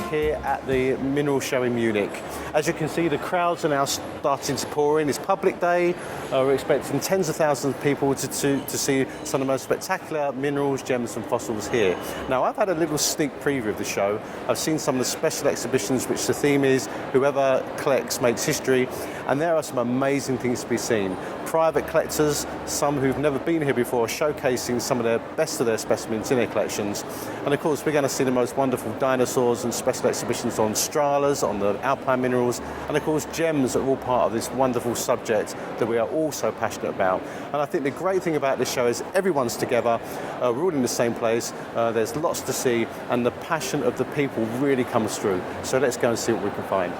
here at the Mineral Show in Munich. As you can see, the crowds are now starting to pour in. It's public day. We're expecting tens of thousands of people to see some of the most spectacular minerals, gems and fossils here. Now, I've had a little sneak preview of the show. I've seen some of the special exhibitions which the theme is whoever collects makes history, and there are some amazing things to be seen. Private collectors, some who've never been here before, showcasing some of their best of their specimens in their collections. And of course, we're going to see the most wonderful dinosaurs and special exhibitions on stralas, on the alpine minerals, and of course gems are all part of this wonderful subject that we are all so passionate about. And I think the great thing about this show is everyone's together, we're all in the same place, there's lots to see, and the passion of the people really comes through. So let's go and see what we can find.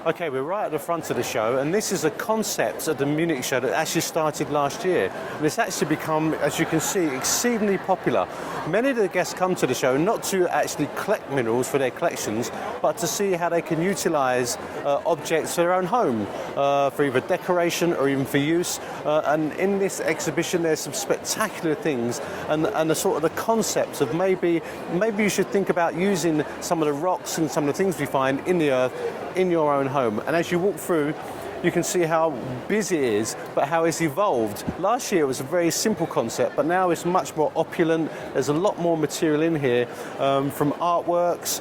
Okay, we're right at the front of the show, and this is a concept of the Munich Show that actually started last year. And it's actually become, as you can see, exceedingly popular. Many of the guests come to the show not to actually collect minerals for their collections, but to see how they can utilise objects for their own home, for either decoration or even for use. And in this exhibition, there's some spectacular things, and the sort of the concepts of maybe you should think about using some of the rocks and some of the things we find in the earth in your own home. And as you walk through, you can see how busy it is, but how it's evolved. Last year it was a very simple concept, but now it's much more opulent. There's a lot more material in here, from artworks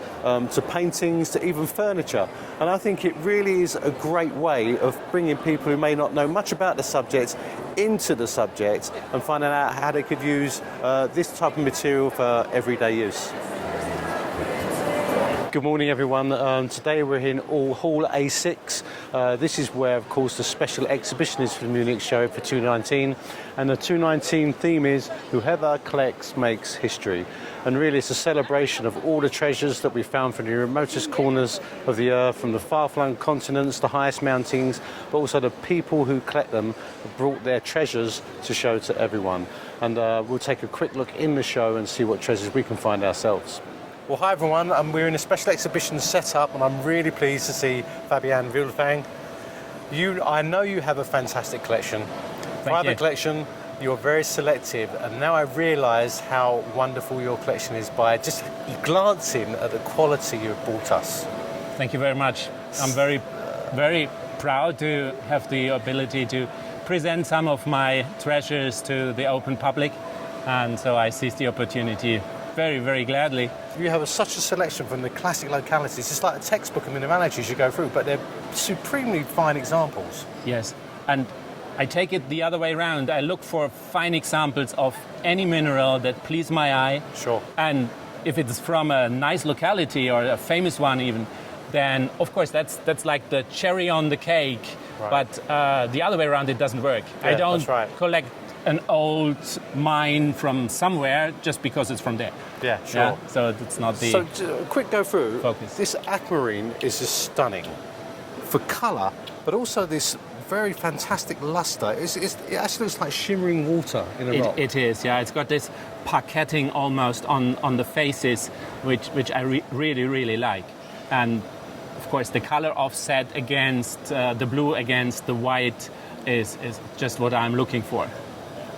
to paintings to even furniture. And I think it really is a great way of bringing people who may not know much about the subject into the subject and finding out how they could use this type of material for everyday use. Good morning, everyone. Today we're in Hall A6. This is where, of course, the special exhibition is for the Munich Show for 2019. And the 2019 theme is whoever collects makes history. And really it's a celebration of all the treasures that we found from the remotest corners of the earth, from the far-flung continents, the highest mountains, but also the people who collect them have brought their treasures to show to everyone. And we'll take a quick look in the show and see what treasures we can find ourselves. Well, hi everyone, we're in a special exhibition setup, and I'm really pleased to see Fabian WIldfang. I know you have a fantastic collection, private collection. You're very selective, and now I realise how wonderful your collection is by just glancing at the quality you've brought us. Thank you very much. I'm very, very proud to have the ability to present some of my treasures to the open public, and so I seize the opportunity very, very gladly. You have such a selection from the classic localities. It's like a textbook of mineralogy you go through, but they're supremely fine examples. Yes, and I take it the other way around. I look for fine examples of any mineral that please my eye. Sure. And if it's from a nice locality or a famous one even, then of course that's like the cherry on the cake. Right. But the other way around, it doesn't work. Yeah, I don't collect an old mine from somewhere just because it's from there. Yeah, sure. Yeah? So it's not the quick go through. Focus. This aquamarine is just stunning for colour, but also this very fantastic lustre. It actually looks like shimmering water in a rock. It is, yeah. It's got this parquetting almost on the faces, which I really, really like. And of course, the colour offset against the blue against the white is just what I'm looking for.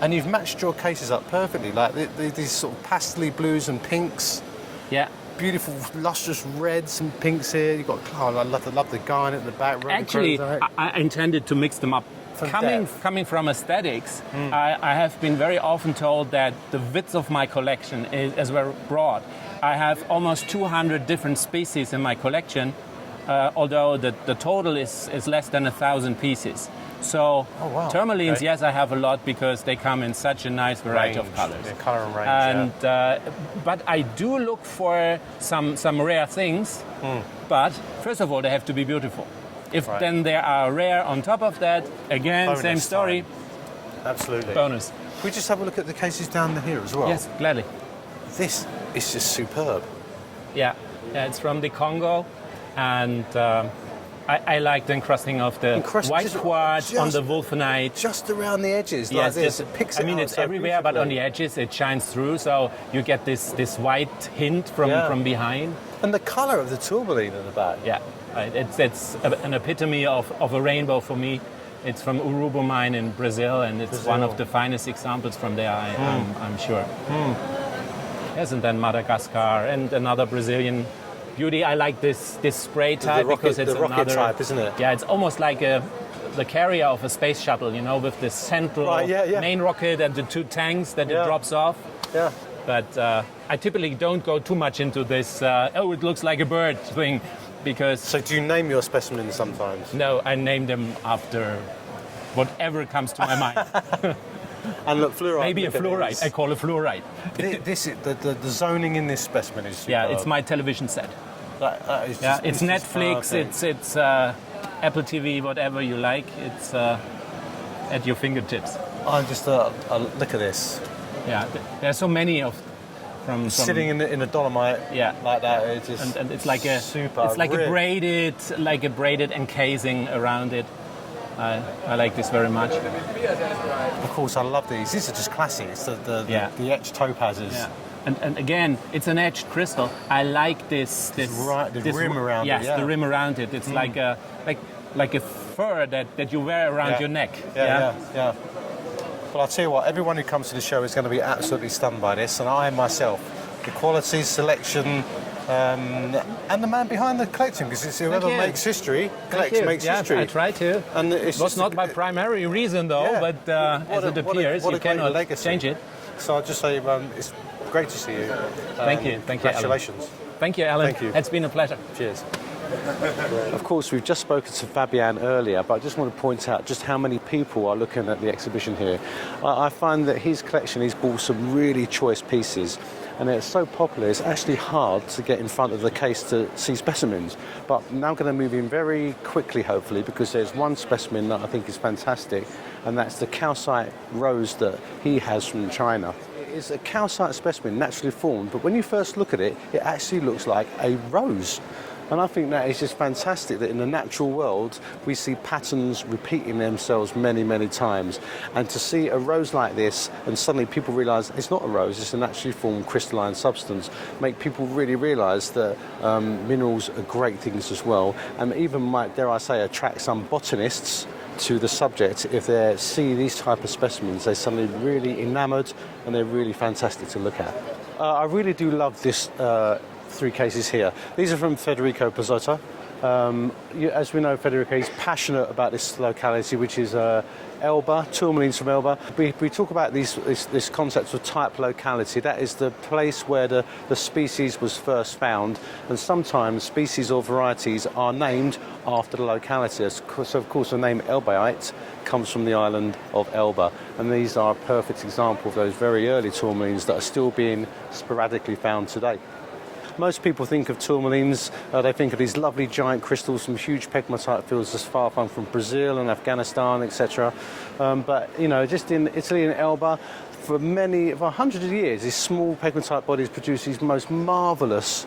And you've matched your cases up perfectly, like these sort of pastely blues and pinks. Yeah. Beautiful, lustrous reds and pinks here. You've got, I love the garnet in the back. Actually, I intended to mix them up. Coming from aesthetics, I have been very often told that the width of my collection is very broad. I have almost 200 different species in my collection, although the total is less than 1,000 pieces. So tourmalines, yes, I have a lot because they come in such a nice variety of colors. Yeah, color and range. But I do look for some rare things. But first of all, they have to be beautiful. If then they are rare on top of that, again, bonus same story. Time. Absolutely. Bonus. Can we just have a look at the cases down here as well? Yes, gladly. This is just superb. Yeah, it's from the Congo, and I like the encrusting of the white quartz on the wolfenite. Just around the edges, yes, like this. It picks it it's so everywhere, but on the edges it shines through, so you get this white hint from behind. And the colour of the tourmaline in the back. Yeah, it's an epitome of a rainbow for me. It's from Urubu mine in Brazil, and it's one of the finest examples from there, I'm sure. Yes, and then Madagascar and another Brazilian beauty. I like this spray type because it's the rocket type, isn't it? Yeah, it's almost like the carrier of a space shuttle, you know, with the central main rocket and the 2 tanks that it drops off. Yeah. But I typically don't go too much into this, it looks like a bird thing, because... So do you name your specimens sometimes? No, I name them after whatever comes to my mind. And look, fluorite. Maybe a fluorite. I call it fluorite. This is the zoning in this specimen is superb. Yeah, it's my television set. That is just, it's Netflix, it's Apple TV, whatever you like. It's at your fingertips. I'm just look at this. Yeah, there are so many of from sitting in a dolomite. Yeah, like that. It's just and it's like a super. It's like a braided encasing around it. I like this very much. Of course, I love these. These are just classics. The etched topazes. Yeah. And again, it's an etched crystal. I like this rim around it. Yes, the rim around it. It's like a fur that you wear around your neck. Yeah. Well, I'll tell you what, everyone who comes to the show is going to be absolutely stunned by this, and I myself, the quality, selection, and the man behind the collecting, because it's whoever makes history, makes history. I try to. And it was not my primary reason, though, but as it appears, you cannot change it. So I'll just say it's great to see you. Thank you. Congratulations. Thank you, Alan. Thank you. It's been a pleasure. Cheers. Of course, we've just spoken to Fabian earlier, but I just want to point out just how many people are looking at the exhibition here. I find that his collection, he's bought some really choice pieces, and it's so popular, it's actually hard to get in front of the case to see specimens. But now I'm going to move in very quickly, hopefully, because there's one specimen that I think is fantastic, and that's the calcite rose that he has from China. It's a calcite specimen, naturally formed, but when you first look at it, it actually looks like a rose. And I think that is just fantastic that in the natural world we see patterns repeating themselves many, many times. And to see a rose like this and suddenly people realise it's not a rose, it's a naturally formed crystalline substance, make people really realise that minerals are great things as well, and even might, dare I say, attract some botanists to the subject. If they see these type of specimens, they're suddenly really enamoured and they're really fantastic to look at. I really do love this 3 cases here. These are from Federico Pizzotta. As we know, Federico is passionate about this locality, which is Elba, tourmalines from Elba. We talk about this concept of type locality. That is the place where the species was first found, and sometimes species or varieties are named after the locality. So, of course, the name Elbaite comes from the island of Elba, and these are a perfect example of those very early tourmalines that are still being sporadically found today. Most people think of tourmalines, they think of these lovely giant crystals from huge pegmatite fields as far from Brazil and Afghanistan, etc. But, you know, just in Italy and Elba, for hundreds of years, these small pegmatite bodies produce these most marvellous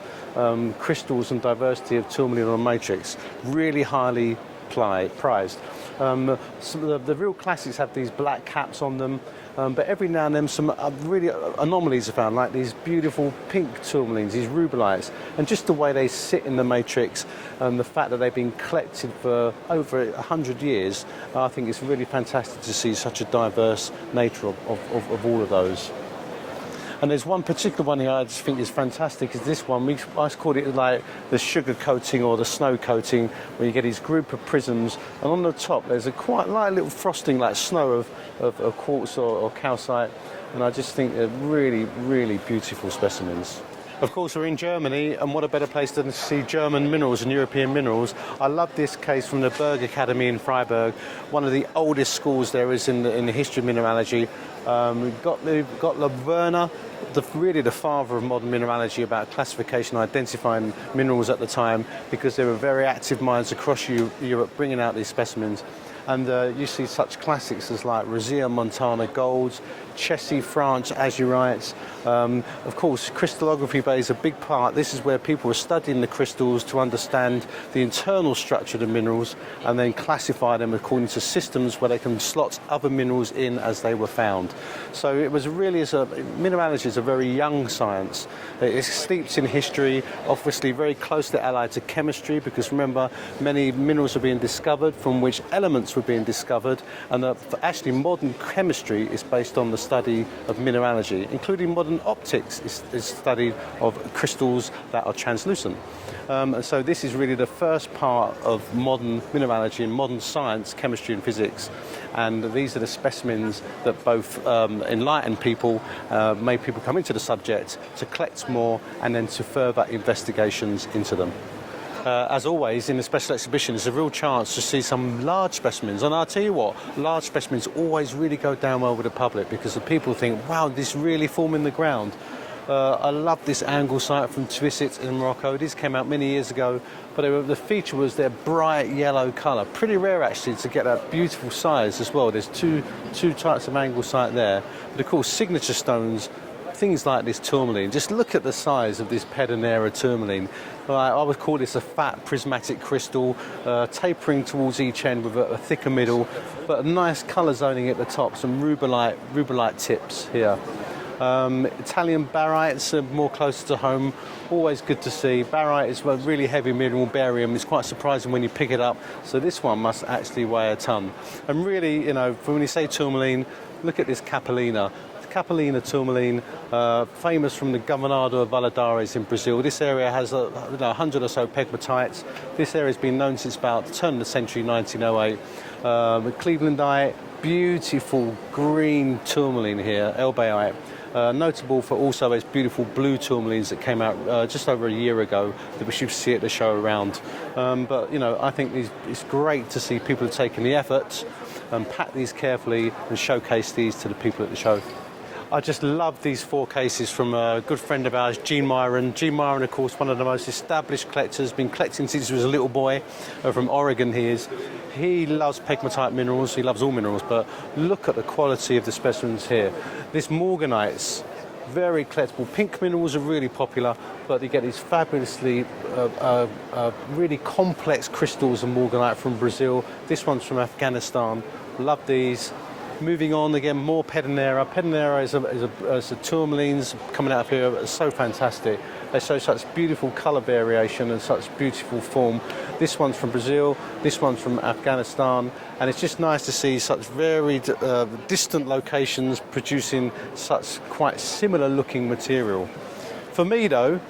crystals and diversity of tourmaline on matrix, really highly prized. The real classics have these black caps on them, but every now and then some really anomalies are found, like these beautiful pink tourmalines, these rubelites, and just the way they sit in the matrix and the fact that they've been collected for over 100 years, I think it's really fantastic to see such a diverse nature of all of those. And there's one particular one here I just think is fantastic, is this one. I called it like the sugar coating or the snow coating, where you get these group of prisms, and on the top there's a quite light little frosting like snow of quartz or calcite, and I just think they're really, really beautiful specimens. Of course, we're in Germany, and what a better place than to see German minerals and European minerals. I love this case from the Berg Academy in Freiburg, one of the oldest schools there is in the history of mineralogy. We've got Laverna, really the father of modern mineralogy, about classification, identifying minerals at the time, because there were very active minds across Europe bringing out these specimens. And you see such classics as like Rosea Montana golds, Chessy France azurites. Of course, crystallography plays a big part. This is where people were studying the crystals to understand the internal structure of the minerals and then classify them according to systems where they can slot other minerals in as they were found. ground. So it was really, mineralogy is a very young science. It's steeped in history, obviously very closely allied to chemistry, because remember, many minerals were being discovered from which elements were being discovered, and actually modern chemistry is based on the study of mineralogy, including modern optics is study of crystals that are translucent. And so this is really the first part of modern mineralogy and modern science, chemistry and physics. And these are the specimens that both enlighten people, made people come into the subject to collect more and then to further investigations into them. As always, in the special exhibition, there's a real chance to see some large specimens. And I'll tell you what, large specimens always really go down well with the public, because the people think, wow, this really formed in the ground. I love this angle site from Twisset in Morocco. These came out many years ago, but the feature was their bright yellow colour. Pretty rare actually to get that beautiful size as well. There's two types of angle site there. But of course, signature stones, things like this tourmaline. Just look at the size of this Pedernera tourmaline. I would call this a fat prismatic crystal, tapering towards each end with a thicker middle, but a nice colour zoning at the top, some rubellite tips here. Italian barytes are more closer to home, always good to see. Barite is a really heavy mineral, barium. It's quite surprising when you pick it up, so this one must actually weigh a ton. And really, you know, when you say tourmaline, look at this capellina. Capellina tourmaline, famous from the Governado of Valadares in Brazil. This area has 100 or so pegmatites. This area has been known since about the turn of the century, 1908. Clevelandite, beautiful green tourmaline here, elbaite. Notable for also its beautiful blue tourmalines that came out just over a year ago that we should see at the show around. But you know, I think it's great to see people have taken the effort and pack these carefully and showcase these to the people at the show. I just love these 4 cases from a good friend of ours, Gene Myron. Gene Myron, of course, one of the most established collectors, been collecting since he was a little boy. From Oregon he is. He loves pegmatite minerals, he loves all minerals, but look at the quality of the specimens here. This morganites, very collectible. Pink minerals are really popular, but you get these fabulously, really complex crystals of morganite from Brazil. This one's from Afghanistan. Love these. Moving on again, more Pedernera. Pedernera is a tourmalines coming out of here. It's so fantastic. They show such beautiful colour variation and such beautiful form. This one's from Brazil, this one's from Afghanistan, and it's just nice to see such very distant locations producing such quite similar looking material. For me though,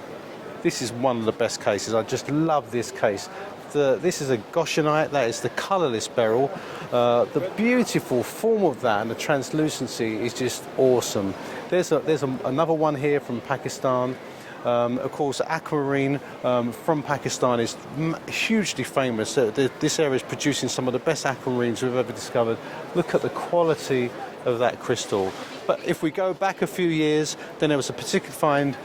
this is one of the best cases. I just love this case. This is a Goshenite, that is the colourless beryl. The beautiful form of that and the translucency is just awesome. There's another one here from Pakistan. Of course, aquamarine from Pakistan is hugely famous. This area is producing some of the best aquamarines we've ever discovered. Look at the quality of that crystal. But if we go back a few years, then there was a particular find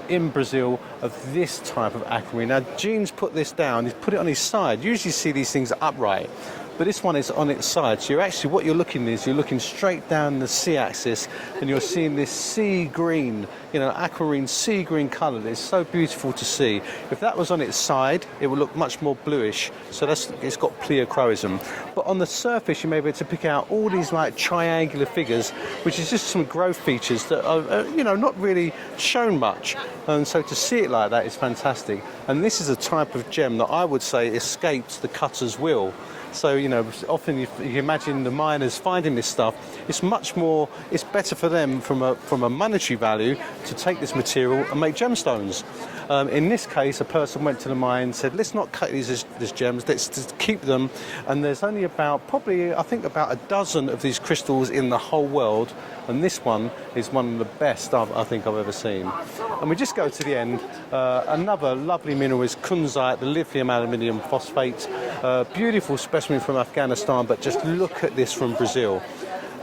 in Brazil of this type of aquamarine. Now, Gene's put this down, he's put it on his side. Usually you see these things upright, but this one is on its side. So you're looking straight down the C-axis, and you're seeing this sea green, aquamarine sea green colour. It's so beautiful to see. If that was on its side, it would look much more bluish. So it's got pleochroism. But on the surface, you may be able to pick out all these like triangular figures, which is just some growth features that are, not really shown much. And so to see it like that is fantastic. And this is a type of gem that I would say escaped the cutter's will. So, often if you imagine the miners finding this stuff, it's better for them from a monetary value to take this material and make gemstones. In this case, a person went to the mine and said, let's not cut these as gems, let's just keep them. And there's only about a dozen of these crystals in the whole world. And this one is one of the best I think I've ever seen. And we just go to the end. Another lovely mineral is kunzite, the lithium aluminium phosphate. Beautiful specimen from Afghanistan, but just look at this from Brazil.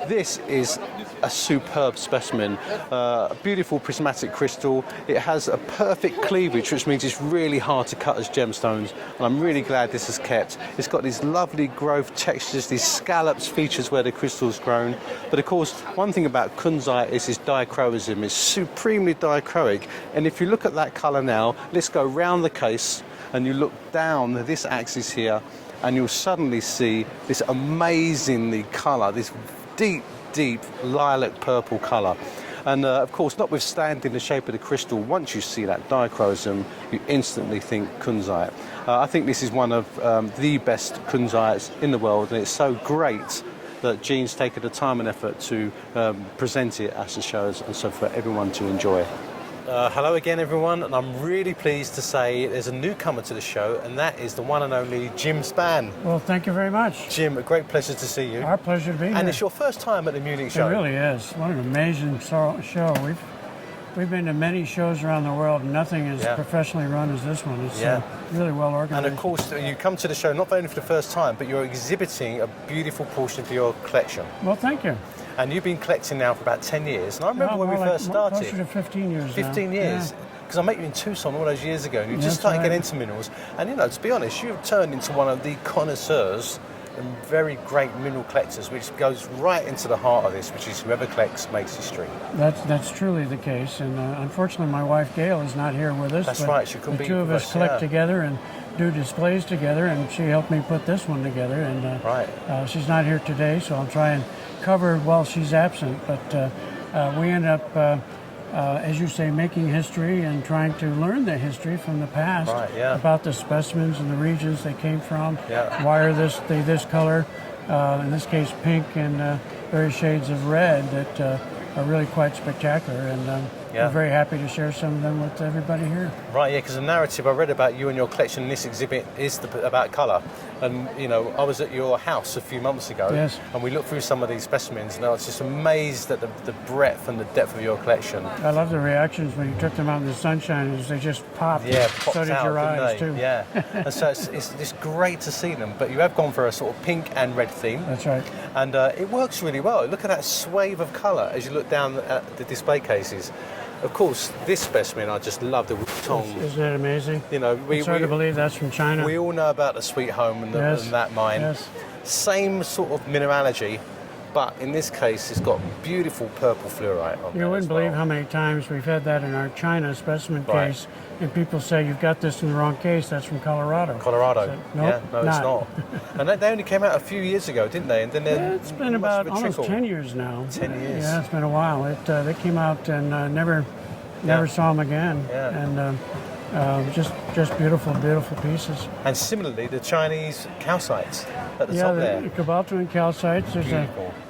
This is a superb specimen, a beautiful prismatic crystal. It has a perfect cleavage, which means it's really hard to cut as gemstones, and I'm really glad this is kept. It's got these lovely growth textures, these scallops features where the crystal's grown. But of course, one thing about kunzite is its dichroism. It's supremely dichroic, and if you look at that colour now, let's go round the case and you look down this axis here, and you'll suddenly see this amazingly colour, this deep deep lilac purple colour. And of course, notwithstanding the shape of the crystal, once you see that dichroism, you instantly think kunzite. I think this is one of the best kunzites in the world, and it's so great that Jean's taken the time and effort to present it as it shows, and so for everyone to enjoy. Hello again, everyone, and I'm really pleased to say there's a newcomer to the show, and that is the one and only Jim Spann. Well, thank you very much. Jim, a great pleasure to see you. Our pleasure to be here. And it's your first time at the Munich Show. It really is. What an amazing show. We've been to many shows around the world, and nothing as professionally run as this one. It's really well organized. And of course, you come to the show not only for the first time, but you're exhibiting a beautiful portion of your collection. Well, thank you. And you've been collecting now for about 10 years. And I remember when we first started. Closer to 15 years 15 now. years. Because I met you in Tucson all those years ago, and you just started getting into minerals. And, you know, to be honest, you've turned into one of the connoisseurs and very great mineral collectors, which goes right into the heart of this, which is whoever collects makes history. That's truly the case. And unfortunately, my wife, Gail, is not here with us. That's but right. She couldn't be the two of us collect together and do displays together, and she helped me put this one together. And she's not here today, so I'll try and cover while she's absent. But we end up, as you say, making history and trying to learn the history from the past about the specimens and the regions they came from. Why are they this color? In this case, pink and various shades of red that are really quite spectacular. And we're very happy to share some of them with everybody here. Right, yeah, because the narrative I read about you and your collection in this exhibit is about colour. And, you know, I was at your house a few months ago, and we looked through some of these specimens, and I was just amazed at the breadth and the depth of your collection. I love the reactions when you took them out in the sunshine, as they just popped. Yeah, popped so did out, your eyes, too. Yeah, and so it's great to see them, but you have gone for a sort of pink and red theme. That's right. And it works really well. Look at that swathe of colour as you look down at the display cases. Of course, this specimen I just love, the tong. Isn't it amazing? You know, it's hard to believe that's from China. We all know about the Sweet Home and that mine. Yes. Same sort of mineralogy, but in this case, it's got beautiful purple fluorite on there. You wouldn't believe how many times we've had that in our China specimen case, and people say, you've got this in the wrong case, that's from Colorado. Colorado. So, nope, no, it's not. And they only came out a few years ago, didn't they? And then it's been about almost 10 years now. 10 years. Yeah, it's been a while. They came out and never saw them again. Yeah. And just beautiful, beautiful pieces. And similarly, the Chinese calcites at the top there. Yeah, the cobalto and calcites.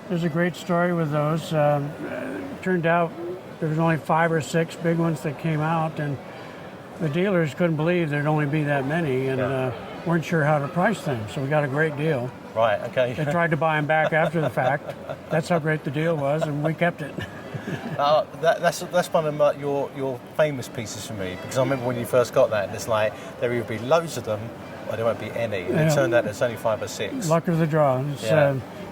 There's a great story with those. Turned out there was only 5 or 6 big ones that came out, and the dealers couldn't believe there'd only be that many, and weren't sure how to price them. So we got a great deal. Right. Okay. They tried to buy them back after the fact. That's how great the deal was, and we kept it. That's one of your famous pieces for me, because I remember when you first got that, and it's like there will be loads of them, or there won't be any. And it turned out there's only 5 or 6. Luck of the draw.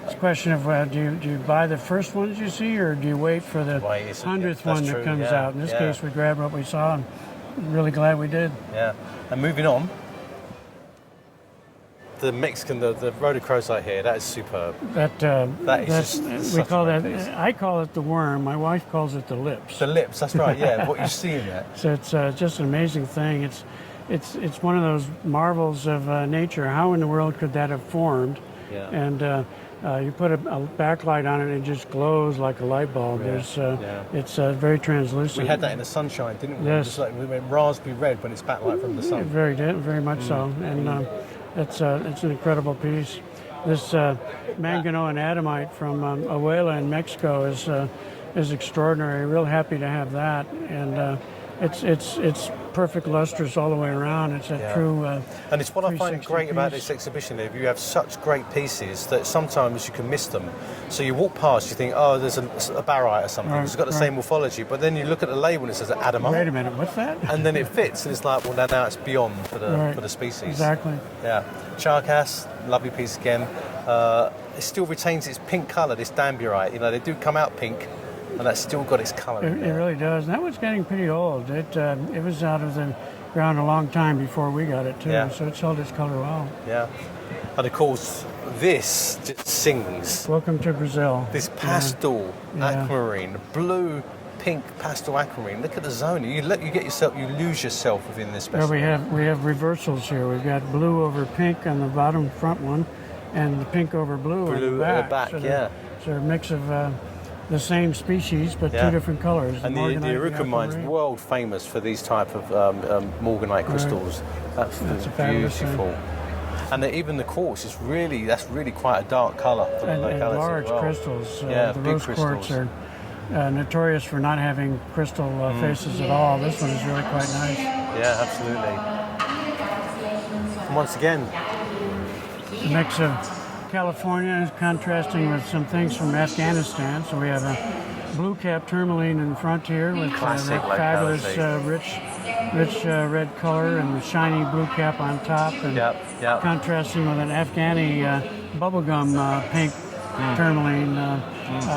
It's a question of do you buy the first ones you see, or do you wait for the 100th one that comes out? In this case, we grabbed what we saw, and really glad we did. Yeah. And moving on, the Mexican, the rhodochrosite here, that is superb. We call that. I call it the worm. My wife calls it the lips. The lips. That's right. Yeah. What you see in that. So it's just an amazing thing. It's one of those marvels of nature. How in the world could that have formed? Yeah. And you put a backlight on it, and it just glows like a light bulb. It's very translucent. We had that in the sunshine, didn't we? Yes. Just like we went raspberry red when it's backlight from the sun. Very much so. And it's an incredible piece. This manganese and adamite from Abuela in Mexico is extraordinary. Real happy to have that, and it's perfect lustrous all the way around. It's a true. And it's what I find great about this exhibition. If you have such great pieces that sometimes you can miss them. So you walk past, you think, oh, there's a barite or something. It's got the same morphology, but then you look at the label and it says adamite. Wait a minute, what's that? And then it fits, and it's like, well, now it's beyond for the species. Exactly. Yeah. Charcass, lovely piece again. It still retains its pink colour, this damburite. You know, they do come out pink, and that's still got its colour. It really does. And that one's getting pretty old. It was out of the ground a long time before we got it, too. Yeah. So it's held its colour well. Yeah. And of course, this just sings. Welcome to Brazil. This pastel aquamarine, blue, pink pastel aquamarine. Look at the zone. You lose yourself within this specimen. Well, we have reversals here. We've got blue over pink on the bottom front one, and the pink over blue on the back. They're a mix of the same species, but Yeah. two different colors. And the Aruka mine's aquamarine. world famous for these type of morganite crystals. That's a fabulous beautiful. And even the quartz is that's really quite a dark colour for the And locality large as well. crystals. Yeah, the big rose quartz crystals. are notorious for not having crystal faces at all. This one is really quite nice. Yeah, absolutely. And once again, A mix of California contrasting with some things from Afghanistan. So we have a blue cap tourmaline in the front here with Classic that fabulous rich red color and the shiny blue cap on top, and contrasting with an Afghani bubblegum pink tourmaline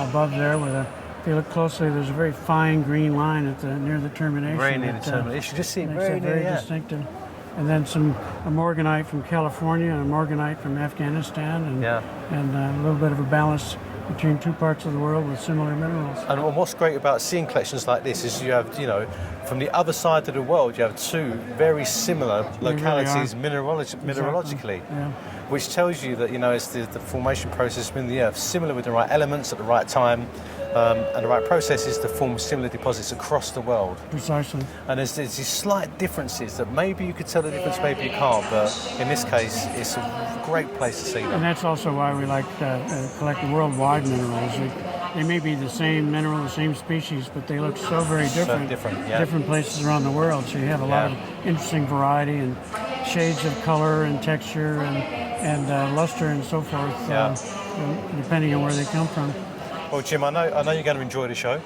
above there. If you look closely, there's a very fine green line near the termination. very near the termination. You should just see it Makes it very distinctive. And then a morganite from California and a morganite from Afghanistan, and a little bit of a balance between two parts of the world with similar minerals. And what's great about seeing collections like this is you have, from the other side of the world, you have two very similar localities mineralogically, which tells you that, it's the formation process within the earth, similar with the right elements at the right time, and the right processes to form similar deposits across the world. Precisely. And there's these slight differences that maybe you could tell the difference, maybe you can't, but in this case, it's a great place to see them. And that's also why we like to collect the worldwide minerals. They may be the same mineral, the same species, but they look so very different. Different places around the world. So you have a lot of interesting variety and shades of color and texture and luster and so forth, depending on where they come from. Well, Jim, I know you're going to enjoy the show.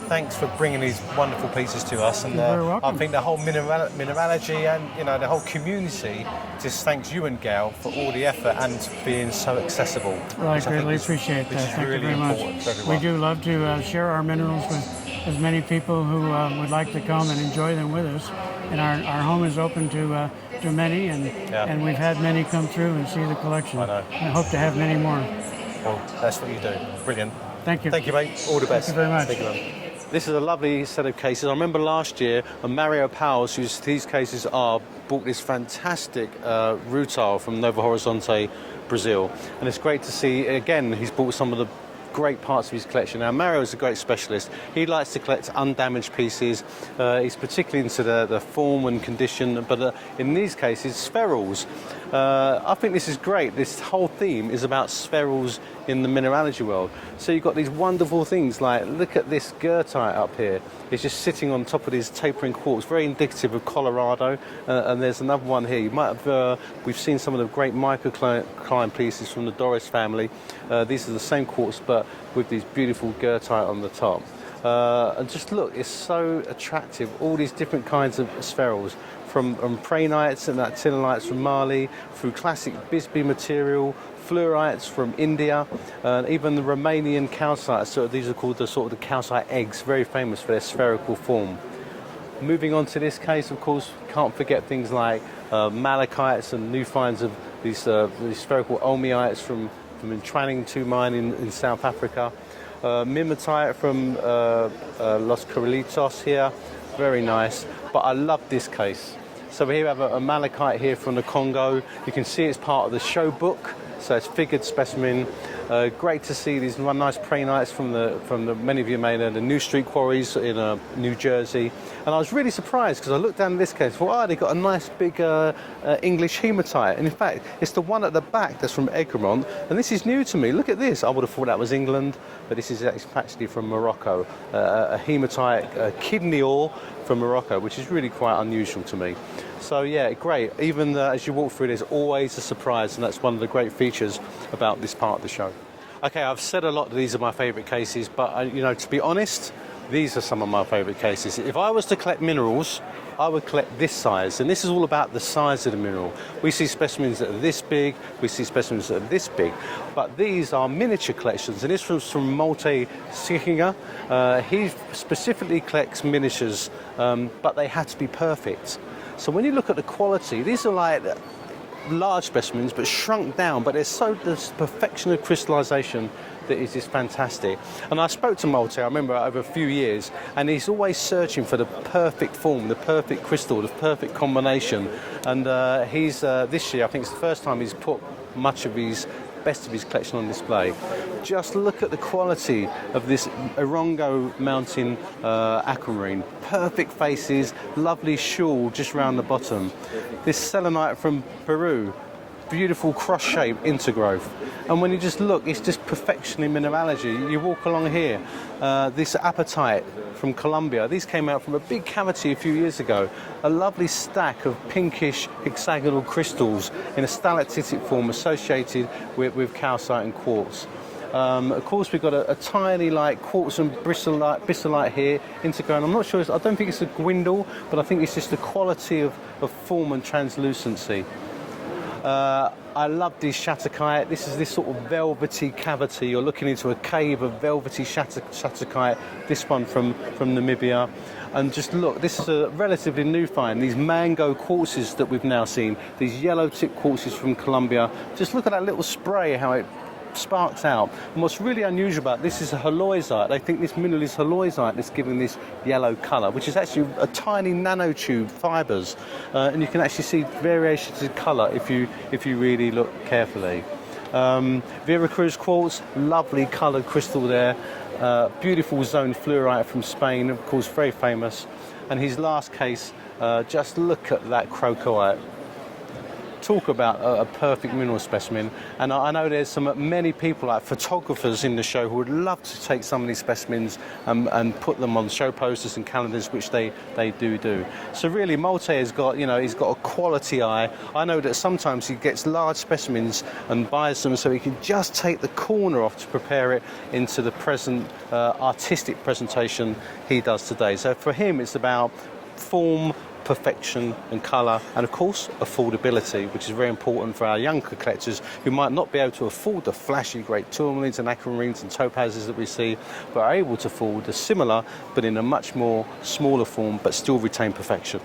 Thanks for bringing these wonderful pieces to us, and You're very welcome. I think the whole mineralogy and the whole community just thanks you and Gail for all the effort and being so accessible. Well, I greatly appreciate that. Thank you very much. We do love to share our minerals with as many people who would like to come and enjoy them with us. And our home is open to many, and we've had many come through and see the collection. I know. I hope to have many more. Well, that's what you do. Brilliant. Thank you. Thank you, mate. All the best. Thank you very much. Thank you, man. This is a lovely set of cases. I remember last year, Mario Powers, whose these cases are, bought this fantastic RUTILE from Novo Horizonte, Brazil. And it's great to see, again, he's bought some of the great parts of his collection. Now, Mario is a great specialist. He likes to collect undamaged pieces. He's particularly into the form and condition, but in these cases, spherules. I think this is great. This whole theme is about spherules in the mineralogy world. So you've got these wonderful things like, look at this goethite up here. It's just sitting on top of these tapering quartz, very indicative of Colorado. And there's another one here. You might have, we've seen some of the great microcline pieces from the Doris family. These are the same quartz, but with these beautiful goethite on the top. And just look, it's so attractive. All these different kinds of spherules, from prainites and actinolites from Mali, through classic Bisbee material, fluorites from India, and even the Romanian calcites. So these are called the calcite eggs, very famous for their spherical form. Moving on to this case, of course, can't forget things like malachites and new finds of these spherical olmeites from Tranning 2 mine in South Africa. Mimetite from Los Corralitos here, very nice. But I love this case. So we have a malachite here from the Congo. You can see it's part of the show book, so it's figured specimen. Great to see these nice prainites from the many of you may know the New Street quarries in New Jersey. And I was really surprised because I looked down at this case. Thought, they've got a nice big English hematite. And in fact, it's the one at the back that's from Egremont. And this is new to me. Look at this. I would have thought that was England, but this is actually from Morocco. A hematite kidney ore from Morocco, which is really quite unusual to me. So yeah, great. Even as you walk through, there's always a surprise, and that's one of the great features about this part of the show. Okay, I've said a lot that these are my favourite cases, but to be honest, these are some of my favourite cases. If I was to collect minerals, I would collect this size, and this is all about the size of the mineral. We see specimens that are this big, we see specimens that are this big, but these are miniature collections, and this was from Malte Sickinger. He specifically collects miniatures, but they had to be perfect. So when you look at the quality, these are like large specimens, but shrunk down, but there's perfection of crystallization that is just fantastic. And I spoke to Malte, I remember, over a few years, and he's always searching for the perfect form, the perfect crystal, the perfect combination. And he's this year, I think it's the first time he's put much of his best of his collection on display. Just look at the quality of this Orongo Mountain aquamarine. Perfect faces, lovely shawl just round the bottom. This selenite from Peru, beautiful cross-shaped intergrowth. And when you just look, it's just perfection in mineralogy. You walk along here, this apatite from Colombia. These came out from a big cavity a few years ago. A lovely stack of pinkish hexagonal crystals in a stalactitic form associated with calcite and quartz. Of course, we've got a tiny like quartz and bristolite here intergrown. I'm not sure. I don't think it's a gwindle, but I think it's just the quality of form and translucency. I love this shatterkite. This is this sort of velvety cavity. You're looking into a cave of velvety shatterkite. This one from Namibia. And just look, this is a relatively new find. These mango quartzes that we've now seen. These yellow tip quartzes from Colombia. Just look at that little spray, how it sparks out. And what's really unusual about this is a halloysite. They think this mineral is halloysite that's giving this yellow colour, which is actually a tiny nanotube fibres, and you can actually see variations in colour if you really look carefully. Veracruz quartz, lovely coloured crystal there. Beautiful zone fluorite from Spain, of course, very famous. And his last case, just look at that crocoite. Talk about a perfect mineral specimen, and I know there's many people, like photographers in the show, who would love to take some of these specimens and put them on show posters and calendars, which they do. So really, Malte has got, he's got a quality eye. I know that sometimes he gets large specimens and buys them so he can just take the corner off to prepare it into the present artistic presentation he does today. So for him, it's about form, perfection and colour, and of course affordability, which is very important for our younger collectors who might not be able to afford the flashy great tourmalines and aquamarines and topazes that we see, but are able to afford the similar but in a much more smaller form but still retain perfection.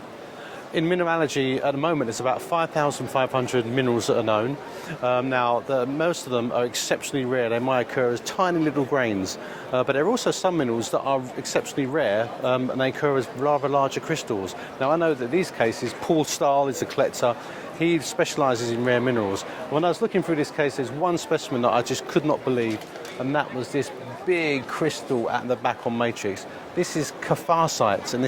In mineralogy, at the moment, there's about 5,500 minerals that are known. Now, most of them are exceptionally rare. They might occur as tiny little grains, but there are also some minerals that are exceptionally rare, and they occur as rather larger crystals. Now, I know that these cases, Paul Stahl is a collector. He specialises in rare minerals. When I was looking through this case, there's one specimen that I just could not believe, and that was this big crystal at the back on matrix. This is catharsite, and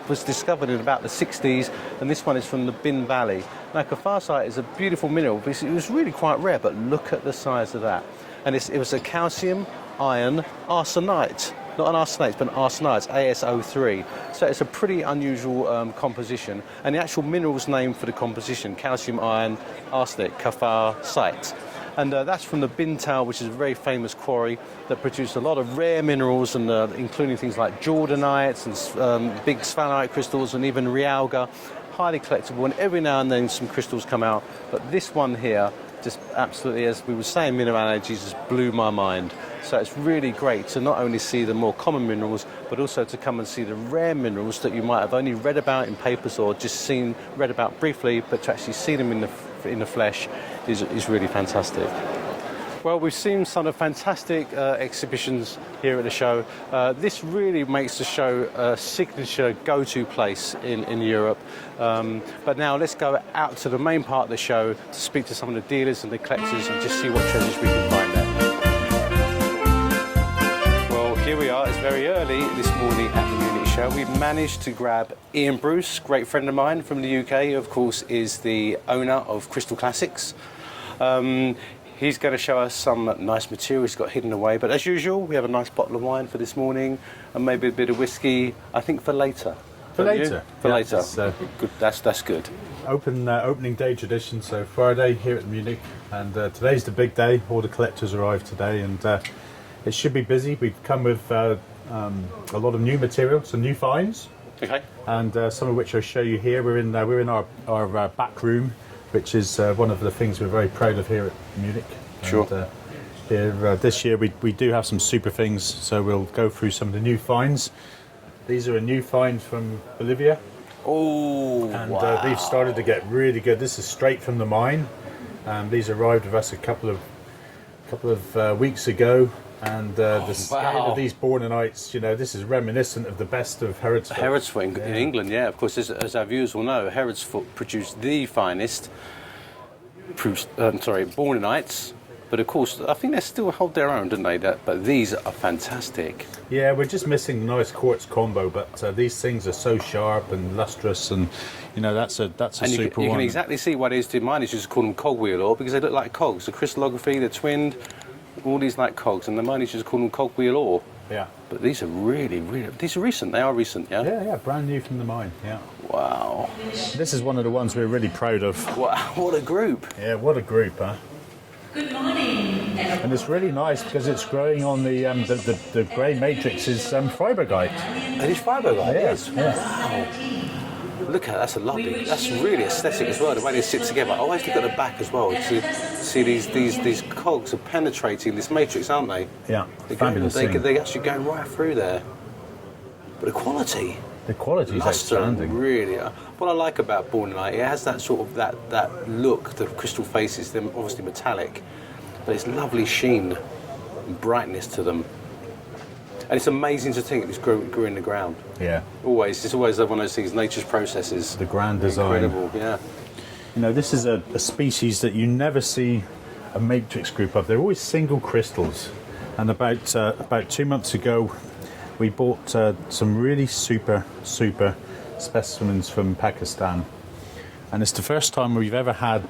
was discovered in about the 60s, and this one is from the Bin Valley. Now, catharsite is a beautiful mineral, but it was really quite rare, but look at the size of that. And it was a calcium, iron, arsenite. Not an arsenate, but an arsenite, ASO3. So it's a pretty unusual composition. And the actual mineral's name for the composition, calcium, iron, arsenic, catharsite. And that's from the Bintal, which is a very famous quarry that produced a lot of rare minerals, and including things like Jordanites and big sphalerite crystals and even Realga. Highly collectible, and every now and then some crystals come out. But this one here, just absolutely, as we were saying, mineralogy just blew my mind. So it's really great to not only see the more common minerals, but also to come and see the rare minerals that you might have only read about in papers or just read about briefly, but to actually see them in the flesh is really fantastic. Well, we've seen some of the fantastic exhibitions here at the show. This really makes the show a signature go-to place in Europe. But now let's go out to the main part of the show to speak to some of the dealers and the collectors and just see what treasures we can find there. Well, here we are. It's very early this morning at the Munich Show. We've managed to grab Ian Bruce, great friend of mine from the UK, who of course is the owner of Crystal Classics. He's going to show us some nice material he's got hidden away. But as usual, we have a nice bottle of wine for this morning and maybe a bit of whiskey, I think, for later. For later. For later. Good. That's good. Opening day tradition, so Friday here at Munich. And today's the big day. All the collectors arrived today, and it should be busy. We've come with a lot of new material, some new finds. Okay. And some of which I'll show you here. We're in our back room, which is one of the things we're very proud of here at Munich. Sure. And, here, this year we do have some super things, so we'll go through some of the new finds. These are a new find from Bolivia. Oh, and wow. They've started to get really good. This is straight from the mine. These arrived with us a couple of weeks ago. And the scale of these bornonites, this is reminiscent of the best of Herodsfoot. Herodsfoot in England, yeah. Of course, as our viewers will know, Herodsfoot produced the finest bornonites But of course, I think they still hold their own, don't they? But these are fantastic. Yeah, we're just missing the nice quartz combo, but these things are so sharp and lustrous, and you know that's a And super you one. can exactly see why they used to do mine. Is just call them cogwheel ore because they look like cogs. The crystallography, they're twinned, all these like cogs, and the mine is just call them cogwheel ore. Yeah. But these are really, these are recent. They are recent, yeah. Yeah, brand new from the mine. Yeah. Wow. This is one of the ones we're really proud of. Wow, what a group. Yeah, what a group, huh? Good morning. And it's really nice because it's growing on the grey matrix is fibergite. And it's fiberglass. Yes. Yeah. Wow. Look at that. That's a lovely. That's really aesthetic as well. The way they sit together. I always look at the back as well. See these cogs are penetrating this matrix, aren't they? Yeah. They're Fabulous thing. they actually going right through there. But the quality. The quality is Luster, outstanding. really. What I like about Bornite, it has that sort of that look. The crystal faces, they're obviously metallic, but it's lovely sheen and brightness to them. And it's amazing to think it grew in the ground. Yeah. It's always one of those things. Nature's processes. The grand design. Incredible, yeah. You know, this is a species that you never see a matrix group of. They're always single crystals. And about 2 months ago, we bought some really super specimens from Pakistan. And it's the first time we've ever had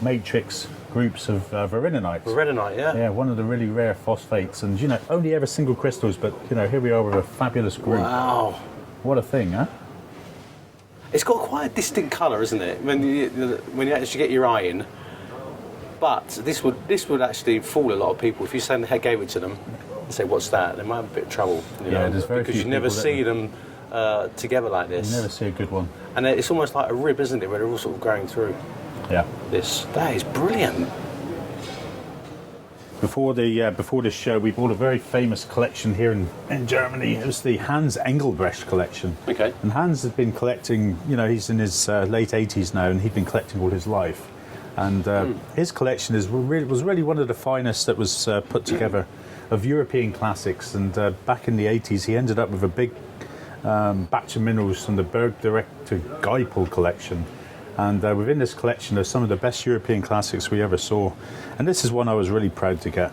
matrix groups of verinonites. Redonite, yeah. Yeah, one of the really rare phosphates. And, you know, only ever single crystals, but, you know, here we are with a fabulous group. Wow. What a thing, huh? It's got quite a distinct colour, isn't it? When you actually get your eye in. But this would actually fool a lot of people if you gave it to them and say, "What's that?" They might have a bit of trouble. There's very because few you never people that see them together like this. You never see a good one. And it's almost like a rib, isn't it? Where they're all sort of going through. Yeah. That is brilliant. Before the show, we bought a very famous collection here in Germany. It was the Hans Engelbrecht collection. Okay. And Hans has been collecting, you know, he's in his late 80s now, and he'd been collecting all his life. And his collection was really one of the finest that was put together of European classics. And back in the 80s, he ended up with a big batch of minerals from the Berg Direct to Geipel collection. And within this collection are some of the best European classics we ever saw. And this is one I was really proud to get.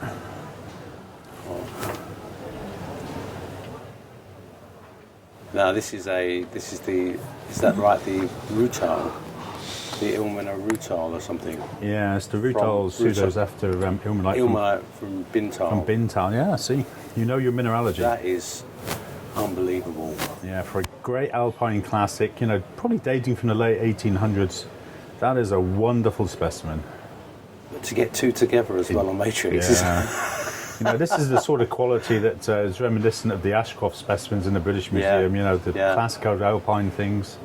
Now is that right? The RUTILE, the ILMENITE or something. Yeah, it's the RUTILE pseudos after ilmenite. ILMENITE from Bintal. From Bintal, yeah, see. You know your mineralogy. That is unbelievable. Yeah, for a great alpine classic, you know, probably dating from the late 1800s, that is a wonderful specimen. But to get two together as well on matrix. Yeah. You know, this is the sort of quality that is reminiscent of the Ashcroft specimens in the British Museum, you know, the classic alpine things.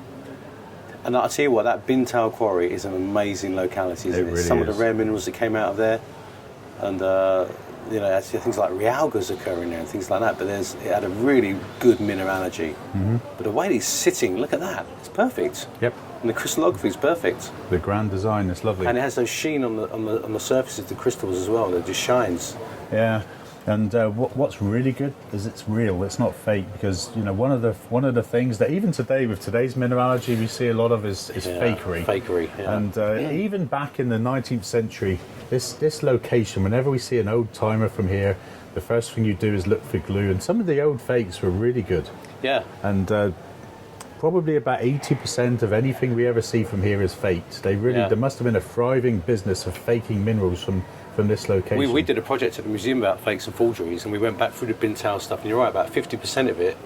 And I'll tell you what, that Bintal quarry is an amazing locality, isn't it? Really Some is. of the rare minerals that came out of there, and you know, things like realgas occur in there and things like that. But it had a really good mineralogy. Mm-hmm. But the way it's sitting, look at that, it's perfect. Yep. And the crystallography is perfect. The grand design is lovely. And it has those sheen on the surface of the crystals as well. That just shines. Yeah. And what's really good is it's real. It's not fake, because you know one of the things that even today with today's mineralogy we see a lot of is fakery. Fakery. Yeah. And even back in the 19th century, this location, whenever we see an old timer from here, the first thing you do is look for glue. And some of the old fakes were really good. Yeah. And probably about 80% of anything we ever see from here is faked. There must have been a thriving business of faking minerals from this location. We did a project at the museum about fakes and forgeries, and we went back through the Bintal stuff, and you're right, about 50% of it,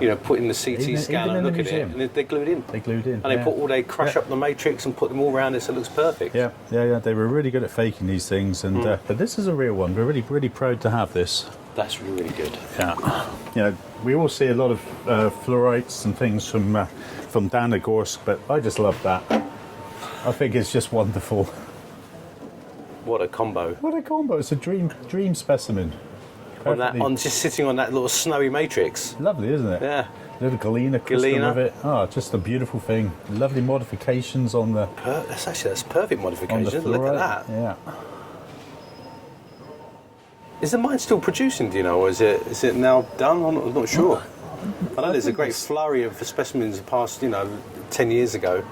you know, put in the CT scan and look at it, and they're glued in. They glued in. And they crush up the matrix and put them all around it so it looks perfect. Yeah. They were really good at faking these things, and but this is a real one. We're really proud to have this. That's really good. Yeah. You know, we all see a lot of fluorites and things from Danagorsk, but I just love that. I think it's just wonderful. What a combo. What a combo. It's a dream specimen. On just sitting on that little snowy matrix. Lovely, isn't it? Yeah. Little galena crystal with it. Oh, just a beautiful thing. Lovely modifications on the... That's perfect modification. Look at that. Yeah. Is the mine still producing, do you know, or is it now done? I'm not sure. I know there's a great flurry of specimens past, 10 years ago.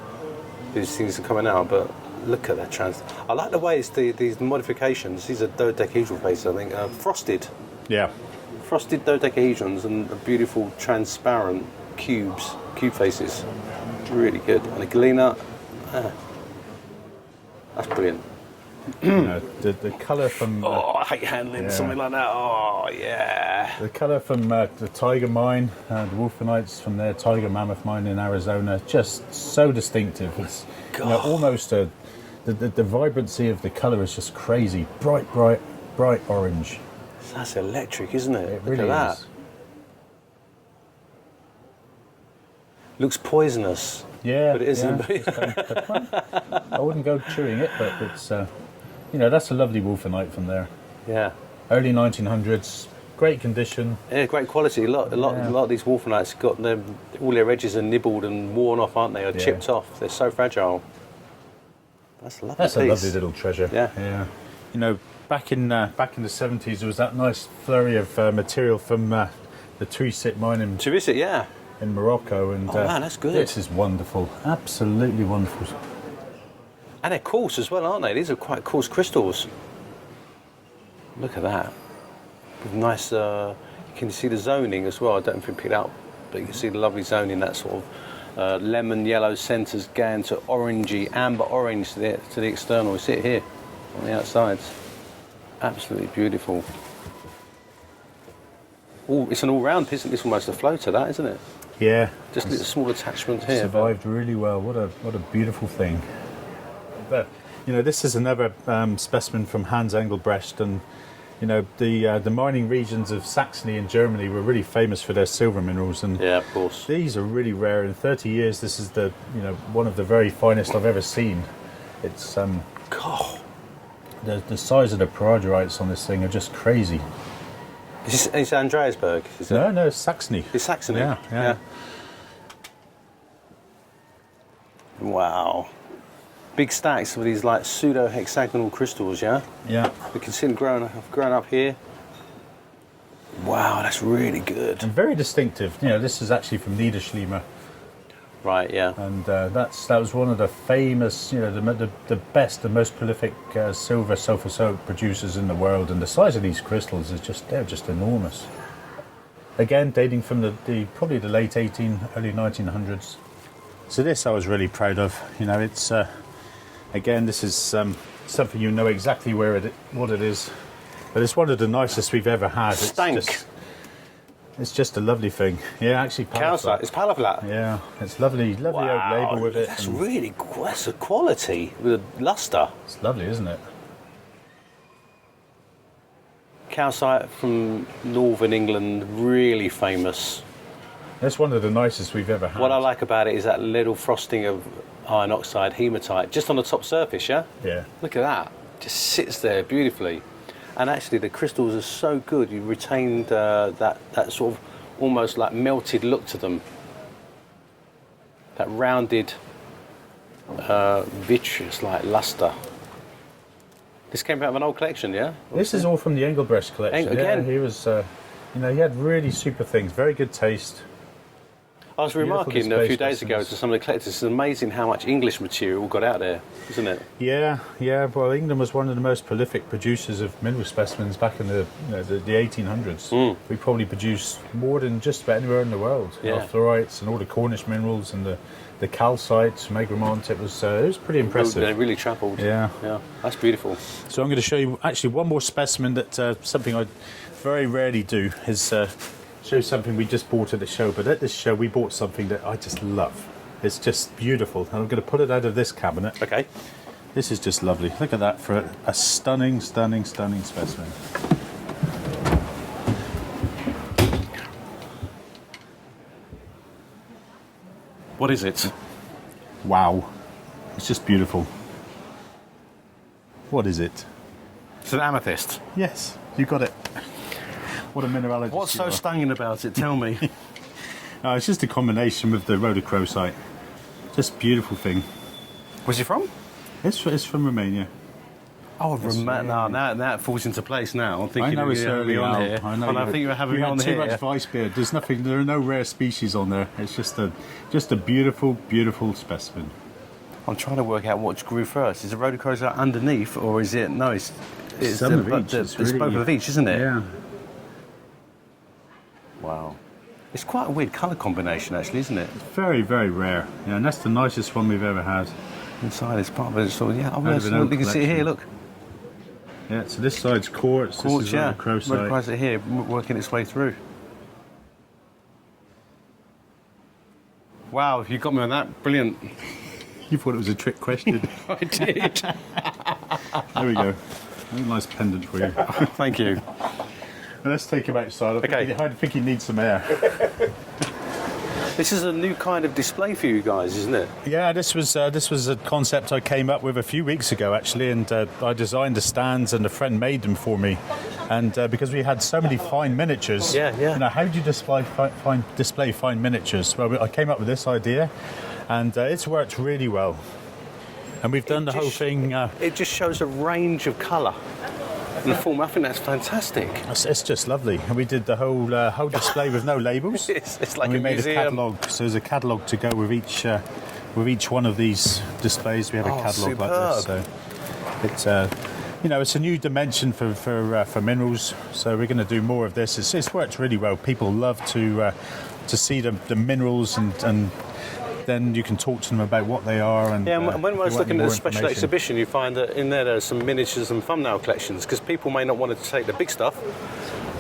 These things are coming out, but Look at that I like the way it's these modifications. These are dodecahedral faces, I think. Frosted. Yeah. Frosted dodecahedrons and beautiful transparent cube faces. Really good. And a galena. That's brilliant. You know, the colour from... I hate handling something like that. Oh, yeah. The colour from the Tiger Mine, the Wolfenites from their Tiger Mammoth Mine in Arizona, just so distinctive. It's almost the vibrancy of the colour is just crazy. Bright orange. That's electric, isn't it? It really Look at that. is. Looks poisonous. Yeah, but it isn't. Yeah. I wouldn't go chewing it, but it's that's a lovely Wolfenite from there. Yeah. Early 1900s, great condition. Yeah, great quality. A lot of these Wolfenites got all their edges are nibbled and worn off, aren't they? Or chipped off. They're so fragile. That's a lovely piece. A lovely little treasure. Yeah. Yeah. You know, back in the 70s, there was that nice flurry of material from the Tuisit mine in Tuisit, yeah. In Morocco, and man, that's good. This is wonderful, absolutely wonderful. And they're coarse as well, aren't they? These are quite coarse crystals. Look at that. With nice, you can see the zoning as well. I don't know if you pick it up, but you can see the lovely zoning. That sort of lemon yellow centres going to orangey, amber orange to the external. You see it here on the outsides. Absolutely beautiful. It's an all-round piece. It's almost a floater, that, isn't it? Yeah, just little small attachments here. Survived really well. What a beautiful thing. But this is another specimen from Hans Engelbrecht, and the mining regions of Saxony and Germany were really famous for their silver minerals, and yeah, of course, these are really rare. In 30 years, this is the one of the very finest I've ever seen. It's God, the size of the pyrrodorites on this thing are just crazy. Is this Andreasberg? No, it's Saxony. It's Saxony? Yeah. Wow. Big stacks of these like pseudo-hexagonal crystals, yeah? Yeah. We can see them growing up here. Wow, that's really good. And very distinctive. This is actually from Niederschleimer. Right, yeah. And that was one of the famous, the best, the most prolific silver sulfur soap producers in the world. And the size of these crystals they're just enormous. Again, dating from probably the late early 1900s. So this I was really proud of. It's again, this is something you know exactly what it is, but it's one of the nicest we've ever had. It's just a lovely thing. Yeah, actually, calcite. It's palaflat. Yeah, it's lovely oak label with it. That's a quality with a luster. It's lovely, isn't it? Calcite from northern England, really famous. It's one of the nicest we've ever had. What I like about it is that little frosting of iron oxide hematite just on the top surface, yeah? Yeah. Look at that. Just sits there beautifully. And actually the crystals are so good, you retained that sort of almost like melted look to them. That rounded, vitreous like luster. This came out of an old collection, yeah? This is all from the Engelbrecht collection. Again? Yeah, he was, he had really super things, very good taste. I was remarking a few days ago to some of the collectors, it's amazing how much English material got out there, isn't it? Yeah. Well, England was one of the most prolific producers of mineral specimens back in the 1800s. We probably produced more than just about anywhere in the world. Yeah. Fluorites and all the Cornish minerals and the calcites from Egremont. It was pretty impressive. They really travelled. Yeah. That's beautiful. So I'm going to show you actually one more specimen that something I very rarely do is show something we just bought at the show, but at this show we bought something that I just love. It's just beautiful, and I'm going to pull it out of this cabinet. Okay. This is just lovely. Look at that for a stunning specimen. What is it? Wow. It's just beautiful. What is it? It's an amethyst. Yes, you got it. What a mineralogist. What's so stunning about it? Tell me. It's just a combination with the rhodochrosite. Just beautiful thing. Where's it from? It's from Romania. Oh, Romania. Now it falls into place now. I'm thinking I know it's early on here. I know. I think you were having me on too here. much Weissbeard. There's nothing. There are no rare species on there. It's just a beautiful specimen. I'm trying to work out what grew first. Is the rhodochrosite underneath, or is it? No, it's Some of each. It's really, both of each, isn't it? Yeah. Wow. It's quite a weird colour combination, actually, isn't it? Very, very rare. Yeah, and that's the nicest one we've ever had. Inside is part of it. So yeah, Out of an oak you can see it here. collection. Look, Yeah, so this side's quartz, quartz, this is yeah. rhodochrosite. Rhodochrosite here, working its way through. Wow, you got me on that. Brilliant. You thought it was a trick question. I did. There we go. Very nice pendant for you. Thank you. Now let's take him outside. Okay. I think he needs some air. This is a new kind of display for you guys, isn't it? Yeah, this was a concept I came up with a few weeks ago, actually, and I designed the stands, and a friend made them for me. And because we had so many fine miniatures, Yeah. You know, how do you display fine miniatures? Well, I came up with this idea, and it's worked really well. And we've done the whole thing. It just shows a range of colour and the form. I think that's fantastic. It's just lovely. And we did the whole display with no labels. It's like and we a made museum. a catalogue. So there's a catalogue to go with each one of these displays. We have a catalogue like this. So it's it's a new dimension for minerals. So we're going to do more of this. It's worked really well. People love to see the minerals and then you can talk to them about what they are. And Yeah, and when I was looking at the special information. exhibition, you find that in there's some miniatures and thumbnail collections, because people may not want to take the big stuff,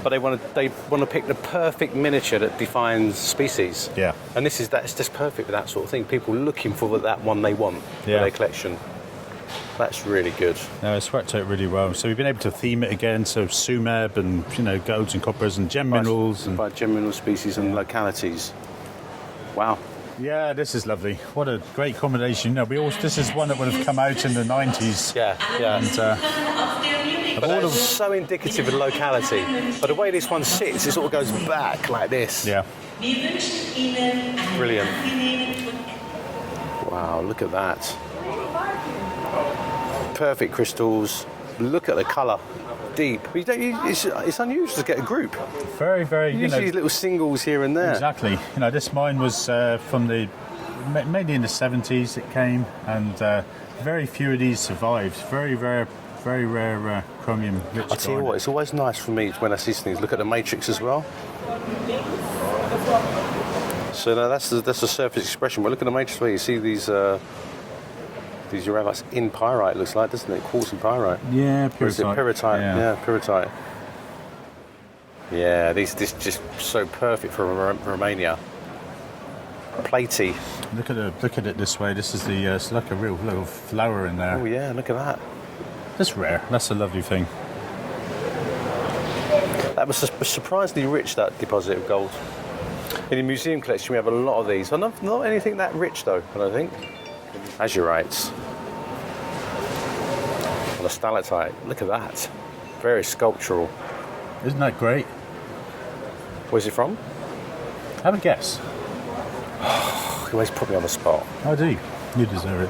but they want to pick the perfect miniature that defines species. Yeah. And that's just perfect for that sort of thing. People looking for that one they want for Yeah. their collection. That's really good. No, it's worked out really well. So we've been able to theme it again. So sumeb and golds and coppers and gem minerals and by gem mineral species and localities. Wow. yeah, this is lovely. What a great combination. This is one that would have come out in the 90s. Yeah. And But that's so indicative of the locality. But the way this one sits, it sort of goes back like this. yeah, Brilliant. Wow, look at that. Perfect crystals. Look at the colour. Deep. It's unusual to get a group. very, very. Usually these little singles here and there. Exactly. This mine was from mainly in the 70s. It came, and very few of these survived. Very rare chromium rich. I tell you what, it's always nice for me when I see things. Look at the matrix as well. So now that's the surface expression. But look at the matrix where you see these urites in pyrite. Looks like, doesn't it? Quartz and pyrite. Yeah, Or is it pyrrhotite? Yeah. Pyrrhotite. Yeah, this just so perfect for Romania. Platy. Look at it this way. This is it's like a real little flower in there. Oh yeah, look at that. That's rare. That's a lovely thing. That was surprisingly rich, that deposit of gold. In the museum collection, we have a lot of these. Not anything that rich though, I don't think. Azurites. And a stalactite. Look at that. Very sculptural. Isn't that great? Where's it from? Have a guess. He's probably on the spot. I do. You deserve it.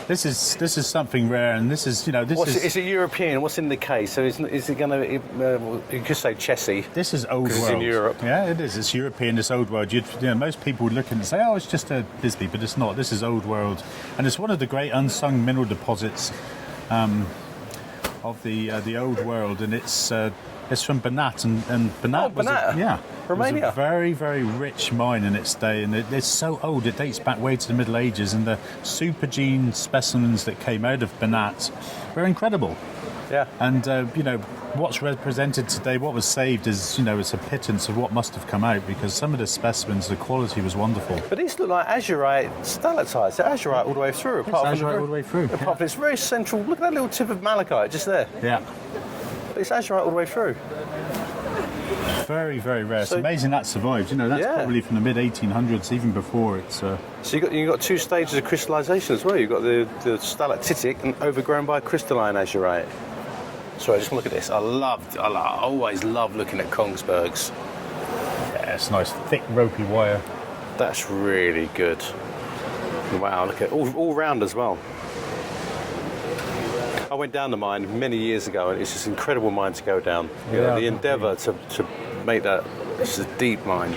This is something rare, and this is Is it European? What's in the case? So is it going to? You could say Chessy. This is old world. 'Cause it's in Europe. Yeah, it is. It's European. It's old world. Most people would look at it and say, "Oh, it's just a Bisbee," but it's not. This is old world, and it's one of the great unsung mineral deposits of the old world, and it's from Banat, and Banat was Banat? Romania. It was a very, very rich mine in its day, and it's so old. It dates back way to the Middle Ages, and the supergene specimens that came out of Banat were incredible. Yeah. And what's represented today, what was saved is it's a pittance of what must have come out, because some of the specimens, the quality was wonderful. But these look like azurite stalactites. They're azurite all the way through. Azurite all the way through. Apart from it's very central. Look at that little tip of malachite just there. Yeah. It's azurite all the way through. Very, very rare. It's So- amazing that survived. That's Yeah. probably from the mid-1800s, even before it's. So you got two stages of crystallization as well. You've got the stalactitic and overgrown by crystalline azurite. Sorry, just look at this. I always love looking at Kongsbergs. Yeah, it's nice, thick, ropey wire. That's really good. Wow, look at all round as well. I went down the mine many years ago, and it's just an incredible mine to go down. The endeavour to make that. It's a deep mine.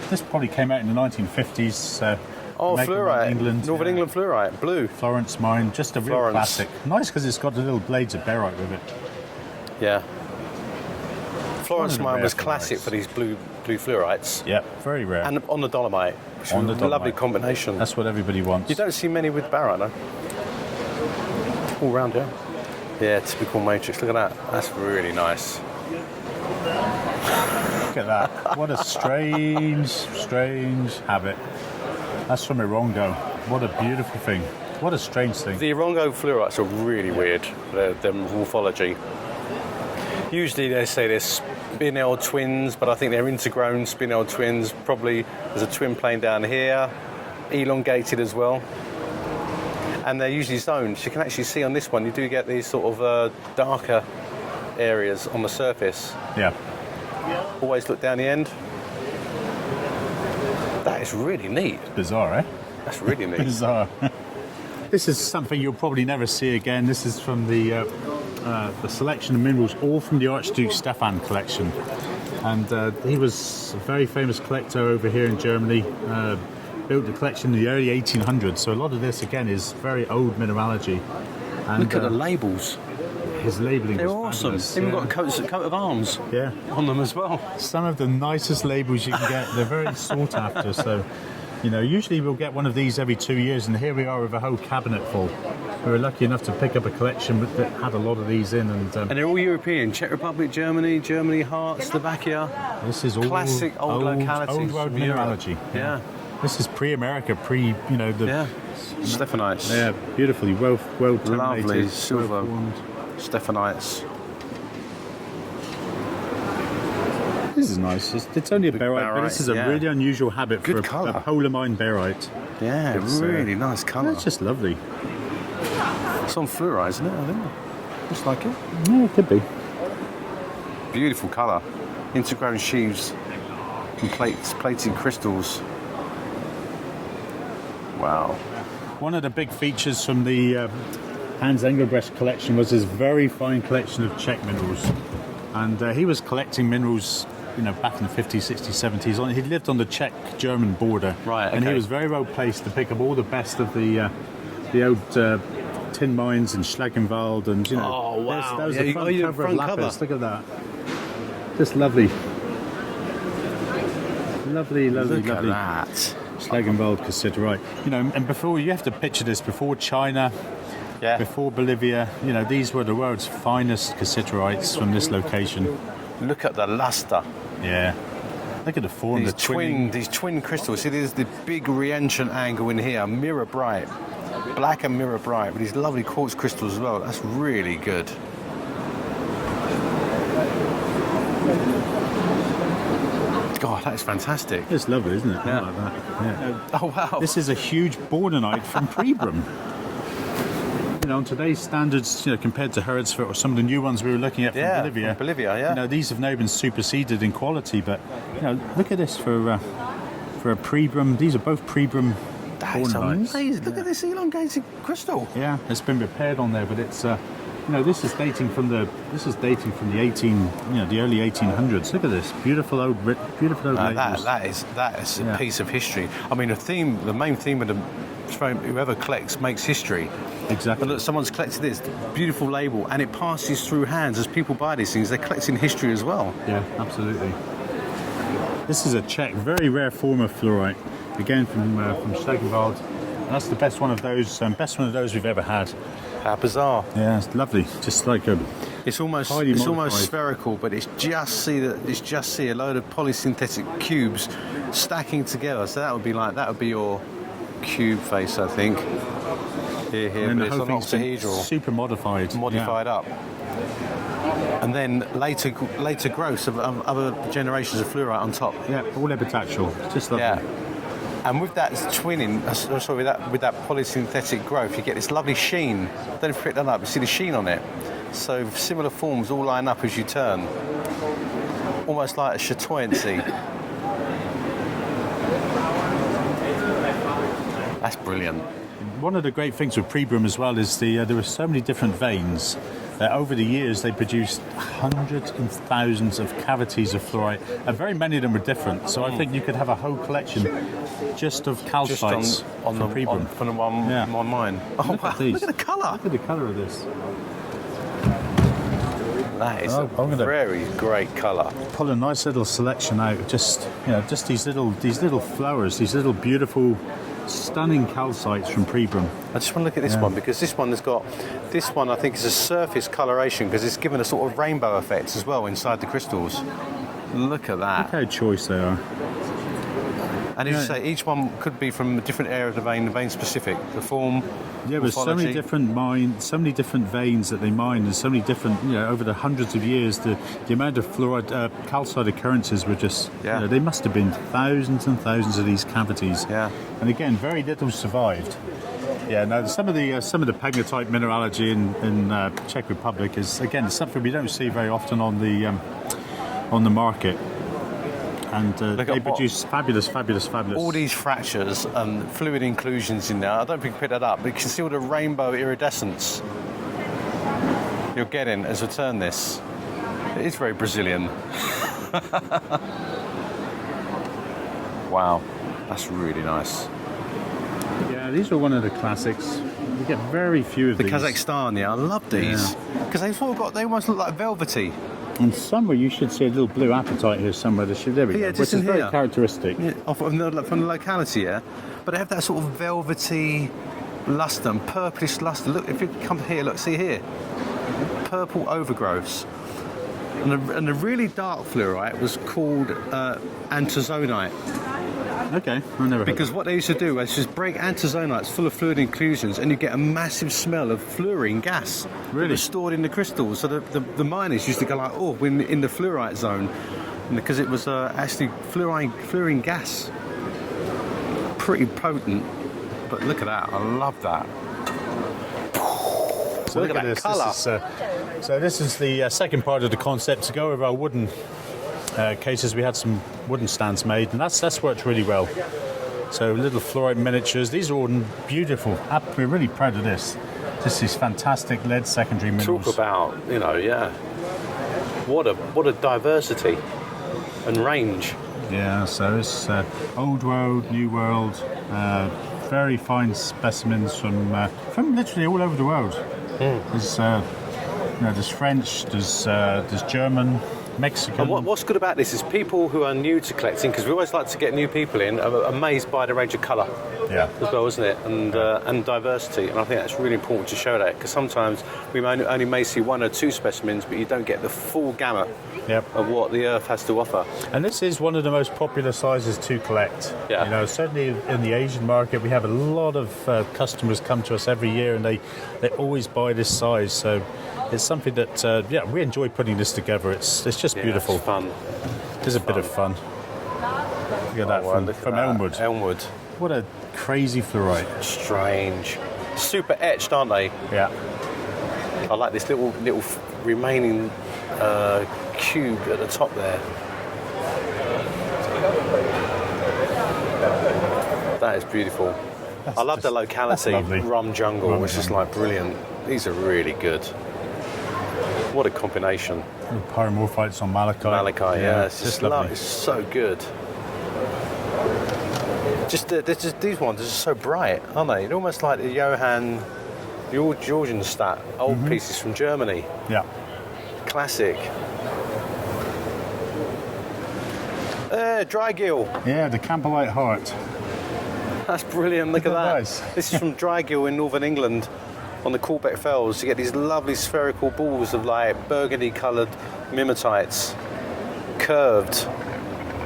This probably came out in the 1950s. Oh, Jamaica, fluorite. England, Northern yeah. England fluorite. Blue. Florence mine, just a real Florence. classic. Nice because it's got the little blades of barite with it. Yeah. Florence the mine rare was classic fluorites. for these blue fluorites. Yeah, very rare. And on the dolomite. Which On was the a lovely dolomite. combination. That's what everybody wants. You don't see many with barite, no? All round here. Yeah, typical matrix. Look at that. That's really nice. Look at that. What a strange habit. That's from Irongo. What a beautiful thing. What a strange thing. The Irongo fluorites are really weird, their morphology. Usually they say they're spinel twins, but I think they're intergrown spinel twins. Probably there's a twin plane down here, elongated as well. And they're usually zoned. You can actually see on this one, you do get these sort of darker areas on the surface. Yeah. Always look down the end. That is really neat. Bizarre, eh? That's really neat. Bizarre. This is something you'll probably never see again. This is from the selection of minerals, all from the Archduke Stefan collection. And he was a very famous collector over here in Germany. Built the collection in the early 1800s. So a lot of this, again, is very old mineralogy. And, Look at the labels. his labelling They're was awesome. fabulous. Even Yeah. got a coat of arms Yeah. on them as well. Some of the nicest labels you can get. They're very sought after. So, you know, usually we'll get one of these every 2 years, and here we are with a whole cabinet full. We were lucky enough to pick up a collection that had a lot of these in, and And they're all European. Czech Republic, Germany, Hart, Slovakia. this is all Classic old localities old world from Europe. mineralogy. Yeah. This is pre-America, the Yeah. Stephanites. yeah, beautifully well terminated, Lovely silver well-formed. Stephanites. This is nice. It's only a barite, but this is a yeah. really unusual habit Good for colour. a polamine barite. Yeah, It's, really nice colour. It's just lovely. It's on fluorite, isn't it? I think. Looks like it. Yeah, it could be. Beautiful colour. Intergrown sheaves and plated crystals. Wow. One of the big features from the Hans Engelbrecht collection was his very fine collection of Czech minerals. And he was collecting minerals, you know, back in the 50s, 60s, 70s. He lived on the Czech-German border. Right, And he okay. was very well placed to pick up all the best of the old tin mines in Schlagenwald. And, you know, Oh, wow. That was Yeah, the you- front oh, your cover of front Lapis. cover. Look at that. Just lovely. Lovely, lovely, Look lovely. at that. Schlagenwald cassiterite. You know, and before, you have to picture this, before China, Yeah. before Bolivia, you know, these were the world's finest cassiterites from this location. Look at the luster. Yeah. Look at the form, the twinning. These twin crystals. See, there's the big reentrant angle in here, mirror bright, black and mirror bright, with these lovely quartz crystals as well. That's really good. God, that is fantastic. It's lovely, isn't it? Yeah. I like that. Yeah. Oh wow. This is a huge bornonite from Pribram. You know, on today's standards, you know, compared to Herdsford or some of the new ones we were looking at from Yeah, Bolivia. from Bolivia, yeah. You know, these have now been superseded in quality, but you know, look at this for a Pribram. These are both Pribram That's bornonites. amazing. Look at this elongated crystal. Yeah, it's been repaired on there, but it's you know, this is dating from the 18, you know, the early 1800s. Look at this beautiful old labels. That is Yeah. a piece of history. I mean, the main theme of the whoever collects makes history. Exactly. But look, someone's collected this beautiful label, and it passes through hands as people buy these things. They're collecting history as well. Yeah, absolutely. This is a Czech, very rare form of fluorite, again from Schlagenwald. And that's the best one of those we've ever had. How bizarre! Yeah, it's lovely. Just like a It's almost highly almost modified. spherical, but it's just a load of polysynthetic cubes stacking together. So that would be your cube face, I think. Here, and but the it's whole an thing's been octahedral, super modified. modified up. And then later growths of other generations of fluorite on top. Yeah, all epitaxial. Just lovely. Yeah. And with that twinning, with that polysynthetic growth, you get this lovely sheen. Don't know if you pick that up, you see the sheen on it. So similar forms all line up as you turn. Almost like a chatoyancy. That's brilliant. One of the great things with Pribram as well is there are so many different veins. over the years they produced hundreds and thousands of cavities of fluorite, and very many of them were different. So I think you could have a whole collection just of calcites on from the Pribram. from the one on mine. Oh, Look wow. at these. Look at the colour. Look at the colour of this. That is I'm gonna very great colour. pull a nice little selection out. Just these little flowers, these little beautiful, stunning calcites from Pribram. I just want to look at this one, because this one has got, this one I think is a surface coloration, because it's given a sort of rainbow effect as well inside the crystals. Look at that. Look how choice they are. And as you say, each one could be from a different area of the vein specific. The form, Yeah, there's so many morphology. different mines, so many different veins that they mine, and so many different, over the hundreds of years, the amount of fluoride, calcite occurrences were just, they must have been thousands and thousands of these cavities. Yeah. And again, very little survived. Yeah, now some of the pegmatite mineralogy in Czech Republic is, again, something we don't see very often on the market. And they produce fabulous. All these fractures and fluid inclusions in there. I don't think you picked that up, but you can see all the rainbow iridescence you're getting as we turn this. It is very Brazilian. Wow, that's really nice. Yeah, these are one of the classics. We get very few of The these. Kazakhstan, I love these because they almost look like velvety. And somewhere you should see a little blue apatite here somewhere. There we go. Yeah, Which just is in very here. characteristic. Yeah, from the locality, yeah. But they have that sort of velvety luster and purplish luster. Look, if you come here, look, see here, purple overgrowths. And the really dark fluorite was called antizonite. Okay, I never heard Because of what they used to do is just break antizonites full of fluid inclusions, and you get a massive smell of fluorine gas that Really? was stored in the crystals. So the miners used to go like, oh, we're in the fluorite zone, because it was actually fluorine gas. Pretty potent, but look at that. I love that. So look at that this. colour. This is the second part of the concept, to go over our wooden cases. We had some wooden stands made, and that's worked really well. So little fluorite miniatures. These are all beautiful. We're really proud of this. Just these fantastic lead secondary minerals. Talk about, what a diversity and range. Yeah, so it's old world, new world. Very fine specimens from literally all over the world. There's French, there's German, Mexican. And what's good about this is people who are new to collecting, because we always like to get new people in, are amazed by the range of colour as well, isn't it? And diversity. And I think that's really important to show that, because sometimes we only may see one or two specimens, but you don't get the full gamut of what the earth has to offer. And this is one of the most popular sizes to collect. Yeah. Certainly in the Asian market, we have a lot of customers come to us every year, and they always buy this size. So it's something that we enjoy putting this together. It's just beautiful. It's fun. It's a bit of fun. Look at that from Elmwood. Elmwood. What a crazy fluorite. Strange. Super etched, aren't they? Yeah. I like this little remaining cube at the top there. That is beautiful. I love the locality, lovely. Rum Jungle, Rum which is Jungle. like brilliant. These are really good. What a combination. Pyromorphites on malachite. Malachite, it's just lovely. it's so good. These ones are just so bright, aren't they? They're almost like the Georgenstadt, old pieces from Germany. Yeah. Classic. Dry gill. Yeah, the Campbellite heart. That's brilliant. Look at that. Nice. This is from Dry gill in northern England on the Corbeck Fells. You get these lovely spherical balls of like burgundy-coloured mimetites, curved.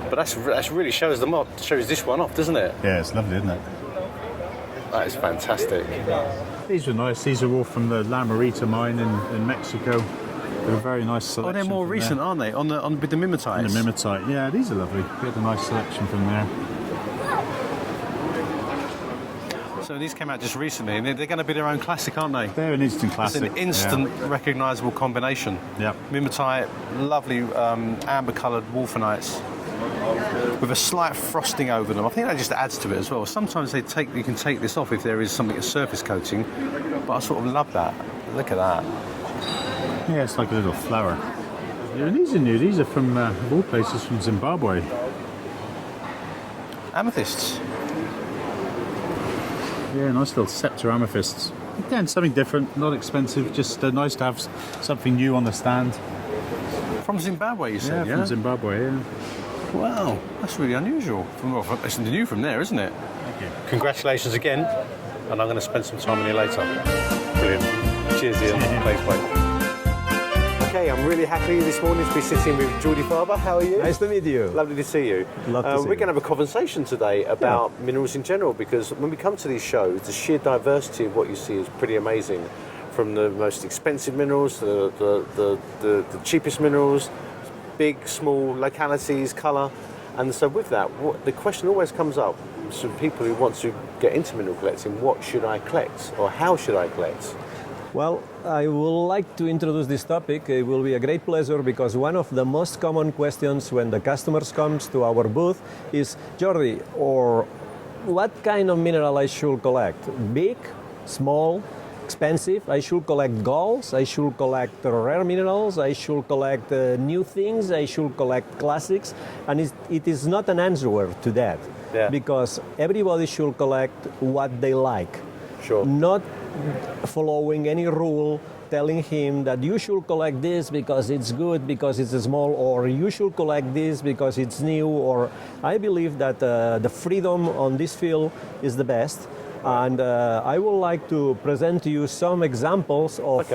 But that's really shows this one off, doesn't it? Yeah, it's lovely, isn't it? That is fantastic. These are nice. These are all from the La Marita mine in Mexico. They're a very nice Oh, selection. they're more from recent, there. aren't they? With the mimetites. The mimetite. Yeah, these are lovely. We had a nice selection from there. So these came out just recently, and they're going to be their own classic, aren't they? They're an instant It's classic. an instant recognisable combination. Yeah. Mimetite, lovely amber-coloured wolfenites with a slight frosting over them. I think that just adds to it as well. Sometimes you can take this off if there is something, a surface coating, but I sort of love that. Look at that. Yeah, it's like a little flower. Yeah, these are new. These are from, of all places, from Zimbabwe. Amethysts. Yeah, nice little scepter amethysts. Again, something different, not expensive, just nice to have something new on the stand. From Zimbabwe, you said, yeah? From Zimbabwe, yeah. Wow, that's really unusual. It's new from there, isn't it? Thank you. Congratulations again, and I'm going to spend some time with you later. Brilliant. Cheers, Ian. Thanks, mate. Okay, I'm really happy this morning to be sitting with Jordi Fabre. How are you? Nice to meet you. Lovely to see you. Love to see we're going to have a conversation today about minerals in general, because when we come to these shows, the sheer diversity of what you see is pretty amazing. From the most expensive minerals to the cheapest minerals, big, small localities, colour. And so with that, the question always comes up to people who want to get into mineral collecting: what should I collect, or how should I collect? Well, I would like to introduce this topic. It will be a great pleasure because one of the most common questions when the customers comes to our booth is, Jordi, or what kind of mineral I should collect? Big, small, expensive? I should collect golds, I should collect rare minerals, I should collect new things, I should collect classics, and it is not an answer to that, because everybody should collect what they like. Sure. Not following any rule telling him that you should collect this because it's good, because it's small, or you should collect this because it's new. Or I believe that the freedom on this field is the best. And I would like to present to you some examples of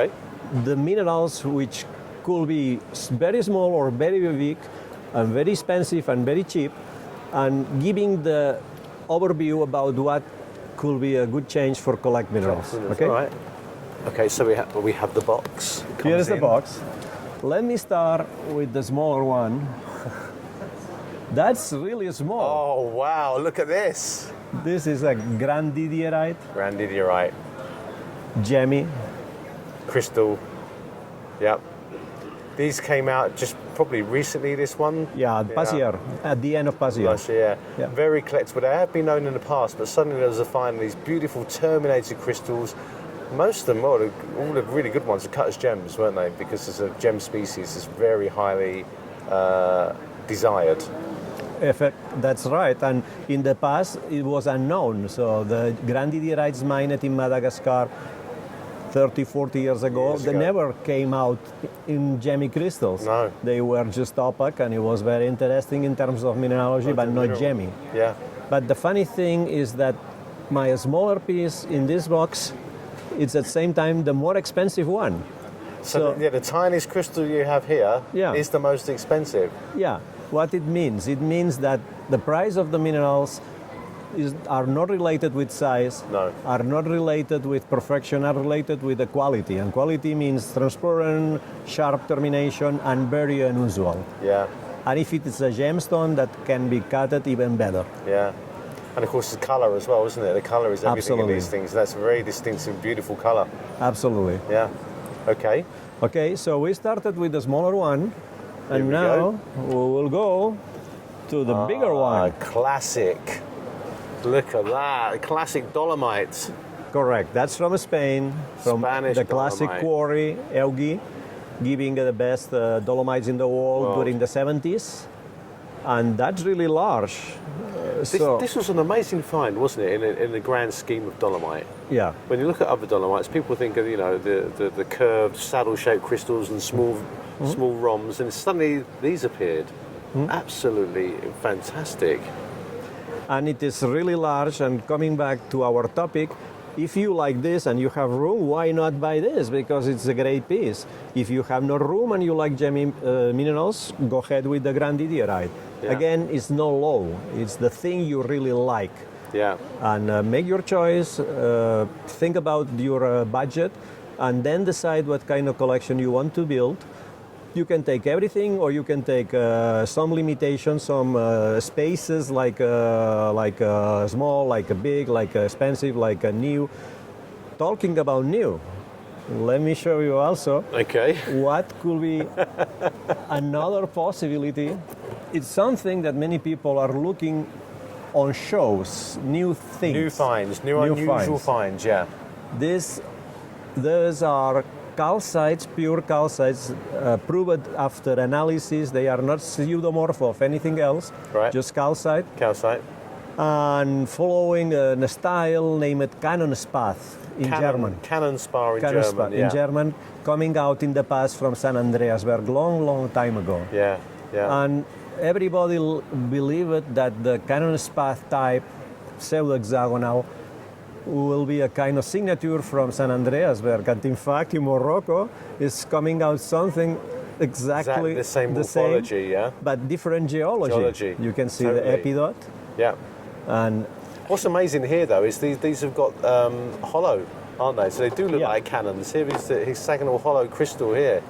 the minerals which could be very small or very big, and very expensive and very cheap, and giving the overview about what could be a good change for collect minerals. Okay. All right. Okay. So we have the box. Here is the box. Let me start with the smaller one. That's really small. Oh wow! Look at this. This is a grandidierite. Grandidierite. Gemmy. Crystal. Yep. These came out just probably recently, this one? Yeah, past year, at the end of past year. Last year, yeah. Very collectible. They have been known in the past, but suddenly there was a find these beautiful terminated crystals. Most of them, all the really good ones, are cut as gems, weren't they? Because it's a gem species, it's very highly desired. That's right, and in the past it was unknown. So the grandidierites mined in Madagascar 30, 40 years ago, they never came out in gemmy crystals. No. They were just opaque, and it was very interesting in terms of mineralogy, but not gemmy. Yeah. But the funny thing is that my smaller piece in this box, it's at the same time the more expensive one. So the tiniest crystal you have here is the most expensive. Yeah. What it means that the price of the minerals are not related with size, are not related with perfection, are related with the quality. And quality means transparent, sharp termination, and very unusual. Yeah. And if it is a gemstone, that can be cutted even better. Yeah. And of course the colour as well, isn't it? The colour is everything in these things. That's a very distinctive, beautiful colour. Absolutely. Yeah. Okay. Okay, so we started with the smaller one, and now we will go to the bigger one. Classic. Look at that, classic dolomite. Correct, that's from Spain, from Spanish the classic dolomite. quarry, Elgui, giving the best dolomites in the world during the 70s. And that's really large. This was an amazing find, wasn't it, in the grand scheme of dolomite? Yeah. When you look at other dolomites, people think of, the curved saddle-shaped crystals and small rhombs, and suddenly these appeared. Absolutely fantastic. And it is really large, and coming back to our topic, if you like this and you have room, why not buy this? Because it's a great piece. If you have no room and you like gemmy minerals, go ahead with the grandidierite. Yeah. Again, it's no low. It's the thing you really like. Yeah. And make your choice, think about your budget, and then decide what kind of collection you want to build. You can take everything, or you can take some limitations, some spaces like small, like a big, like a expensive, like a new. Talking about new, let me show you also what could be another possibility. It's something that many people are looking on shows, new things. New finds, new unusual finds, yeah. These are calcites, pure calcites, proved after analysis. They are not pseudomorph of anything else, Right. just calcite. Calcite. And following a style named Canonspath in German. Cannon spar in Canonspath German. Yeah. in German, coming out in the past from San Andreasberg long time ago. Yeah. Yeah. And everybody believed that the Canonspath type, pseudo-hexagonal, will be a kind of signature from San Andreasberg. And in fact, in Morocco, is coming out something exactly the same morphology, yeah? but different geology. You can see Totally. the epidote. Yeah. And What's amazing here, though, is these have got hollow, aren't they? So they do look Yeah. like cannons. Here is the hexagonal hollow crystal here.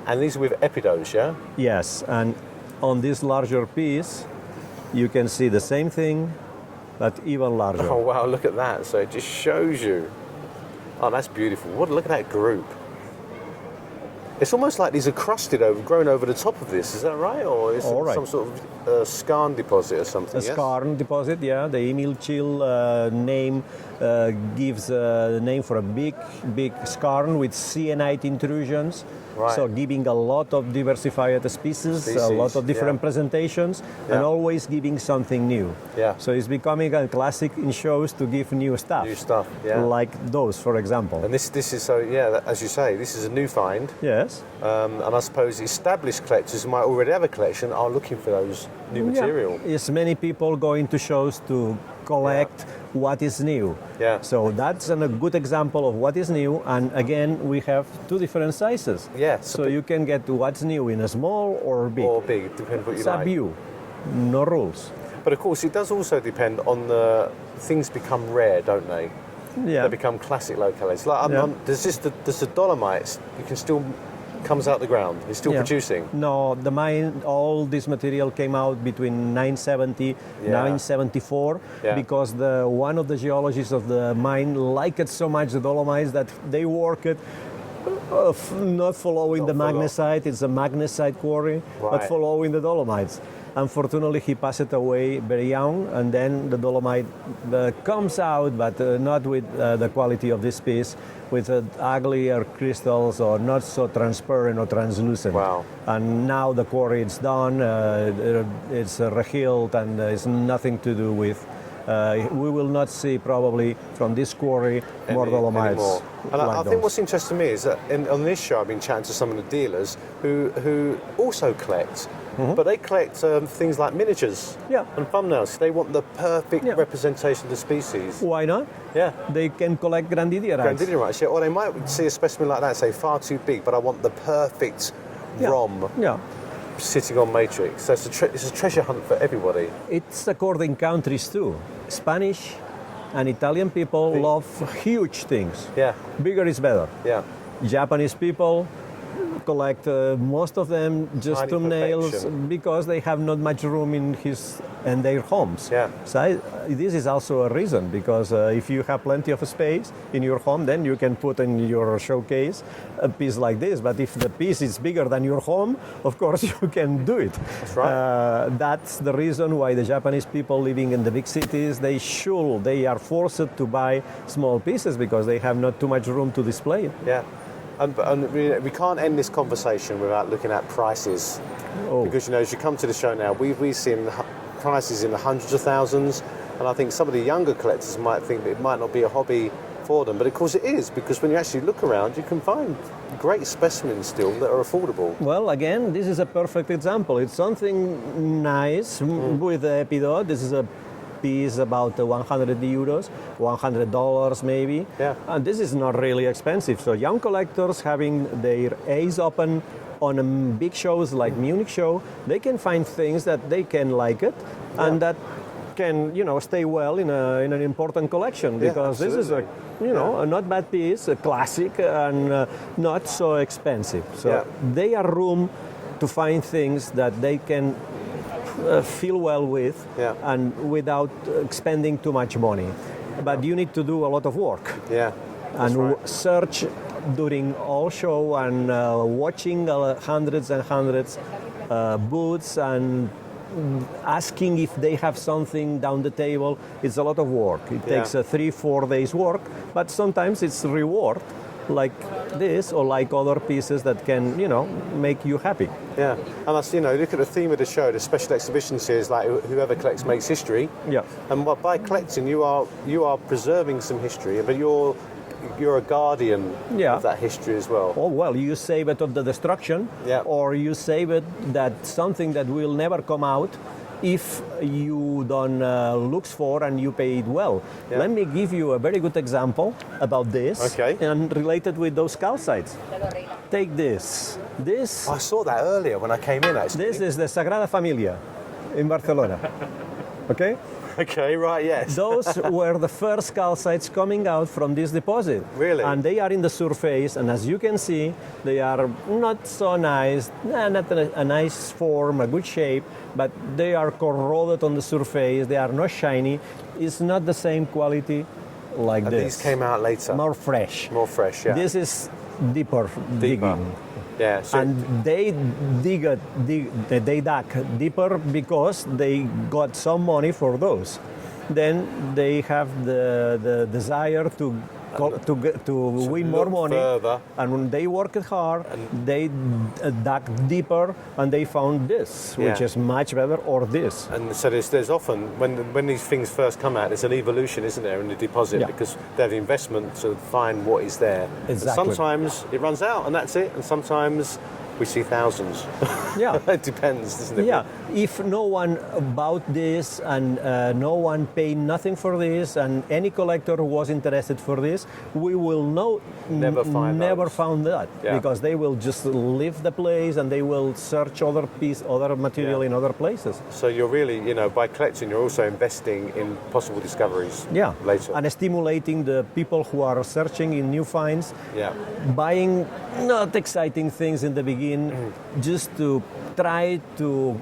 And these are with epidotes, yeah? yes, and on this larger piece, you can see the same thing, but even larger. Oh, wow, look at that. So it just shows you. Oh, that's beautiful. Look at that group. It's almost like these are grown over the top of this. Is that right? Or is All it right. some sort of skarn deposit or something? A yes? skarn deposit, yeah. The Emil Chill name gives the name for a big skarn with cyanite intrusions. Right. So giving a lot of diversified species, a lot of different yeah. presentations, Yeah. and always giving something new. Yeah. So it's becoming a classic in shows to give new stuff. New stuff, yeah. Like those, for example. And this is so, yeah, as you say, this is a new find. Yes. And I suppose established collectors who might already have a collection are looking for those new material. Yeah. Yes, many people going to shows to collect what is new. Yeah. So that's a good example of what is new. And again, we have two different sizes. Yeah, So you can get what's new in a small or big. Or big, depends what you It's up like. you. No rules. But of course, it does also depend on the things become rare, don't they? Yeah. They become classic localities. Like Yeah. there's the dolomites. You can still comes out the ground. It's still Yeah. producing. No, the mine, all this material came out between 970, Yeah. 974, Yeah. because one of the geologists of the mine liked so much the dolomites that they worked not following the magnesite, it's a magnesite quarry, but Right. following the dolomites. Unfortunately, he passed away very young, and then the dolomite comes out, but not with the quality of this piece, with uglier crystals or not so transparent or translucent. Wow. And now the quarry is done, it's rehealed, and it's nothing to do with. We will not see probably from this quarry more dolomites. Anymore. And like I think those. what's interesting to me is that on this show I've been chatting to some of the dealers who also collect, but they collect things like miniatures Yeah. and thumbnails. They want the perfect Yeah. representation of the species. Why not? Yeah. They can collect grandidierite. Grandidierite, yeah. Or they might see a specimen like that and say, far too big, but I want the perfect ROM Yeah. sitting on matrix. So it's a treasure hunt for everybody. It's according countries too. Spanish and Italian people love huge things. Yeah, Bigger is better. yeah. Japanese people collect most of them just Tiny thumbnails perfection. because they have not much room in their homes. Yeah. So this is also a reason, because if you have plenty of space in your home, then you can put in your showcase a piece like this. But if the piece is bigger than your home, of course you can do it. That's right. That's the reason why the Japanese people living in the big cities, they are forced to buy small pieces because they have not too much room to display it. Yeah, and we can't end this conversation without looking at prices. Oh. Because, as you come to the show now, we've seen prices in the hundreds of thousands, and I think some of the younger collectors might think that it might not be a hobby for them, but of course it is, because when you actually look around, you can find great specimens still that are affordable. Well, again, this is a perfect example. It's something nice with the epidote. This is a piece about 100 euros, $100 maybe. Yeah. And this is not really expensive. So young collectors having their eyes open on big shows like Munich Show, they can find things that they can like it and that can, stay well in an important collection, because this is a not bad piece, a classic, and not so expensive. So they are room to find things that they can feel well with, and without spending too much money. But you need to do a lot of work. Yeah. And search during all show and watching hundreds and hundreds booths and asking if they have something down the table. It's a lot of work. It takes 3-4 days work, but sometimes it's reward like this or like other pieces that can, make you happy. Yeah, and that's, look at the theme of the show, the special exhibition series, like whoever collects makes history. Yeah. And by collecting, you are preserving some history, but you're a guardian of that history as well. Oh, well, you save it of the destruction, or you save it that something that will never come out if you don't look for and you pay it well. Yeah. Let me give you a very good example about this, and related with those calcites. Take this. I saw that earlier when I came in, actually. This is the Sagrada Familia in Barcelona. Okay? Okay, right, yes. Those were the first calcites coming out from this deposit. Really? And they are in the surface, and as you can see, they are not so nice, not a nice form, a good shape, but they are corroded on the surface, they are not shiny. It's not the same quality like and this. These came out later. More fresh. More fresh, yeah. This is deeper digging. Yeah, so and they dug deeper because they got some money for those. Then they have the desire to win more money, further. And when they worked hard, they dug deeper, and they found this, which is much better, or this. And so there's often, when these things first come out, there's an evolution, isn't there, in the deposit, because they have investment to find what is there. Exactly. And sometimes it runs out, and that's it, and sometimes we see thousands. Yeah. It depends, doesn't it? Yeah, if no one bought this and no one paid nothing for this, and any collector who was interested for this, we will never found that, because they will just leave the place and they will search other material in other places. So you're really, by collecting, you're also investing in possible discoveries later. And stimulating the people who are searching in new finds, buying not exciting things in the beginning, just to try to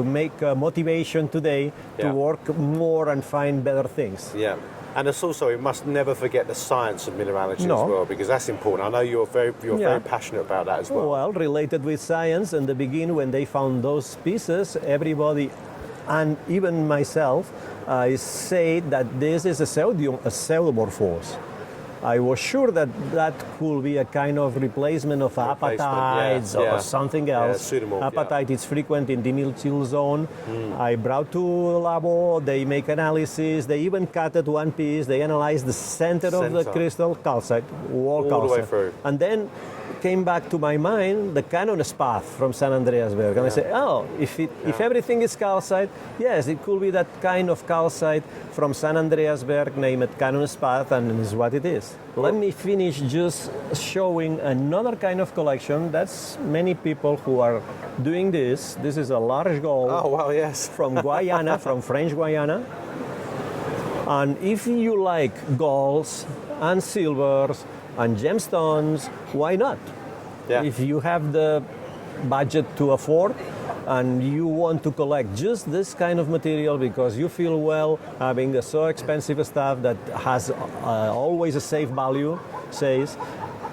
make a motivation today to work more and find better things. Yeah. And it's also, we must never forget the science of mineralogy as well, because that's important. I know you're very passionate about that as well. Well, related with science, in the beginning, when they found those pieces, everybody, and even myself, said that this is a pseudomorphose. I was sure that could be a kind of replacement of apatites or something else. Apatite is frequent in the dimethyl zone. I brought to labo, they make analysis, they even cut it one piece, they analyze the center of the crystal, calcite, all the way through. And then came back to my mind the Canon Spath from San Andreasberg. And I said, if everything is calcite, yes, it could be that kind of calcite from San Andreasberg, name it Canon Spath, and is what it is. Let me finish just showing another kind of collection. That's many people who are doing this. This is a large gold. Oh, wow, yes. From Guyana, from French Guiana. And if you like golds and silvers and gemstones, why not? Yeah. If you have the budget to afford and you want to collect just this kind of material because you feel well having a so expensive stuff that has always a safe value,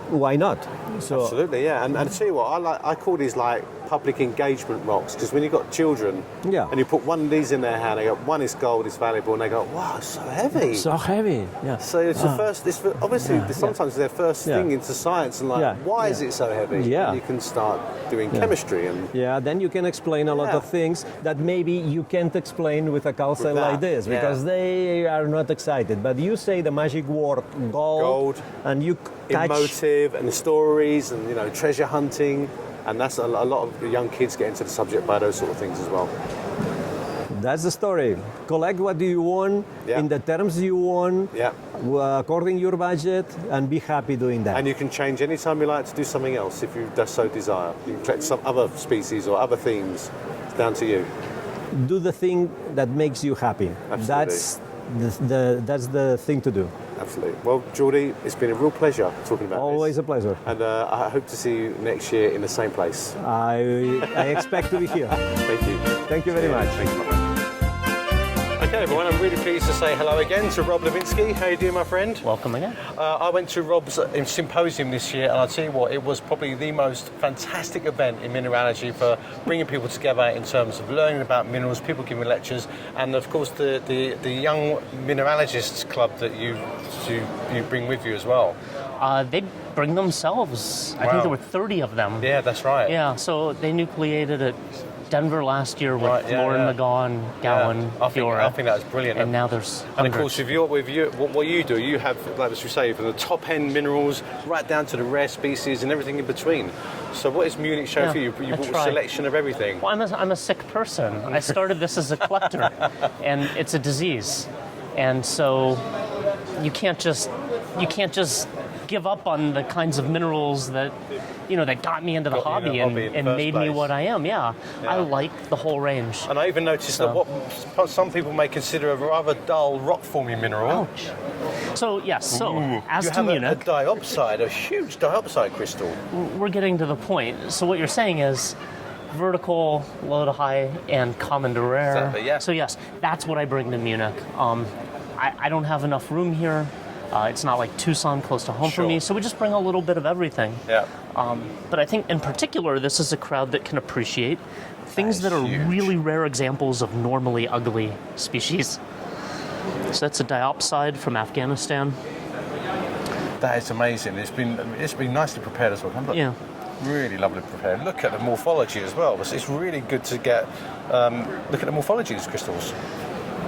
why not? So, absolutely, yeah. And I tell you what, I call these like public engagement rocks, because when you've got children and you put one of these in their hand, they go, one is gold, it's valuable, and they go, wow, it's so heavy. So heavy, yeah. So it's the first, sometimes their first thing into science, and why is it so heavy? Yeah. And you can start doing chemistry. And then you can explain a lot of things that maybe you can't explain with a calcite like this, because they are not excited. But you say the magic word gold. And you catch motive and the stories and treasure hunting, and that's a lot of the young kids get into the subject by those sort of things as well. That's the story. Collect what you want in the terms you want, according to your budget, and be happy doing that. And you can change anytime you like to do something else if you so desire. You can collect some other species or other themes. It's down to you. Do the thing that makes you happy. Absolutely. That's the thing to do. Absolutely. Well, Jordi, it's been a real pleasure talking about Always this. a pleasure. And I hope to see you next year in the same place. I expect to be here. Thank you. Thank you very much. Thanks, my friend. Okay, everyone, I'm really pleased to say hello again to Rob Lewinsky. How are you doing, my friend? Welcome again. I went to Rob's symposium this year, and I'll tell you what, it was probably the most fantastic event in mineralogy for bringing people together in terms of learning about minerals, people giving lectures, and of course the young mineralogists club that you bring with you as well. They bring themselves. I think there were 30 of them. Yeah, that's right. Yeah, so they nucleated at Denver last year with Lauren McGaw and Gowan, Fiora. I think that was brilliant. And now there's hundreds. And of course, what you do, you have, like as we say, from the top end minerals right down to the rare species and everything in between. So what is Munich Show for you? You brought a selection of everything. Well, I'm a sick person. I started this as a collector, and it's a disease, and so you can't just give up on the kinds of minerals that that got me into the hobby and made me what I am. Yeah. I like the whole range. And I even noticed that what some people may consider a rather dull rock-forming mineral. Ouch. So yes, as you to have Munich, a diopside, a huge diopside crystal. we're getting to the point. So what you're saying is vertical, low to high, and common to rare. Exactly, yeah. So yes, that's what I bring to Munich. I don't have enough room here. It's not like Tucson close to home for me, so we just bring a little bit of everything. Yeah. But I think in particular, this is a crowd that can appreciate things that are really rare examples of normally ugly species. So that's a diopside from Afghanistan. That is amazing. It's been nicely prepared as well. Yeah. Really lovely prepared. Look at the morphology as well. It's really good to get look at the morphology of these crystals.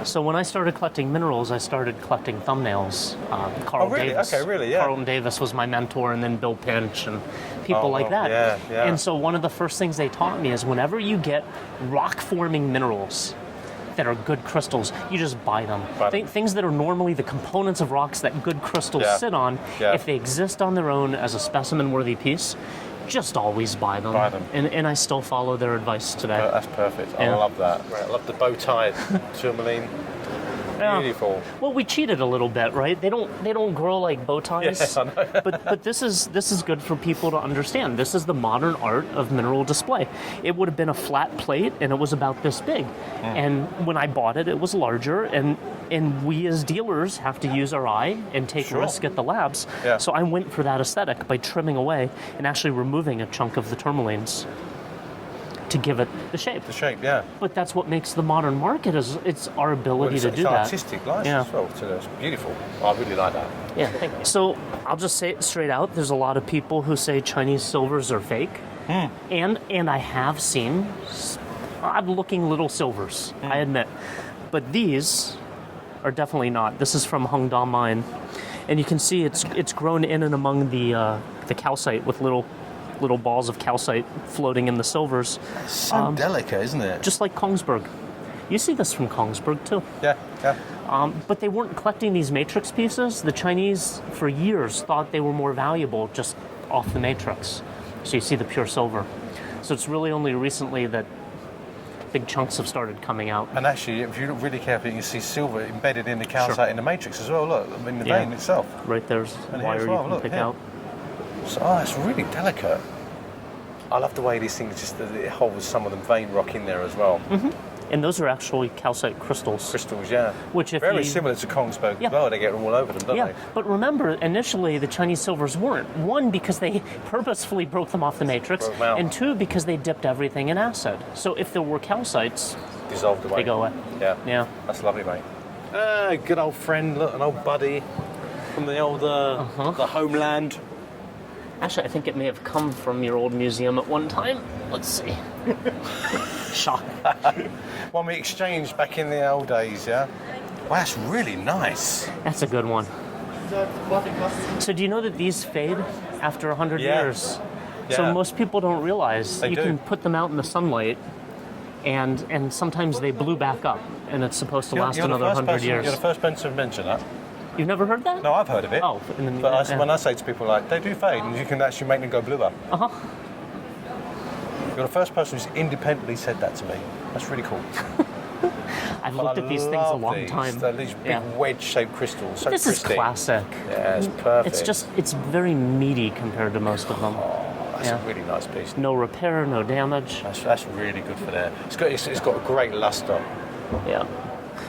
So when I started collecting minerals, I started collecting thumbnails. Carl Davis. Okay, really, yeah. Carlton Davis was my mentor, and then Bill Pinch and people like that. Yeah. And so one of the first things they taught me is whenever you get rock-forming minerals that are good crystals, you just buy them. Things that are normally the components of rocks that good crystals sit on, if they exist on their own as a specimen-worthy piece, just always buy them. And I still follow their advice today. That's perfect. I love that. Right, I love the bow tie tourmaline. Beautiful. Well, we cheated a little bit, right? They don't grow like bow ties. Yes, I know. but this is good for people to understand. This is the modern art of mineral display. It would have been a flat plate, and it was about this big. And when I bought it, it was larger. And we as dealers have to use our eye and take risk at the labs. Yeah. So I went for that aesthetic by trimming away and actually removing a chunk of the tourmalines to give it the shape. The shape, yeah. But that's what makes the modern market, is it's our ability to do that. It's artistic license as well. So it's beautiful. I really like that. Yeah, thank you. So I'll just say it straight out. There's a lot of people who say Chinese silvers are fake. And I have seen odd-looking little silvers, I admit. But these are definitely not. This is from Hongda Mine. And you can see it's grown in and among the calcite with little balls of calcite floating in the silvers. It's so delicate, isn't it? Just like Kongsberg. You see this from Kongsberg too. Yeah. But they weren't collecting these matrix pieces. The Chinese, for years, thought they were more valuable just off the matrix. So you see the pure silver. So it's really only recently that big chunks have started coming out. And actually, if you look really carefully, you can see silver embedded in the calcite in the matrix as well. Look, in the vein itself. Right there's a wire you can pick out. So, it's really delicate. I love the way these things it holds some of the vein rock in there as well. And those are actually calcite crystals. Crystals, yeah. Which if very similar to Kongsberg as well. They get all over them, don't they? But remember, initially the Chinese silvers weren't. One, because they purposefully broke them off the matrix, and two, because they dipped everything in acid. So if there were calcites, dissolved away. They go away. Yeah. That's lovely, mate. Good old friend, look, an old buddy from the old the homeland. Actually, I think it may have come from your old museum at one time. Let's see. Shock. One we exchanged back in the old days, yeah? Wow, that's really nice. That's a good one. So do you know that these fade after 100 years? Yeah. So most people don't realize They you do. can put them out in the sunlight and sometimes they blew back up and it's supposed to last another 100 years. You're the first person to mention that. You've never heard that? No, I've heard of it. Oh, When I say to people, like, they do fade, and you can actually make them go bluer. You're the first person who's independently said that to me. That's really cool. I've looked at these things a long time. They're these big wedge-shaped crystals. So this pristine. is classic. Yeah, it's perfect. It's very meaty compared to most of them. That's a really nice piece. No repair, no damage. That's really good for there. It's got a great luster. Yeah.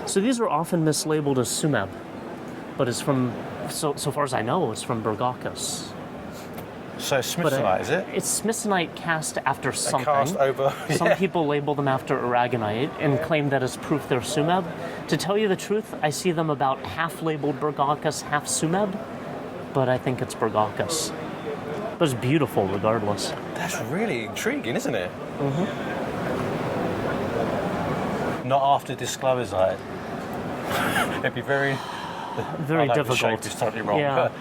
So these are often mislabeled as Sumab, but it's from, so far as I know, it's from Burgakis. So Smithsonite, is it? It's Smithsonite cast after something. Cast over. Some people label them after aragonite and claim that as proof they're Sumab. To tell you the truth, I see them about half labeled Burgakis, half Sumab. but I think it's Bergakis. But it's beautiful regardless. That's really intriguing, isn't it? Mm-hmm. Not after disclosite. It'd be very difficult. The shape is totally wrong. Yeah. But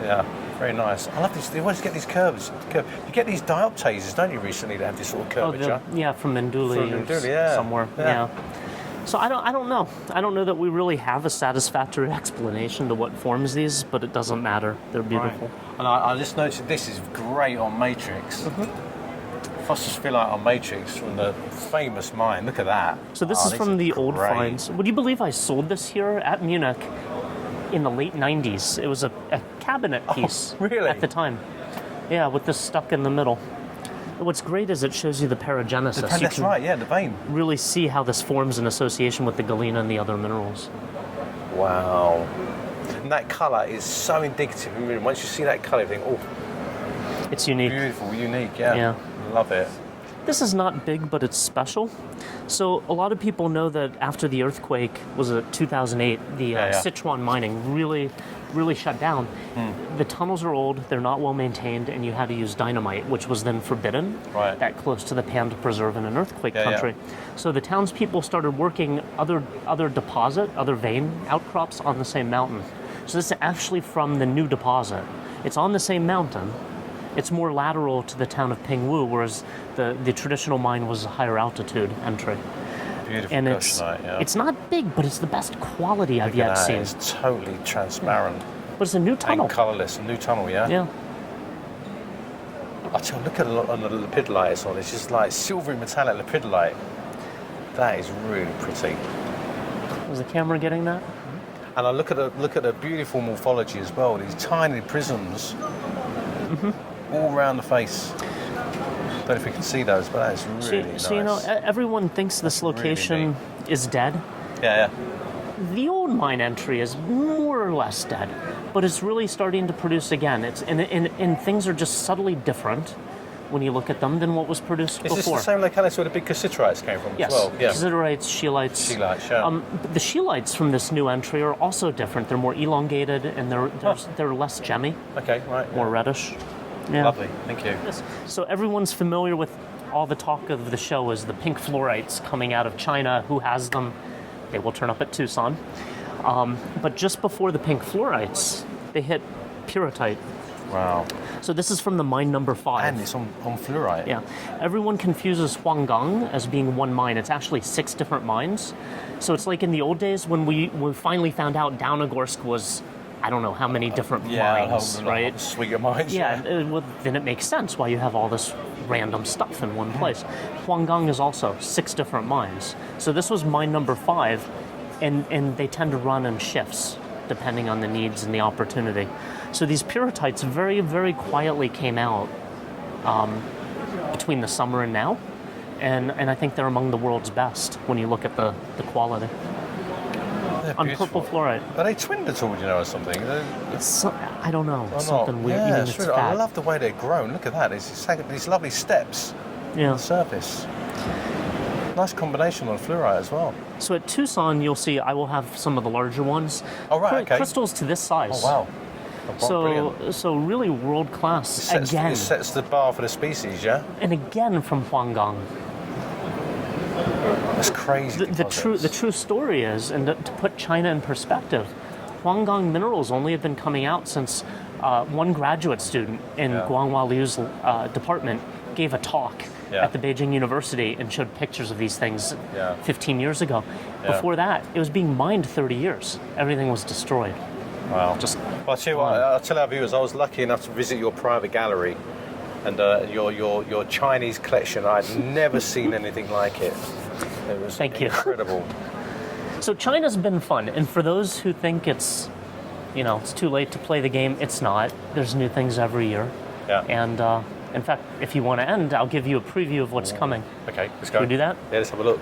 yeah, very nice. I love this. They always get these curves. You get these dioptases, don't you? Recently, that have this sort of curvature. From Minduli, yeah. somewhere. Yeah. So I don't know. I don't know that we really have a satisfactory explanation to what forms these, but it doesn't matter. They're beautiful. Right. And I just noticed this is great on matrix. Phosphorus on matrix from the famous mine. Look at that. So this is from the old great. finds. Would you believe I sold this here at Munich in the late 90s? It was a cabinet piece really? at the time. Yeah, with this stuck in the middle. What's great is it shows you the paragenesis. That's right, yeah, the vein. Really see how this forms in association with the galena and the other minerals. Wow. And that colour is so indicative. I mean, once you see that colour, you think, oh, it's unique. Beautiful, unique, yeah. Yeah. Love it. This is not big, but it's special. So a lot of people know that after the earthquake, was it 2008, the Sichuan mining really shut down. The tunnels are old, they're not well maintained, and you had to use dynamite, which was then forbidden that close to the pan to preserve in an earthquake country. So the townspeople started working other vein outcrops on the same mountain. So this is actually from the new deposit. It's on the same mountain. It's more lateral to the town of Pingwu, whereas the traditional mine was a higher altitude entry. Beautiful and goshenite, it's not big, but it's the best quality I've yet seen. It's totally transparent. But it's a new tunnel. And colourless, a new tunnel, yeah? Yeah. I tell you, look at on the lepidolite it's on. It's just like silvery metallic lepidolite. That is really pretty. Was the camera getting that? And I look at the beautiful morphology as well. These tiny prisms all around the face. I don't know if we can see those, but that is really nice. So, you know, everyone thinks this location is dead. Yeah. The old mine entry is more or less dead, but it's really starting to produce again. And things are just subtly different when you look at them than what was produced before. Is this the same locality where the big cassiterites came from as well? Yes, cassiterites, scheelites. Scheelites, yeah. The scheelites from this new entry are also different. They're more elongated and they're less gemmy. Okay, right. More reddish. Yeah. Lovely, thank you. Yes. So everyone's familiar with all the talk of the show is the pink fluorites coming out of China. Who has them? They will turn up at Tucson. But just before the pink fluorites, they hit pyrrhotite. Wow. So this is from the mine number 5. And it's on fluorite. Yeah. Everyone confuses Huanggang as being one mine. It's actually 6 different mines. So it's like in the old days when we finally found out Downogorsk was, I don't know how many different mines, right? Suite of mines. Yeah, well, then it makes sense why you have all this random stuff in one place. Huanggang is also 6 different mines. So this was mine number 5, and they tend to run in shifts depending on the needs and the opportunity. So these pyrrhotites very, very quietly came out between the summer and now, and I think they're among the world's best when you look at the quality. On purple fluorite. Are they twinned at all, do you know, or something? I don't know. Something weird. Yeah, it's I love the way they're grown. Look at that. These lovely steps on the surface. Nice combination on fluorite as well. So at Tucson, you'll see I will have some of the larger ones. Oh, right, okay. Crystals to this size. Oh, wow. So really world class. It sets the bar for the species, yeah? And again from Huanggang. That's crazy. The true story is, and to put China in perspective, Huanggang minerals only have been coming out since one graduate student in Guanghua Liu's department gave a talk at the Beijing University and showed pictures of these things 15 years ago. Before that, it was being mined 30 years. Everything was destroyed. Wow. I'll tell our viewers, I was lucky enough to visit your private gallery and your Chinese collection. I'd never seen anything like it. It was incredible. So China's been fun, and for those who think it's too late to play the game, it's not. There's new things every year. Yeah. And in fact, if you want to end, I'll give you a preview of what's coming. Okay, let's go. Can we do that? Yeah, let's have a look.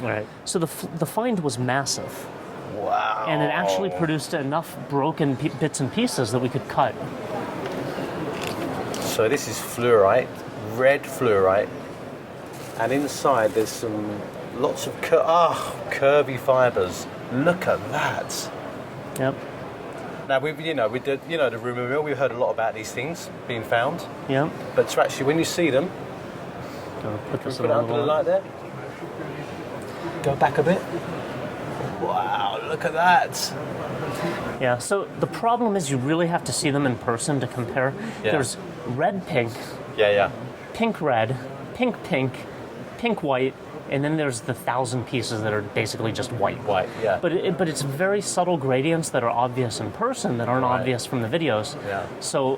All right. So the find was massive. Wow. And it actually produced enough broken bits and pieces that we could cut. So this is fluorite, red fluorite, and inside there's lots of curvy fibers. Look at that. Yep. Now we did, the rumour mill. We've heard a lot about these things being found, Yeah. but to actually, when you see them, Gonna put this put in it a under the little. light there. Go back a bit. Wow, look at that. Yeah. So the problem is you really have to see them in person to compare. Yeah. There's red pink, Yeah. pink red, pink pink, pink white, and then there's the 1,000 pieces that are basically just white. White, yeah. But it's very subtle gradients that are obvious in person that aren't Right. obvious from the videos. Yeah. So